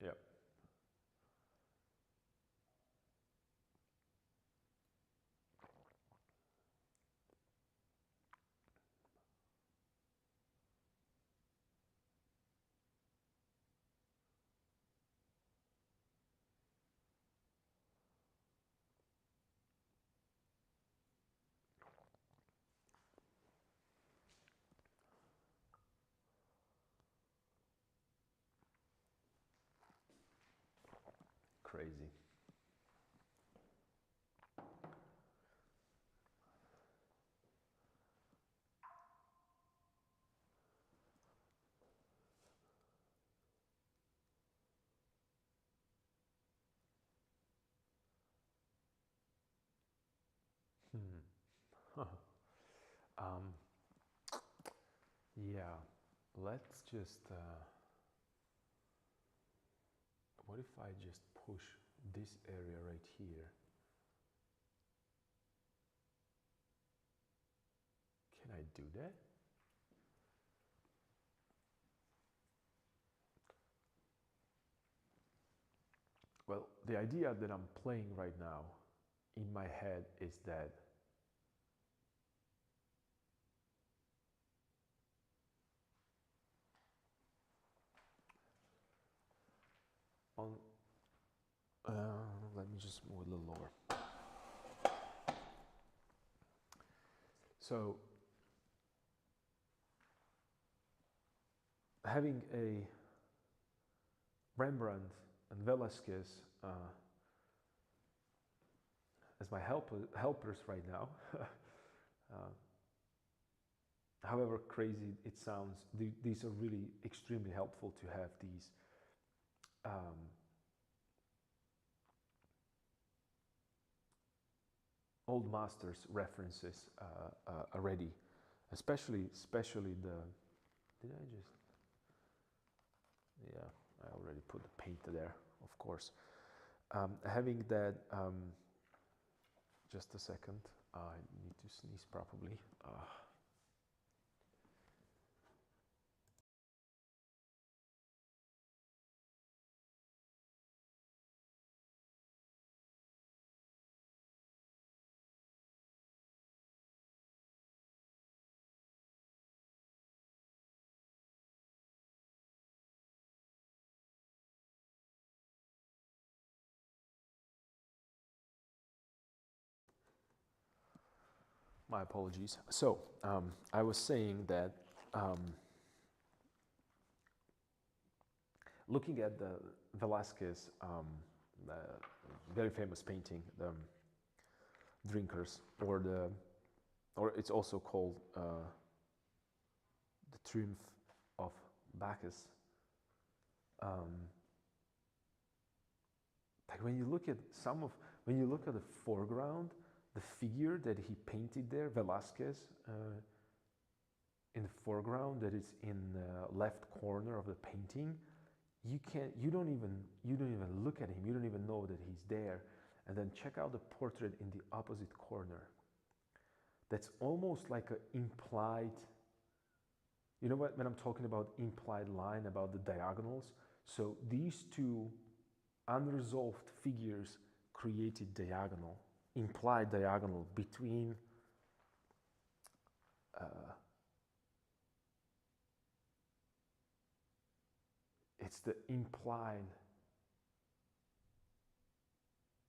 Yep. Crazy. um, yeah, let's just. What if I just push this area right here? Can I do that? Well, the idea that I'm playing right now in my head is that on, let me just move a little lower. So, having a Rembrandt and Velasquez as my helpers right now, however crazy it sounds, these are really extremely helpful to have these old masters references already, especially the. Did I just? Yeah, I already put the paint there, of course. Having that. Just a second. I need to sneeze properly. My apologies. So I was saying that looking at the Velázquez, the very famous painting, the Drinkers, or it's also called the Triumph of Bacchus. Like when you look at when you look at the foreground, the figure that he painted there, Velázquez, in the foreground, that is in the left corner of the painting, you don't even look at him, you don't even know that he's there. And then check out the portrait in the opposite corner. That's almost like an implied, you know what, when I'm talking about implied line, about the diagonals. So these two unresolved figures created diagonal, implied diagonal between it's the implied,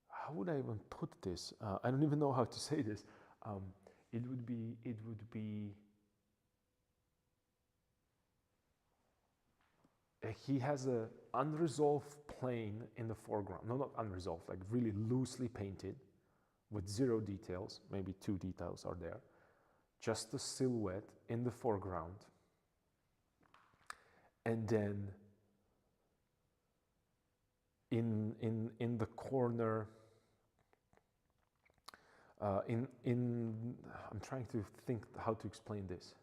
how would I even put this? I don't even know how to say this. It would be he has a unresolved plane in the foreground. No, not unresolved, like really loosely painted with zero details. Maybe 2 details are there. Just a silhouette in the foreground. And then in the corner, I'm trying to think how to explain this.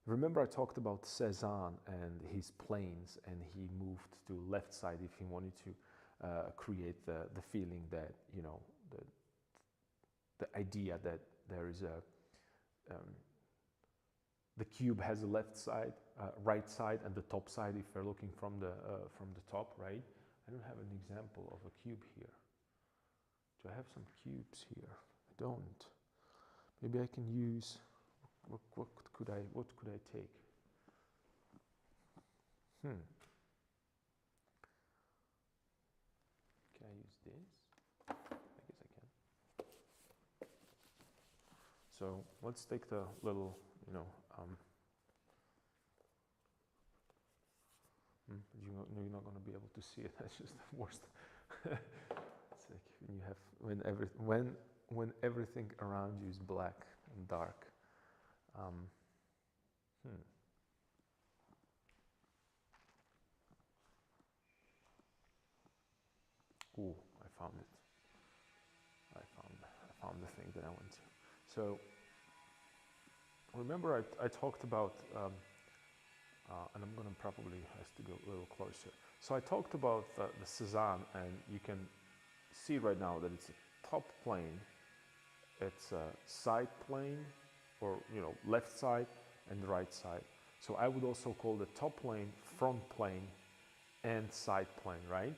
Remember I talked about Cézanne and his planes, and he moved to left side if he wanted to create the feeling that, you know, the idea that there is the cube has a left side, right side, and the top side if we're looking from the top, right? I don't have an example of a cube here. Do I have some cubes here? I don't. Maybe I can use, what could I take? Can I use this? I guess I can. So let's take the little, you know, you're not going to be able to see it. That's just the worst. It's like when you have when everything around you is black and dark. Ooh, I found it. I found the thing that I want to. So remember I talked about, and I'm gonna probably have to go a little closer. So I talked about the Cézanne, and you can see right now that it's a top plane, it's a side plane, or, you know, left side and right side. So I would also call the top plane front plane and side plane, right?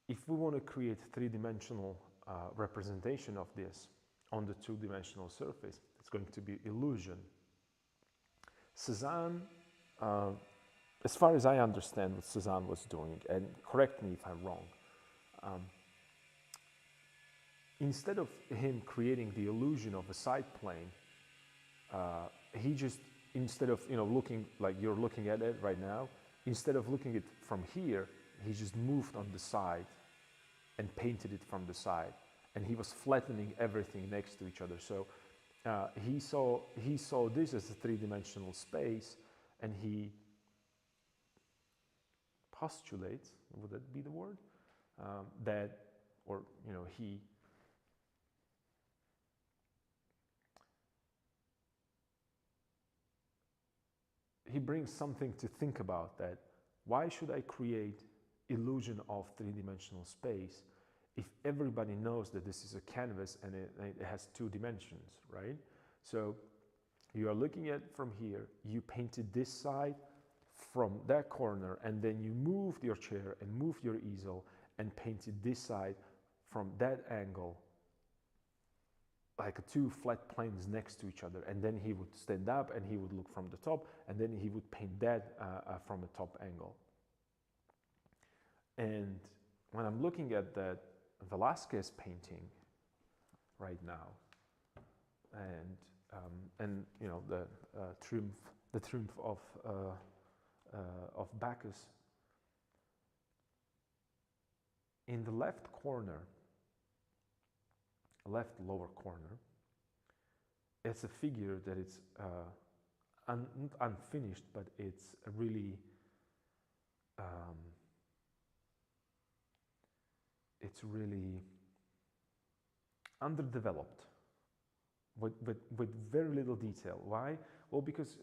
If we want to create three-dimensional representation of this on the two-dimensional surface, it's going to be illusion. Cézanne, as far as I understand what Cézanne was doing, and correct me if I'm wrong, instead of him creating the illusion of a side plane, he just, instead of, you know, looking like you're looking at it right now, instead of looking at it from here, he just moved on the side and painted it from the side, and he was flattening everything next to each other. So he saw this as a three-dimensional space, and he postulates, would that be the word, that, or, you know, he brings something to think about, that why should I create illusion of three-dimensional space if everybody knows that this is a canvas and it has two dimensions, right? So you are looking at it from here, you painted this side from that corner, and then you moved your chair and moved your easel and painted this side from that angle, like two flat planes next to each other. And then he would stand up and he would look from the top, and then he would paint that from a top angle. And when I'm looking at that Velázquez painting right now, and you know the triumph of Bacchus. In the left corner, left lower corner, it's a figure that is unfinished, but it's really underdeveloped with very little detail. Why? Well, because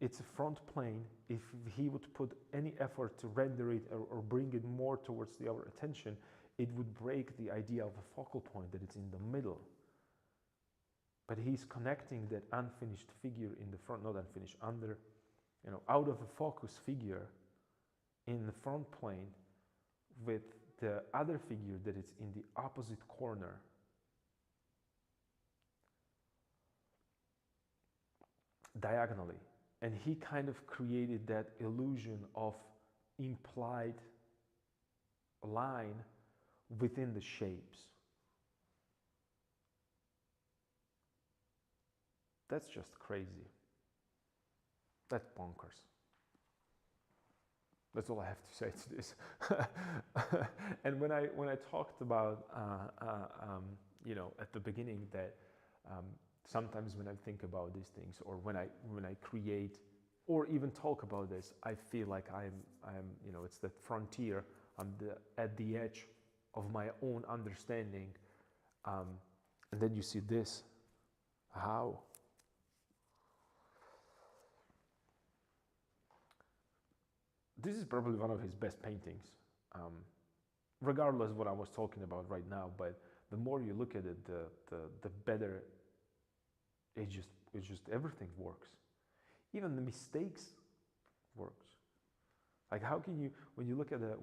it's a front plane. If he would put any effort to render it or bring it more towards our attention, it would break the idea of a focal point that it's in the middle. But he's connecting that unfinished figure in the front, not unfinished, out of a focus figure in the front plane with the other figure that is in the opposite corner. Diagonally. And he kind of created that illusion of implied line within the shapes. That's just crazy. That's bonkers. That's all I have to say to this. And when I talked about at the beginning that sometimes when I think about these things, or when I create or even talk about this, I feel like I'm it's that frontier. I'm at the edge of my own understanding, and then you see this. How? This is probably one of his best paintings, regardless of what I was talking about right now. But the more you look at it, the better. It just everything works. Even the mistakes works. Like how can you, when you look at the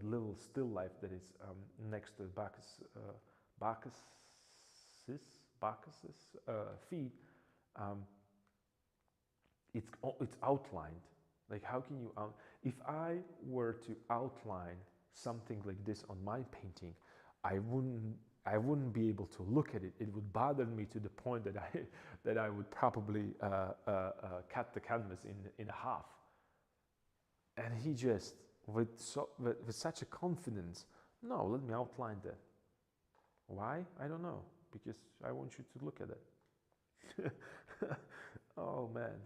little still life that is next to Bacchus's feet, it's outlined. Like how can you if I were to outline something like this on my painting, I wouldn't be able to look at it. It would bother me to the point that I would probably cut the canvas in half. And he just with such a confidence, no, let me outline that. Why? I don't know, because I want you to look at it. Oh man.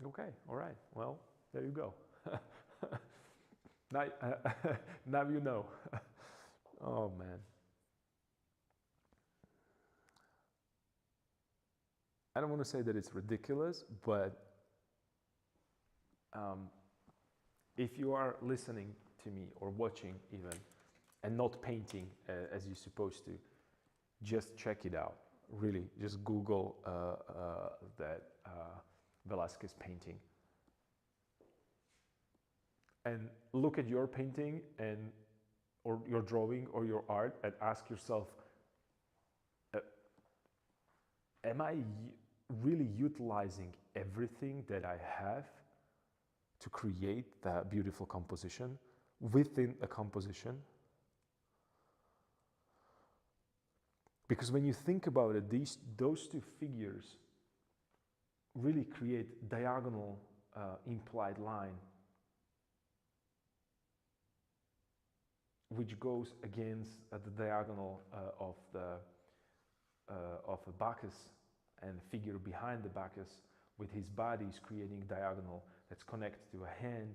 Okay, all right. Well, there you go. Now you know. Oh man. I don't want to say that it's ridiculous, but if you are listening to me or watching even and not painting as you're supposed to, just check it out. Really, just Google that Velázquez painting and look at your painting or your drawing or your art and ask yourself, am I really utilizing everything that I have to create that beautiful composition within a composition? Because when you think about it, those two figures really create diagonal implied line, which goes against the diagonal of a Bacchus, and the figure behind the Bacchus with his body is creating diagonal that's connected to a hand,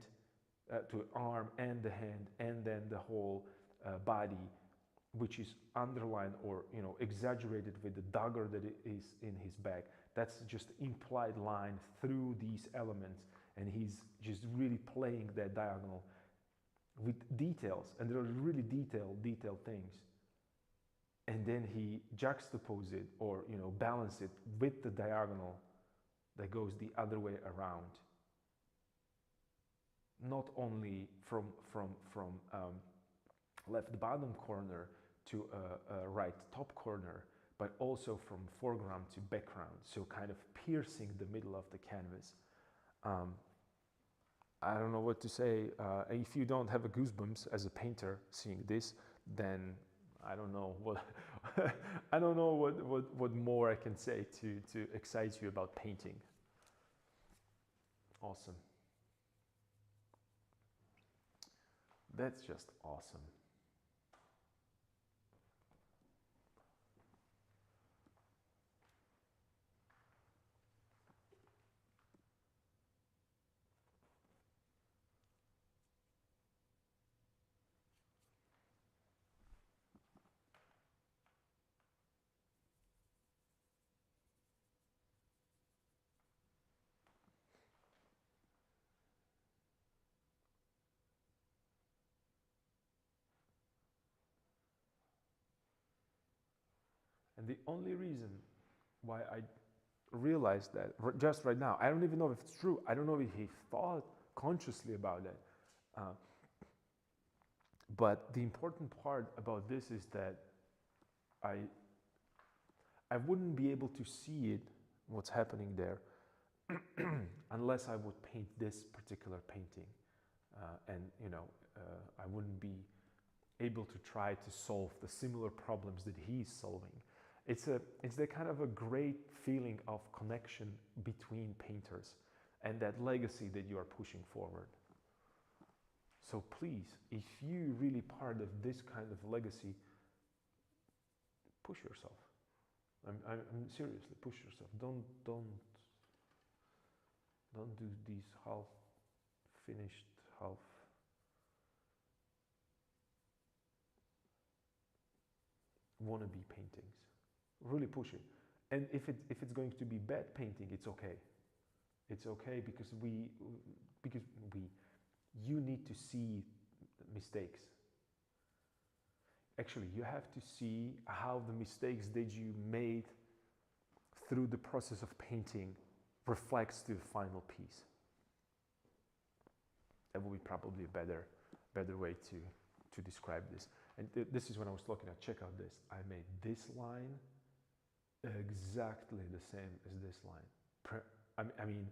to an arm and the hand, and then the whole body, which is underlined or exaggerated with the dagger that is in his back. That's just implied line through these elements, and he's just really playing that diagonal with details, and there are really detailed things. And then he juxtaposes it or balance it with the diagonal that goes the other way around. Not only from left bottom corner to right top corner, but also from foreground to background, so kind of piercing the middle of the canvas. I don't know what to say. If you don't have a goosebumps as a painter seeing this, then I don't know what I don't know what more I can say to excite you about painting. Awesome. That's just awesome. And the only reason why I realized that just right now, I don't even know if it's true. I don't know if he thought consciously about it. Uh, but the important part about this is that I I wouldn't be able to see it, what's happening there, unless I would paint this particular painting. And I wouldn't be able to try to solve the similar problems that he's solving. It's the kind of a great feeling of connection between painters and that legacy that you are pushing forward. So please, if you really part of this kind of legacy, push yourself. I'm seriously, push yourself. Don't do these half finished, half wannabe paintings. Really push it. And if it's going to be bad painting, it's okay. It's okay because you need to see mistakes. Actually, you have to see how the mistakes that you made through the process of painting reflects to the final piece. That will be probably a better way to describe this. And this is when I was looking at, check out this. I made this line exactly the same as this line. I mean,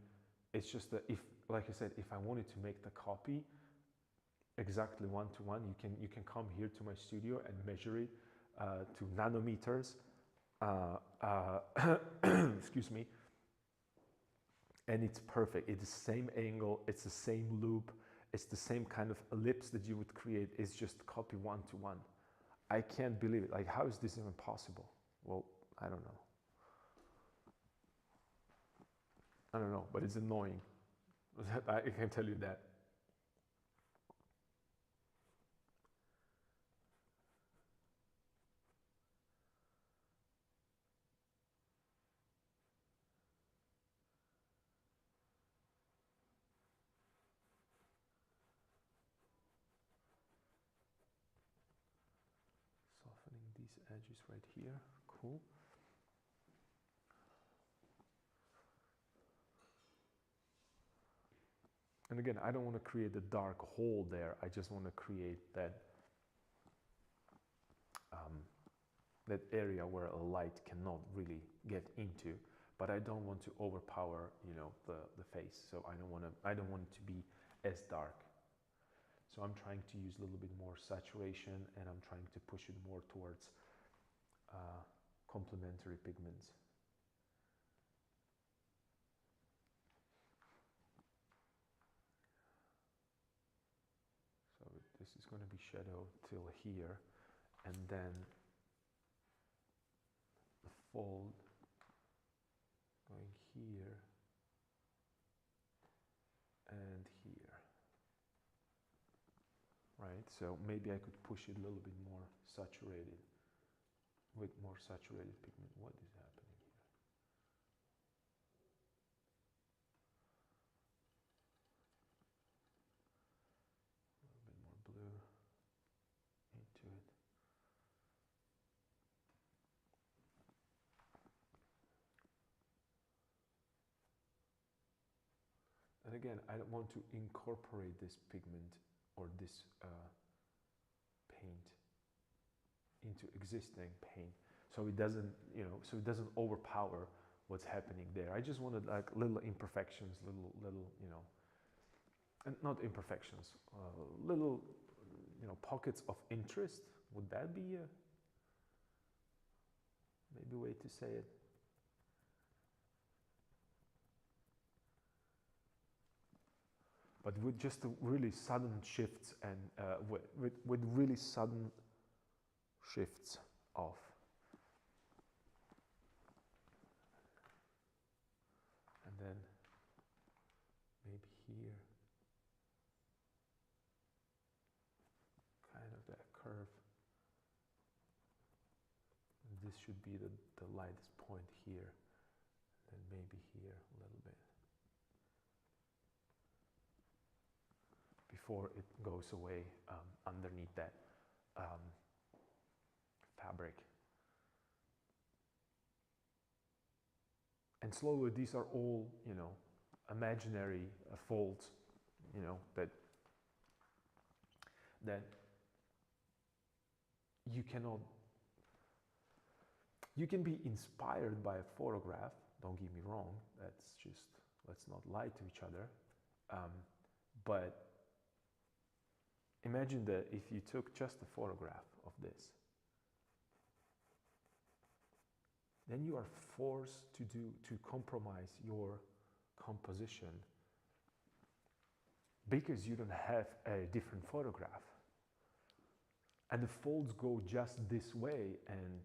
it's just that if, like I said, if I wanted to make the copy exactly one-to-one, you can come here to my studio and measure it to nanometers. Excuse me. And it's perfect. It's the same angle. It's the same loop. It's the same kind of ellipse that you would create. It's just copy one-to-one. I can't believe it. Like, how is this even possible? Well, I don't know. I don't know, but it's annoying. I can tell you that. Softening these edges right here. Cool. And again, I don't want to create a dark hole there. I just want to create that that area where a light cannot really get into. But I don't want to overpower, the face. So I don't want it to be as dark. So I'm trying to use a little bit more saturation, and I'm trying to push it more towards complementary pigments. So this is going to be shadow till here, and then the fold going here and here. Right, so maybe I could push it a little bit more saturated, with more saturated pigment. What is happening here? A little bit more blue into it. And again, I don't want to incorporate this pigment or this paint into existing paint, so it doesn't, overpower what's happening there. I just wanted like little imperfections, little, and not imperfections, little, pockets of interest. Would that be a maybe way to say it? But with just really sudden shifts and with really sudden shifts of. And then maybe here, kind of that curve. And this should be the lightest point here. And maybe here a little bit. Before it goes away underneath that fabric. And slowly these are all, imaginary folds, that you cannot, you can be inspired by a photograph, don't get me wrong, that's just, let's not lie to each other, but imagine that if you took just a photograph of this, then you are forced to compromise your composition because you don't have a different photograph. And the folds go just this way, and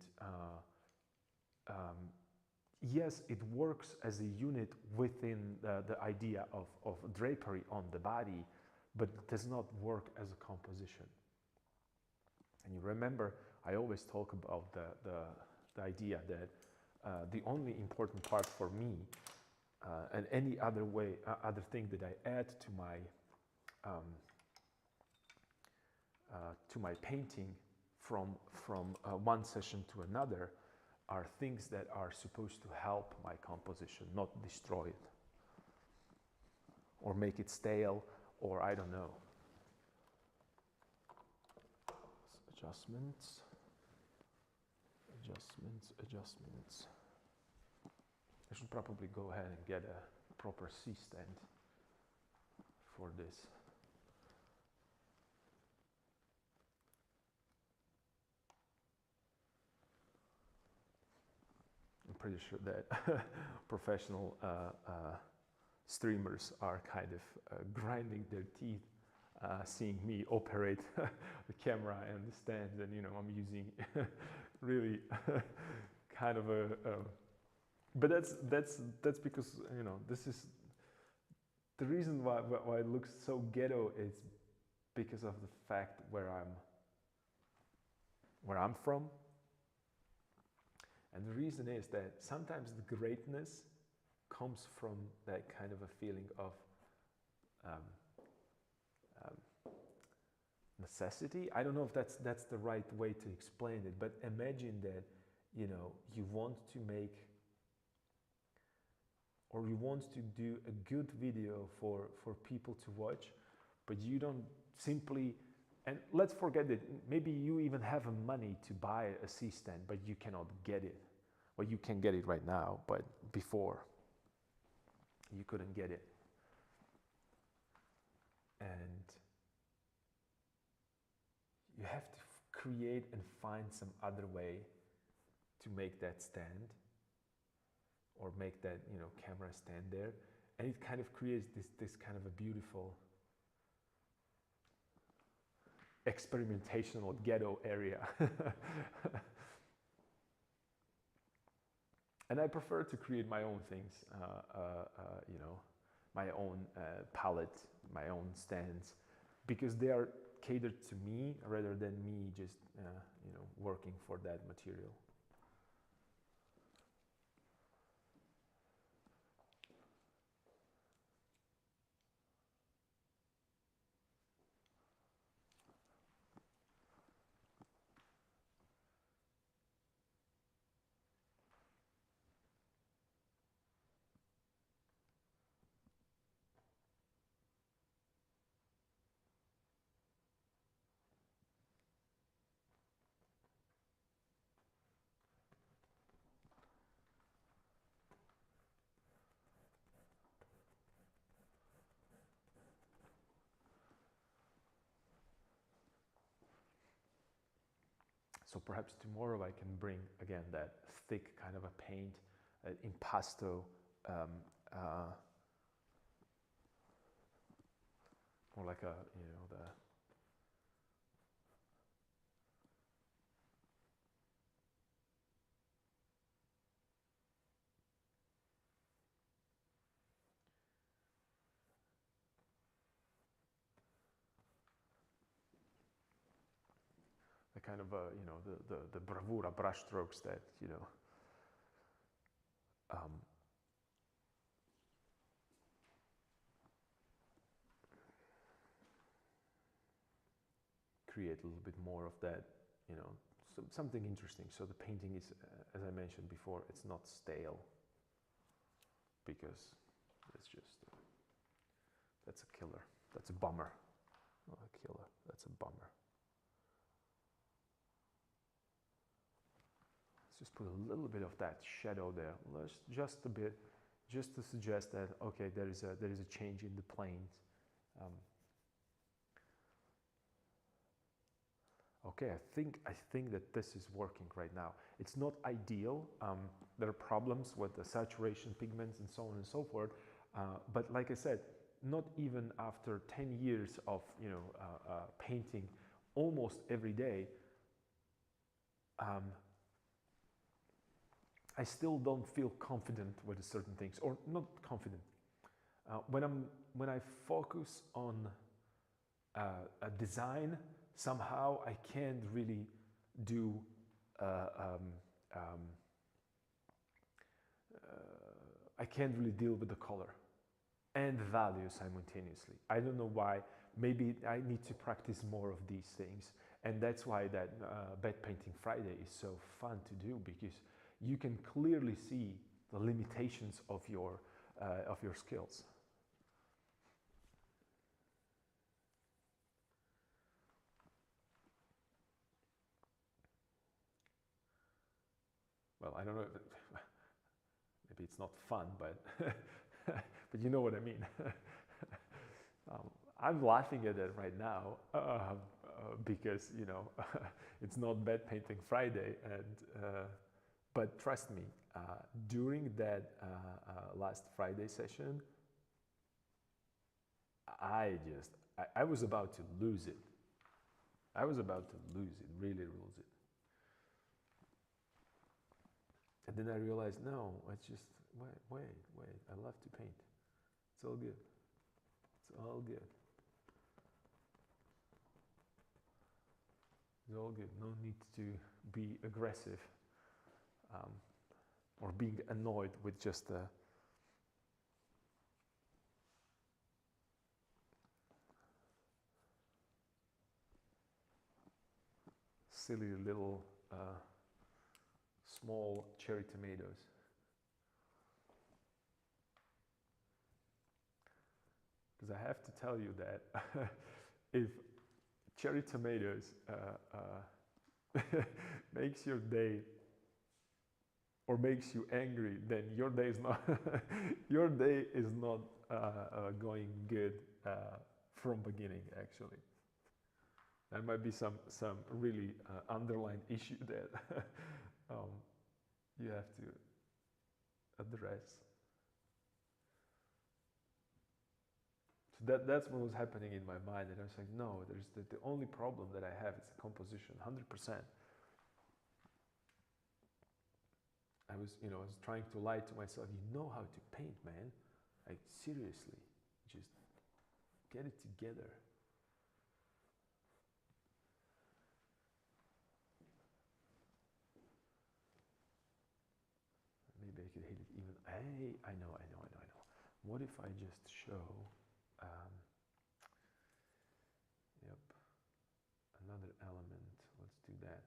yes, it works as a unit within the idea of drapery on the body, but it does not work as a composition. And you remember, I always talk about the idea that the only important part for me, and any other thing that I add to my painting from one session to another, are things that are supposed to help my composition, not destroy it, or make it stale, or I don't know. Adjustments. I should probably go ahead and get a proper C-stand for this. I'm pretty sure that professional streamers are kind of grinding their teeth seeing me operate the camera and the stands, and I'm using really kind of but that's because this is the reason why it looks so ghetto is because of the fact where I'm from. And the reason is that sometimes the greatness comes from that kind of a feeling of necessity. I don't know if that's the right way to explain it, but imagine that you want to make, or you want to do a good video for people to watch, but you don't simply, and let's forget it, maybe you even have money to buy a C-stand, but you cannot get it. Well, you can get it right now, but before you couldn't get it. And you have to create and find some other way to make that stand, or make that camera stand there, and it kind of creates this kind of a beautiful experimentational ghetto area. And I prefer to create my own things, my own palette, my own stands, because they are catered to me rather than me just working for that material. So perhaps tomorrow I can bring again that thick kind of a paint, impasto, um, uh, more like a, you know, the kind of, you know, the bravura brushstrokes that, you know, create a little bit more of that, you know, something interesting. So the painting is, as I mentioned before, it's not stale, because it's just, that's a killer. That's a bummer. Not a killer, that's a bummer. Let's just put a little bit of that shadow there, just a bit, just to suggest that, okay, there is a change in the planes. Okay, I think that this is working right now. It's not ideal. There are problems with the saturation pigments and so on and so forth. But like I said, not even after 10 years of, you know, painting almost every day, I still don't feel confident with certain things, or not confident. When I focus on a design, somehow I can't really do I can't really deal with the color and the value simultaneously. I don't know why. Maybe I need to practice more of these things, and that's why that Bed Painting Friday is so fun to do, because you can clearly see the limitations of your skills. Well, I don't know. Maybe it's not fun, but but you know what I mean. I'm laughing at it right now because, you know, it's not Bed Painting Friday, and but trust me, during that last Friday session, I was about to lose it. I was about to lose it, really lose it. And then I realized, no, it's just, wait, I love to paint. It's all good. It's all good. It's all good. No need to be aggressive or being annoyed with just a silly little small cherry tomatoes. Because I have to tell you that if cherry tomatoes makes your day or makes you angry, then your day is not your day is not going good from beginning. Actually, there might be some really underlying issue that you have to address. So that's what was happening in my mind, and I was like, no, there's the only problem that I have is the composition, 100%. I was trying to lie to myself. You know how to paint, man. Like, seriously, just get it together. Maybe I could hit it even. Hey, I know. What if I just show, yep, another element. Let's do that.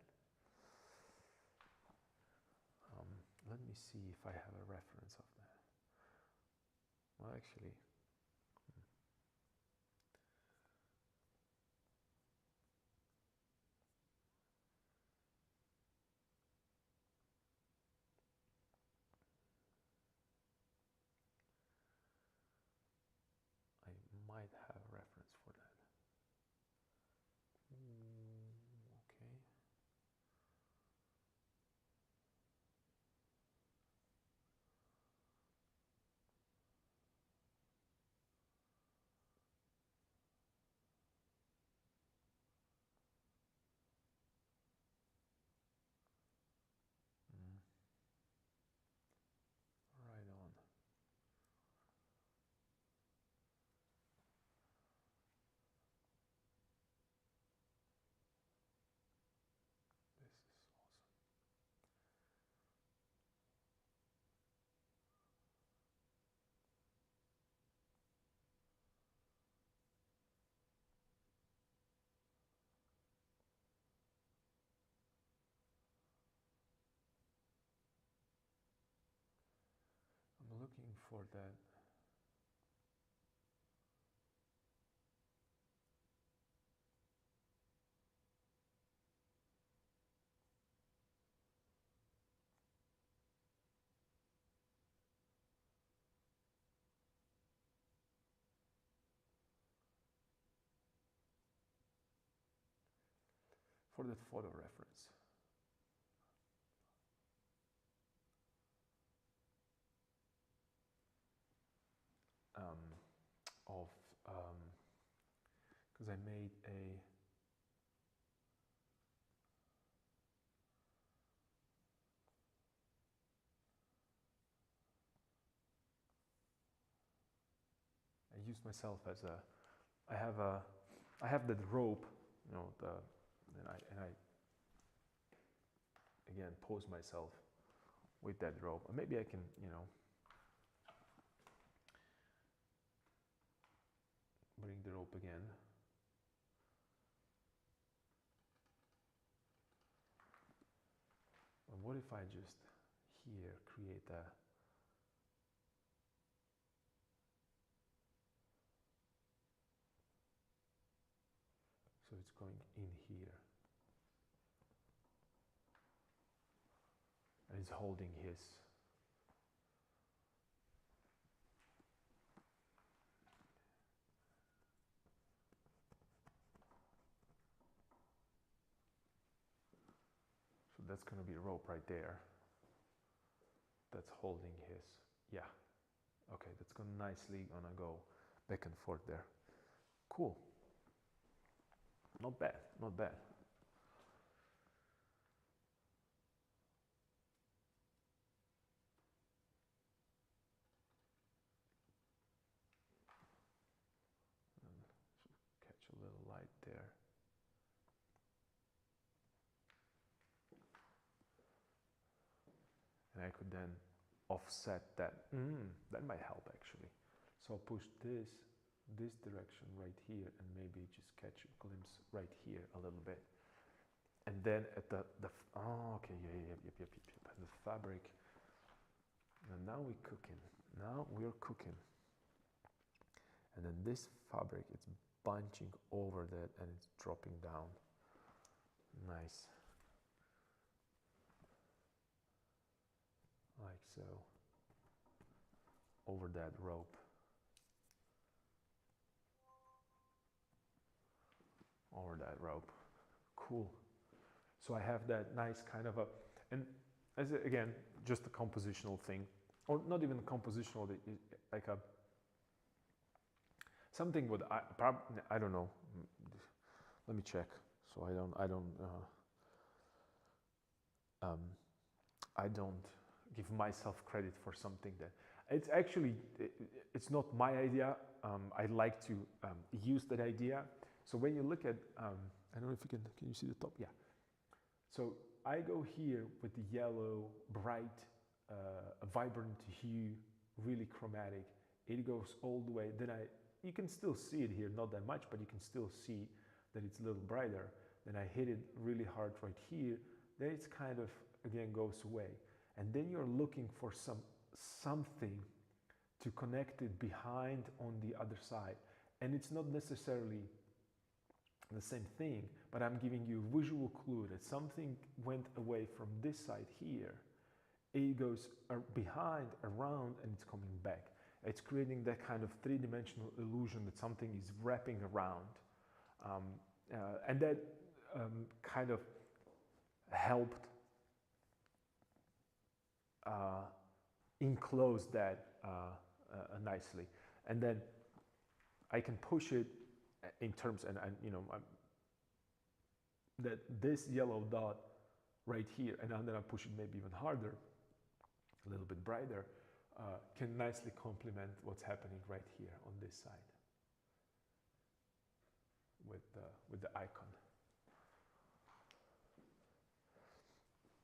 Let me see if I have a reference of that. Well, actually, I might have a reference for that. Okay. looking for that. For that photo reference. Of because I made a I use myself as a I have that rope, you know, and I again pose myself with that rope. Maybe I can, you know, bring the rope again. And what if I just here create a so it's going in here and it's holding his so that's going to be a rope right there that's holding his, yeah, okay, that's going to nicely gonna go back and forth there. Cool. Not bad, not bad. Catch a little light there. And I could then offset that. That might help actually. So I'll push this direction right here and maybe just catch a glimpse right here a little bit. And then at the oh, okay, yep. The fabric. And now we're cooking. Now we're cooking. And then this fabric, it's bunching over that and it's dropping down. Nice. Like so. Over that rope. Over that rope. Cool. So I have that nice kind of a, and as a, again, just a compositional thing, or not even compositional, like a something with I don't know. Let me check. So I don't give myself credit for something that it's actually it's not my idea. I like to use that idea. So when you look at I don't know if you can you see the top? Yeah. So I go here with the yellow, bright, vibrant hue, really chromatic. It goes all the way. Then you can still see it here, not that much, but you can still see that it's a little brighter. Then I hit it really hard right here. Then it's kind of, again, goes away. And then you're looking for something to connect it behind on the other side. And it's not necessarily the same thing, but I'm giving you a visual clue that something went away from this side here. It goes behind, around, and it's coming back. It's creating that kind of three-dimensional illusion that something is wrapping around. And that kind of helped enclose that nicely. And then I can push it in terms, and you know, that this yellow dot right here, and then I push it maybe even harder, a little bit brighter, can nicely complement what's happening right here on this side with the icon.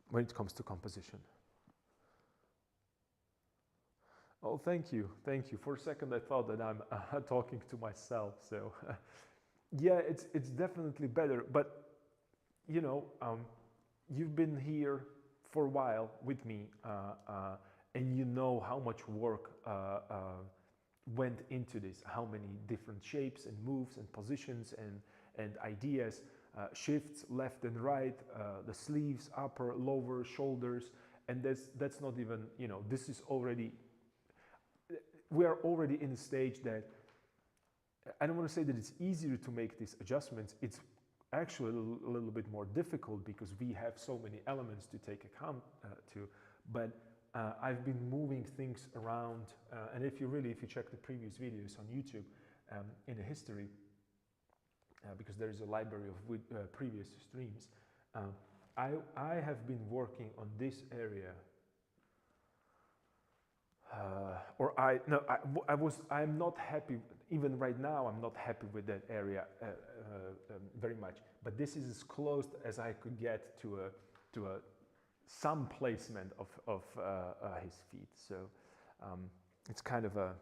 When it comes to composition. Oh, thank you. For a second, I thought that I'm talking to myself. So, yeah, it's definitely better. But you know, you've been here for a while with me, and you know how much work went into this, how many different shapes and moves and positions and ideas, shifts left and right, the sleeves, upper, lower, shoulders, and that's not even, you know, this is already, we are already in a stage that I don't want to say that it's easier to make these adjustments. It's actually a little bit more difficult because we have so many elements to take account to. But I've been moving things around, and if you check the previous videos on YouTube in the history, because there is a library of previous streams, I have been working on this area. I'm not happy, even right now, I'm not happy with that area very much. But this is as close as I could get to some placement of his feet. So it's kind of a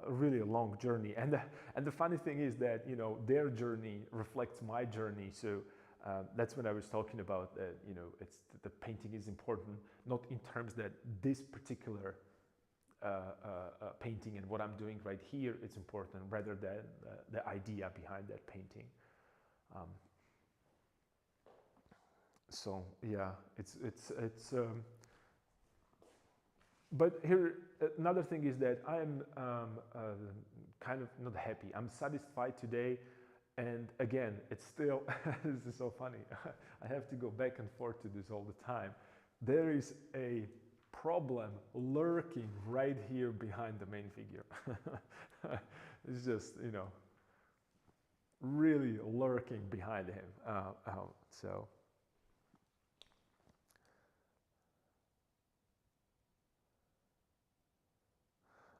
really a long journey. And the funny thing is that, you know, their journey reflects my journey. So that's what I was talking about. You know, the painting is important, not in terms that this particular painting and what I'm doing right here is important, rather than the idea behind that painting. So yeah, but here another thing is that I am kind of not happy. I'm satisfied today. And again, it's still, this is so funny. I have to go back and forth to this all the time. There is a problem lurking right here behind the main figure. It's just, you know, really lurking behind him. So.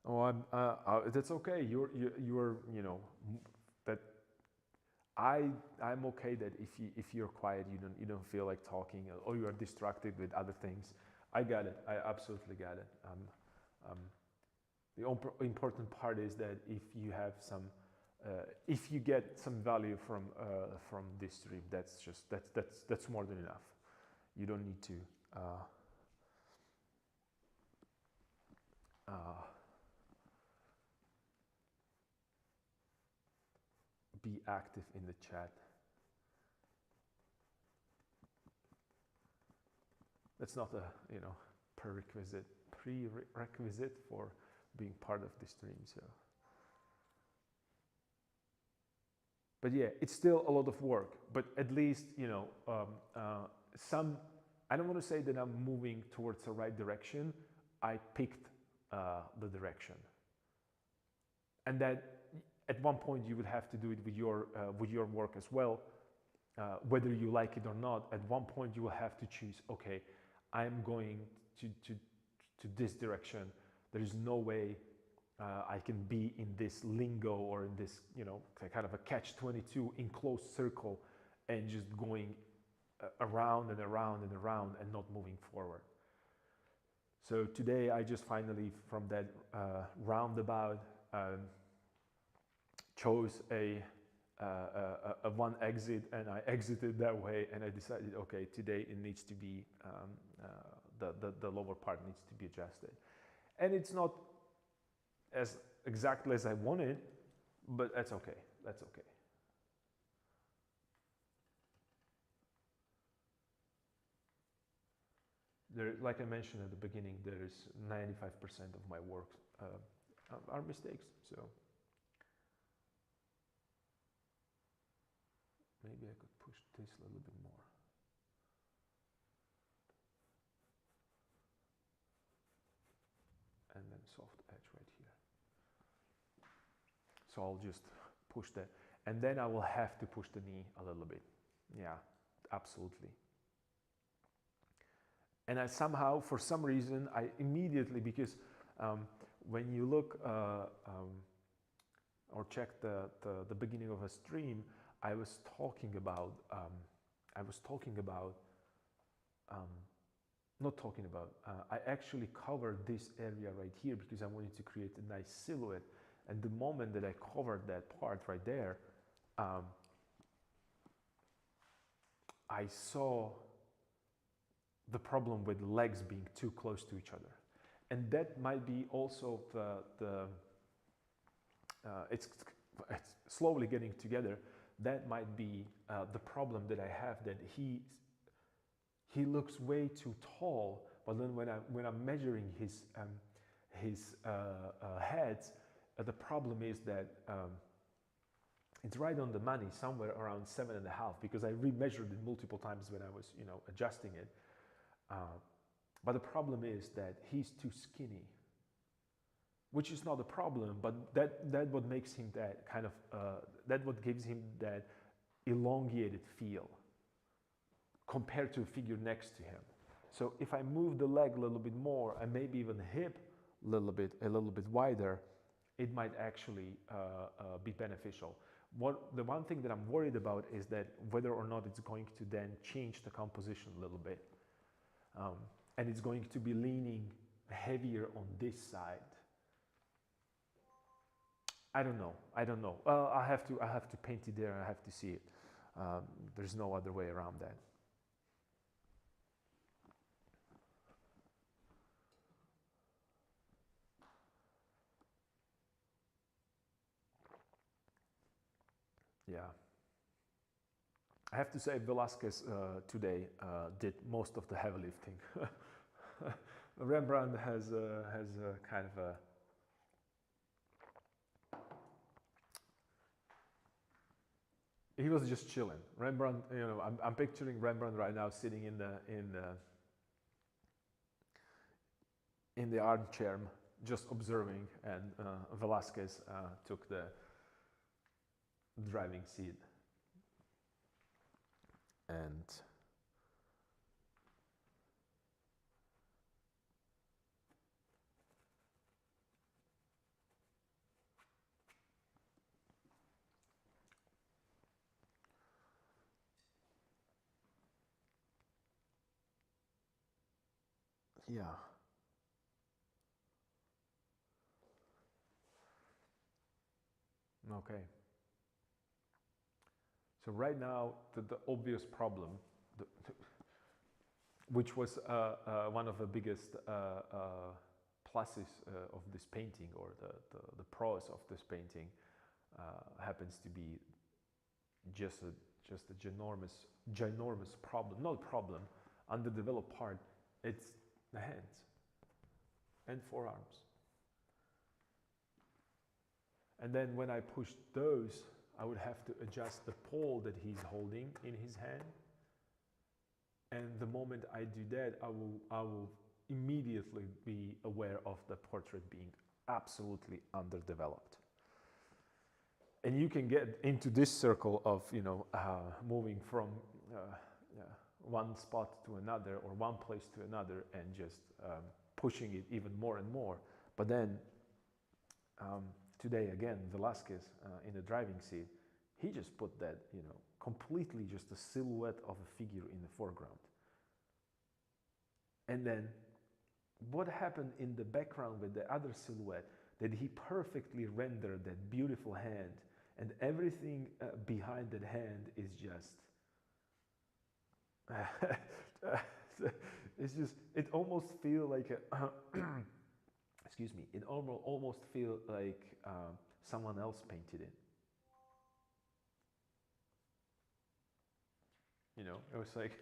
Oh, that's okay. You're, you know, that. I'm okay that if you're quiet, you don't feel like talking, or you are distracted with other things. I got it. I absolutely got it. The important part is that if you have some, if you get some value from this stream, that's more than enough. You don't need to. Be active in the chat. That's not a, you know, prerequisite for being part of the stream. So, but yeah, it's still a lot of work. But at least, you know, I don't want to say that I'm moving towards the right direction. I picked the direction, and that. At one point, you would have to do it with your work as well, whether you like it or not. At one point, you will have to choose. Okay, I'm going to this direction. There is no way I can be in this lingo or in this, you know, kind of a catch-22 enclosed circle, and just going around and around and around and not moving forward. So today, I just finally, from that roundabout. Chose a one exit, and I exited that way, and I decided, okay, today it needs to be the lower part needs to be adjusted, and it's not as exactly as I wanted, but that's okay. That's okay. There, like I mentioned at the beginning, there is 95% of my work are mistakes. So. Maybe I could push this a little bit more. And then soft edge right here. So I'll just push that. And then I will have to push the knee a little bit. Yeah, absolutely. And I somehow, for some reason, I immediately, because when you look or check the beginning of a stream, I was talking about, I actually covered this area right here because I wanted to create a nice silhouette. And the moment that I covered that part right there, I saw the problem with legs being too close to each other. And that might be also it's slowly getting together. That might be the problem that I have, that he looks way too tall, but then when I'm measuring his heads, the problem is that it's right on the money, somewhere around 7.5, because I remeasured it multiple times when I was, adjusting it. But the problem is that he's too skinny, which is not a problem, but that what makes him that kind of, that what gives him that elongated feel compared to a figure next to him. So if I move the leg a little bit more, and maybe even the hip a little bit wider, it might actually be beneficial. The one thing that I'm worried about is that whether or not it's going to then change the composition a little bit. And it's going to be leaning heavier on this side. I don't know. Well, I have to paint it there. I have to see it. There's no other way around that. Yeah. I have to say Velasquez today did most of the heavy lifting. Rembrandt has a kind of a he was just chilling. Rembrandt, I'm picturing Rembrandt right now sitting in the armchair, just observing, and Velasquez took the driving seat. And yeah. Okay. So right now, the obvious problem, which was one of the biggest pluses of this painting, or the pros of this painting, happens to be just a ginormous problem. Not problem, underdeveloped part. It's the hands and forearms. And then when I push those, I would have to adjust the pole that he's holding in his hand. And the moment I do that, I will immediately be aware of the portrait being absolutely underdeveloped. And you can get into this circle of, moving from one spot to another, or one place to another, and just pushing it even more and more. But then today again, Velasquez in the driving seat, he just put that, completely just a silhouette of a figure in the foreground. And then what happened in the background with the other silhouette, that he perfectly rendered that beautiful hand, and everything behind that hand is just it's just, it almost feels like a excuse me, it almost feels like someone else painted it. It was like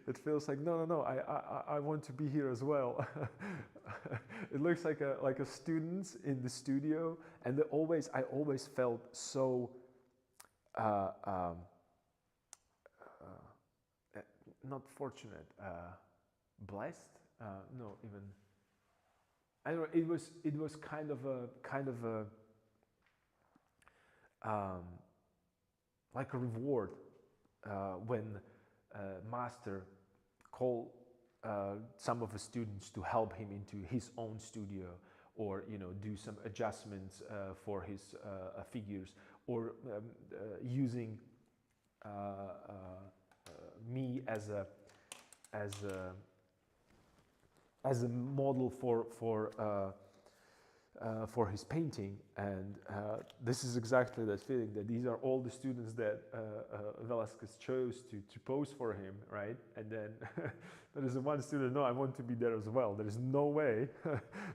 it feels like no, I want to be here as well. It looks like a student in the studio, and I always felt so not fortunate, blessed. No, even I don't know. It was kind of a like a reward when master called some of the students to help him into his own studio, or do some adjustments for his figures, or using me as a model for for his painting, and this is exactly that feeling, that these are all the students that Velasquez chose to pose for him, right? And then there is one student, no, I want to be there as well. There is no way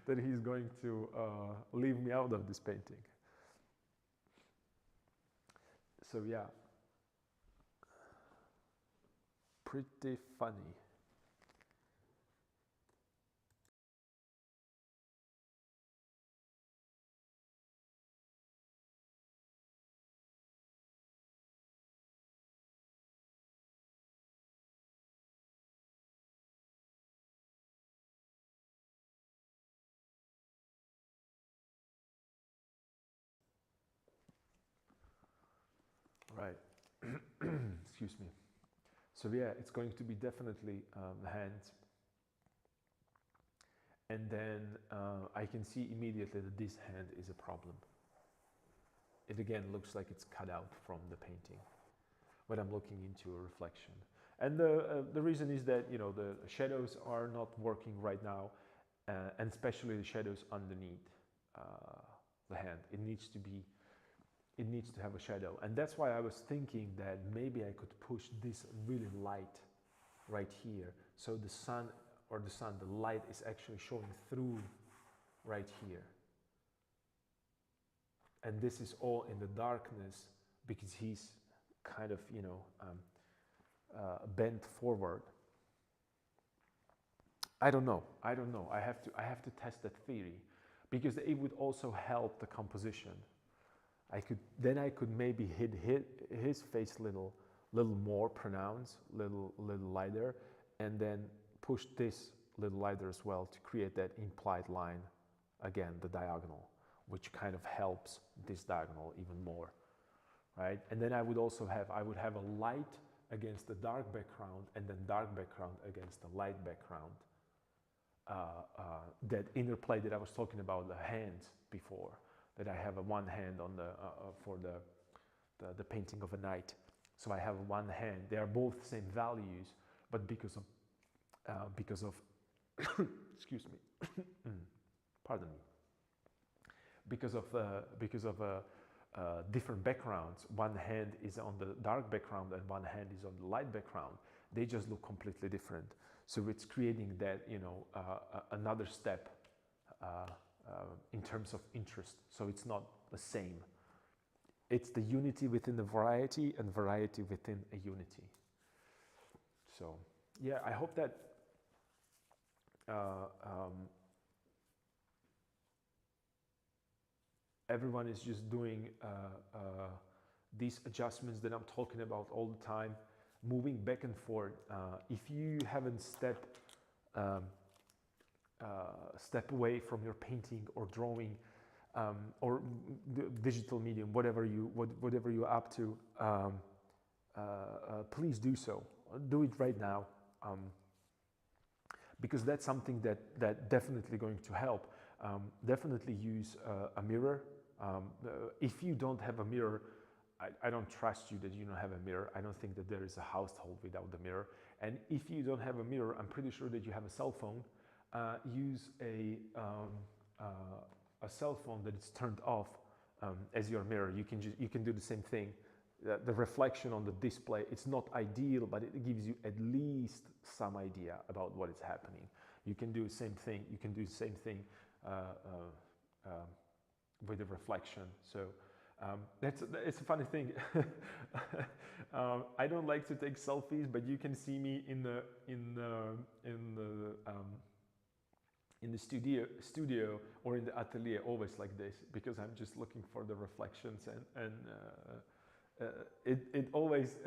that he's going to leave me out of this painting. So yeah, pretty funny. Right. Excuse me. So yeah, it's going to be definitely hands. And then I can see immediately that this hand is a problem. It again looks like it's cut out from the painting when I'm looking into a reflection. And the reason is that, you know, the shadows are not working right now, and especially the shadows underneath the hand. It needs to have a shadow. And that's why I was thinking that maybe I could push this really light right here. So the sun, the light is actually showing through right here. And this is all in the darkness because he's kind of, you know, bent forward. I don't know. I have to test that theory, because it would also help the composition. I could maybe hit his face little more pronounced, little lighter, and then push this little lighter as well to create that implied line, again, the diagonal, which kind of helps this diagonal even more, right? And then I would have a light against the dark background, and then dark background against the light background. That interplay that I was talking about, the hands before, that I have a one hand on the for the painting of a night. So I have one hand. They are both same values, but because of excuse me, pardon me. Because of different backgrounds, one hand is on the dark background and one hand is on the light background. They just look completely different. So it's creating that, you know, another step in terms of interest. So it's not the same. It's the unity within the variety and variety within a unity. So yeah, I hope that everyone is just doing these adjustments that I'm talking about all the time, moving back and forth. If you haven't stepped away from your painting or drawing or digital medium, whatever you're up to, please do so. Do it right now, because that's something that definitely going to help. Definitely use a mirror. If you don't have a mirror, I don't trust you that you don't have a mirror. I don't think that there is a household without the mirror. And if you don't have a mirror, I'm pretty sure that you have a cell phone. Use a cell phone that is turned off as your mirror. You can do the same thing. The reflection on the display, it's not ideal, but it gives you at least some idea about what is happening. You can do the same thing. You can do the same thing with the reflection. So it's a funny thing. I don't like to take selfies, but you can see me in the studio or in the atelier always like this, because I'm just looking for the reflections, and it always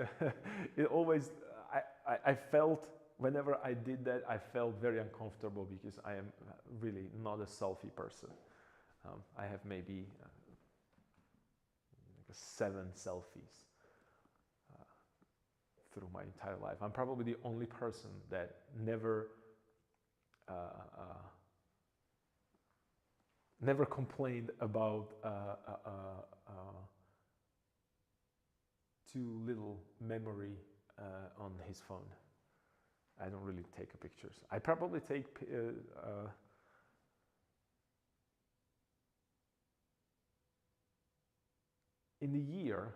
I felt, whenever I did that, I felt very uncomfortable, because I am really not a selfie person. I have maybe 7 selfies through my entire life. I'm probably the only person that never complained about too little memory on his phone. I don't really take pictures. I probably take in the year,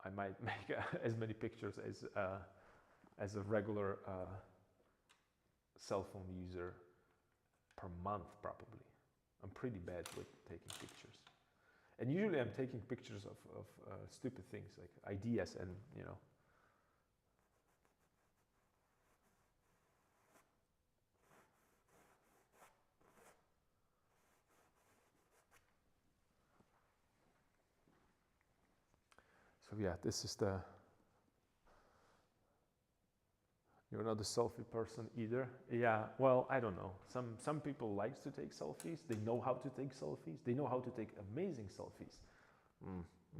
I might make as many pictures as a regular cell phone user per month, probably. I'm pretty bad with taking pictures. And usually I'm taking pictures of stupid things like ideas and, you know. So yeah, this is the, you're not a selfie person either. Yeah, well, I don't know. Some people likes to take selfies. They know how to take selfies. They know how to take amazing selfies.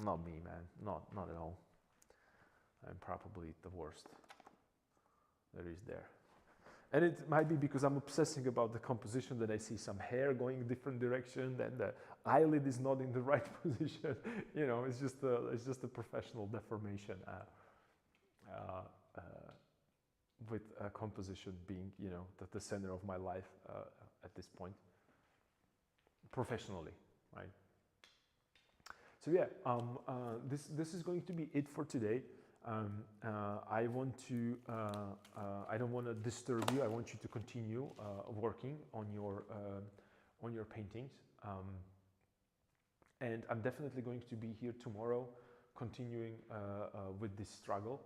Not me, man. Not at all. I'm probably the worst there is there. And it might be because I'm obsessing about the composition, that I see some hair going a different direction, and the eyelid is not in the right position. You know, it's just a professional deformation with composition being, you know, the center of my life at this point, professionally, right? So yeah, this is going to be it for today. I want to, I don't want to disturb you. I want you to continue working on your paintings. And I'm definitely going to be here tomorrow, continuing with this struggle,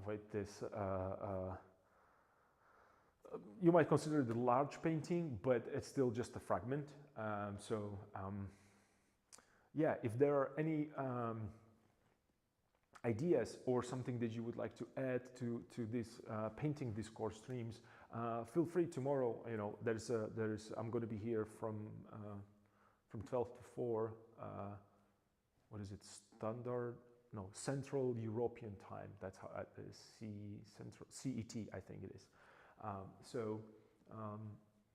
with this, you might consider it a large painting, but it's still just a fragment. Yeah, if there are any ideas or something that you would like to add to this painting discourse streams, feel free tomorrow. You know, I'm going to be here from 12 to 4. What is it? Standard? No, Central European time. That's how Central CET, I think it is.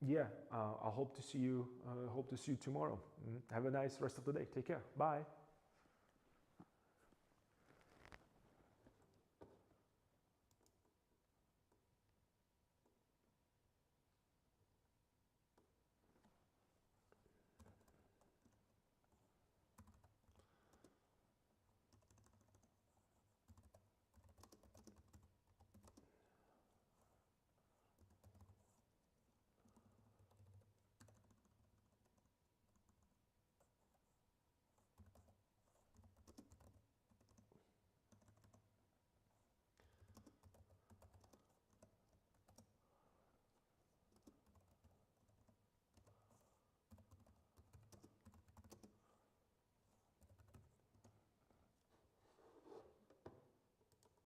Yeah, I hope to see you. Hope to see you tomorrow. Have a nice rest of the day. Take care. Bye.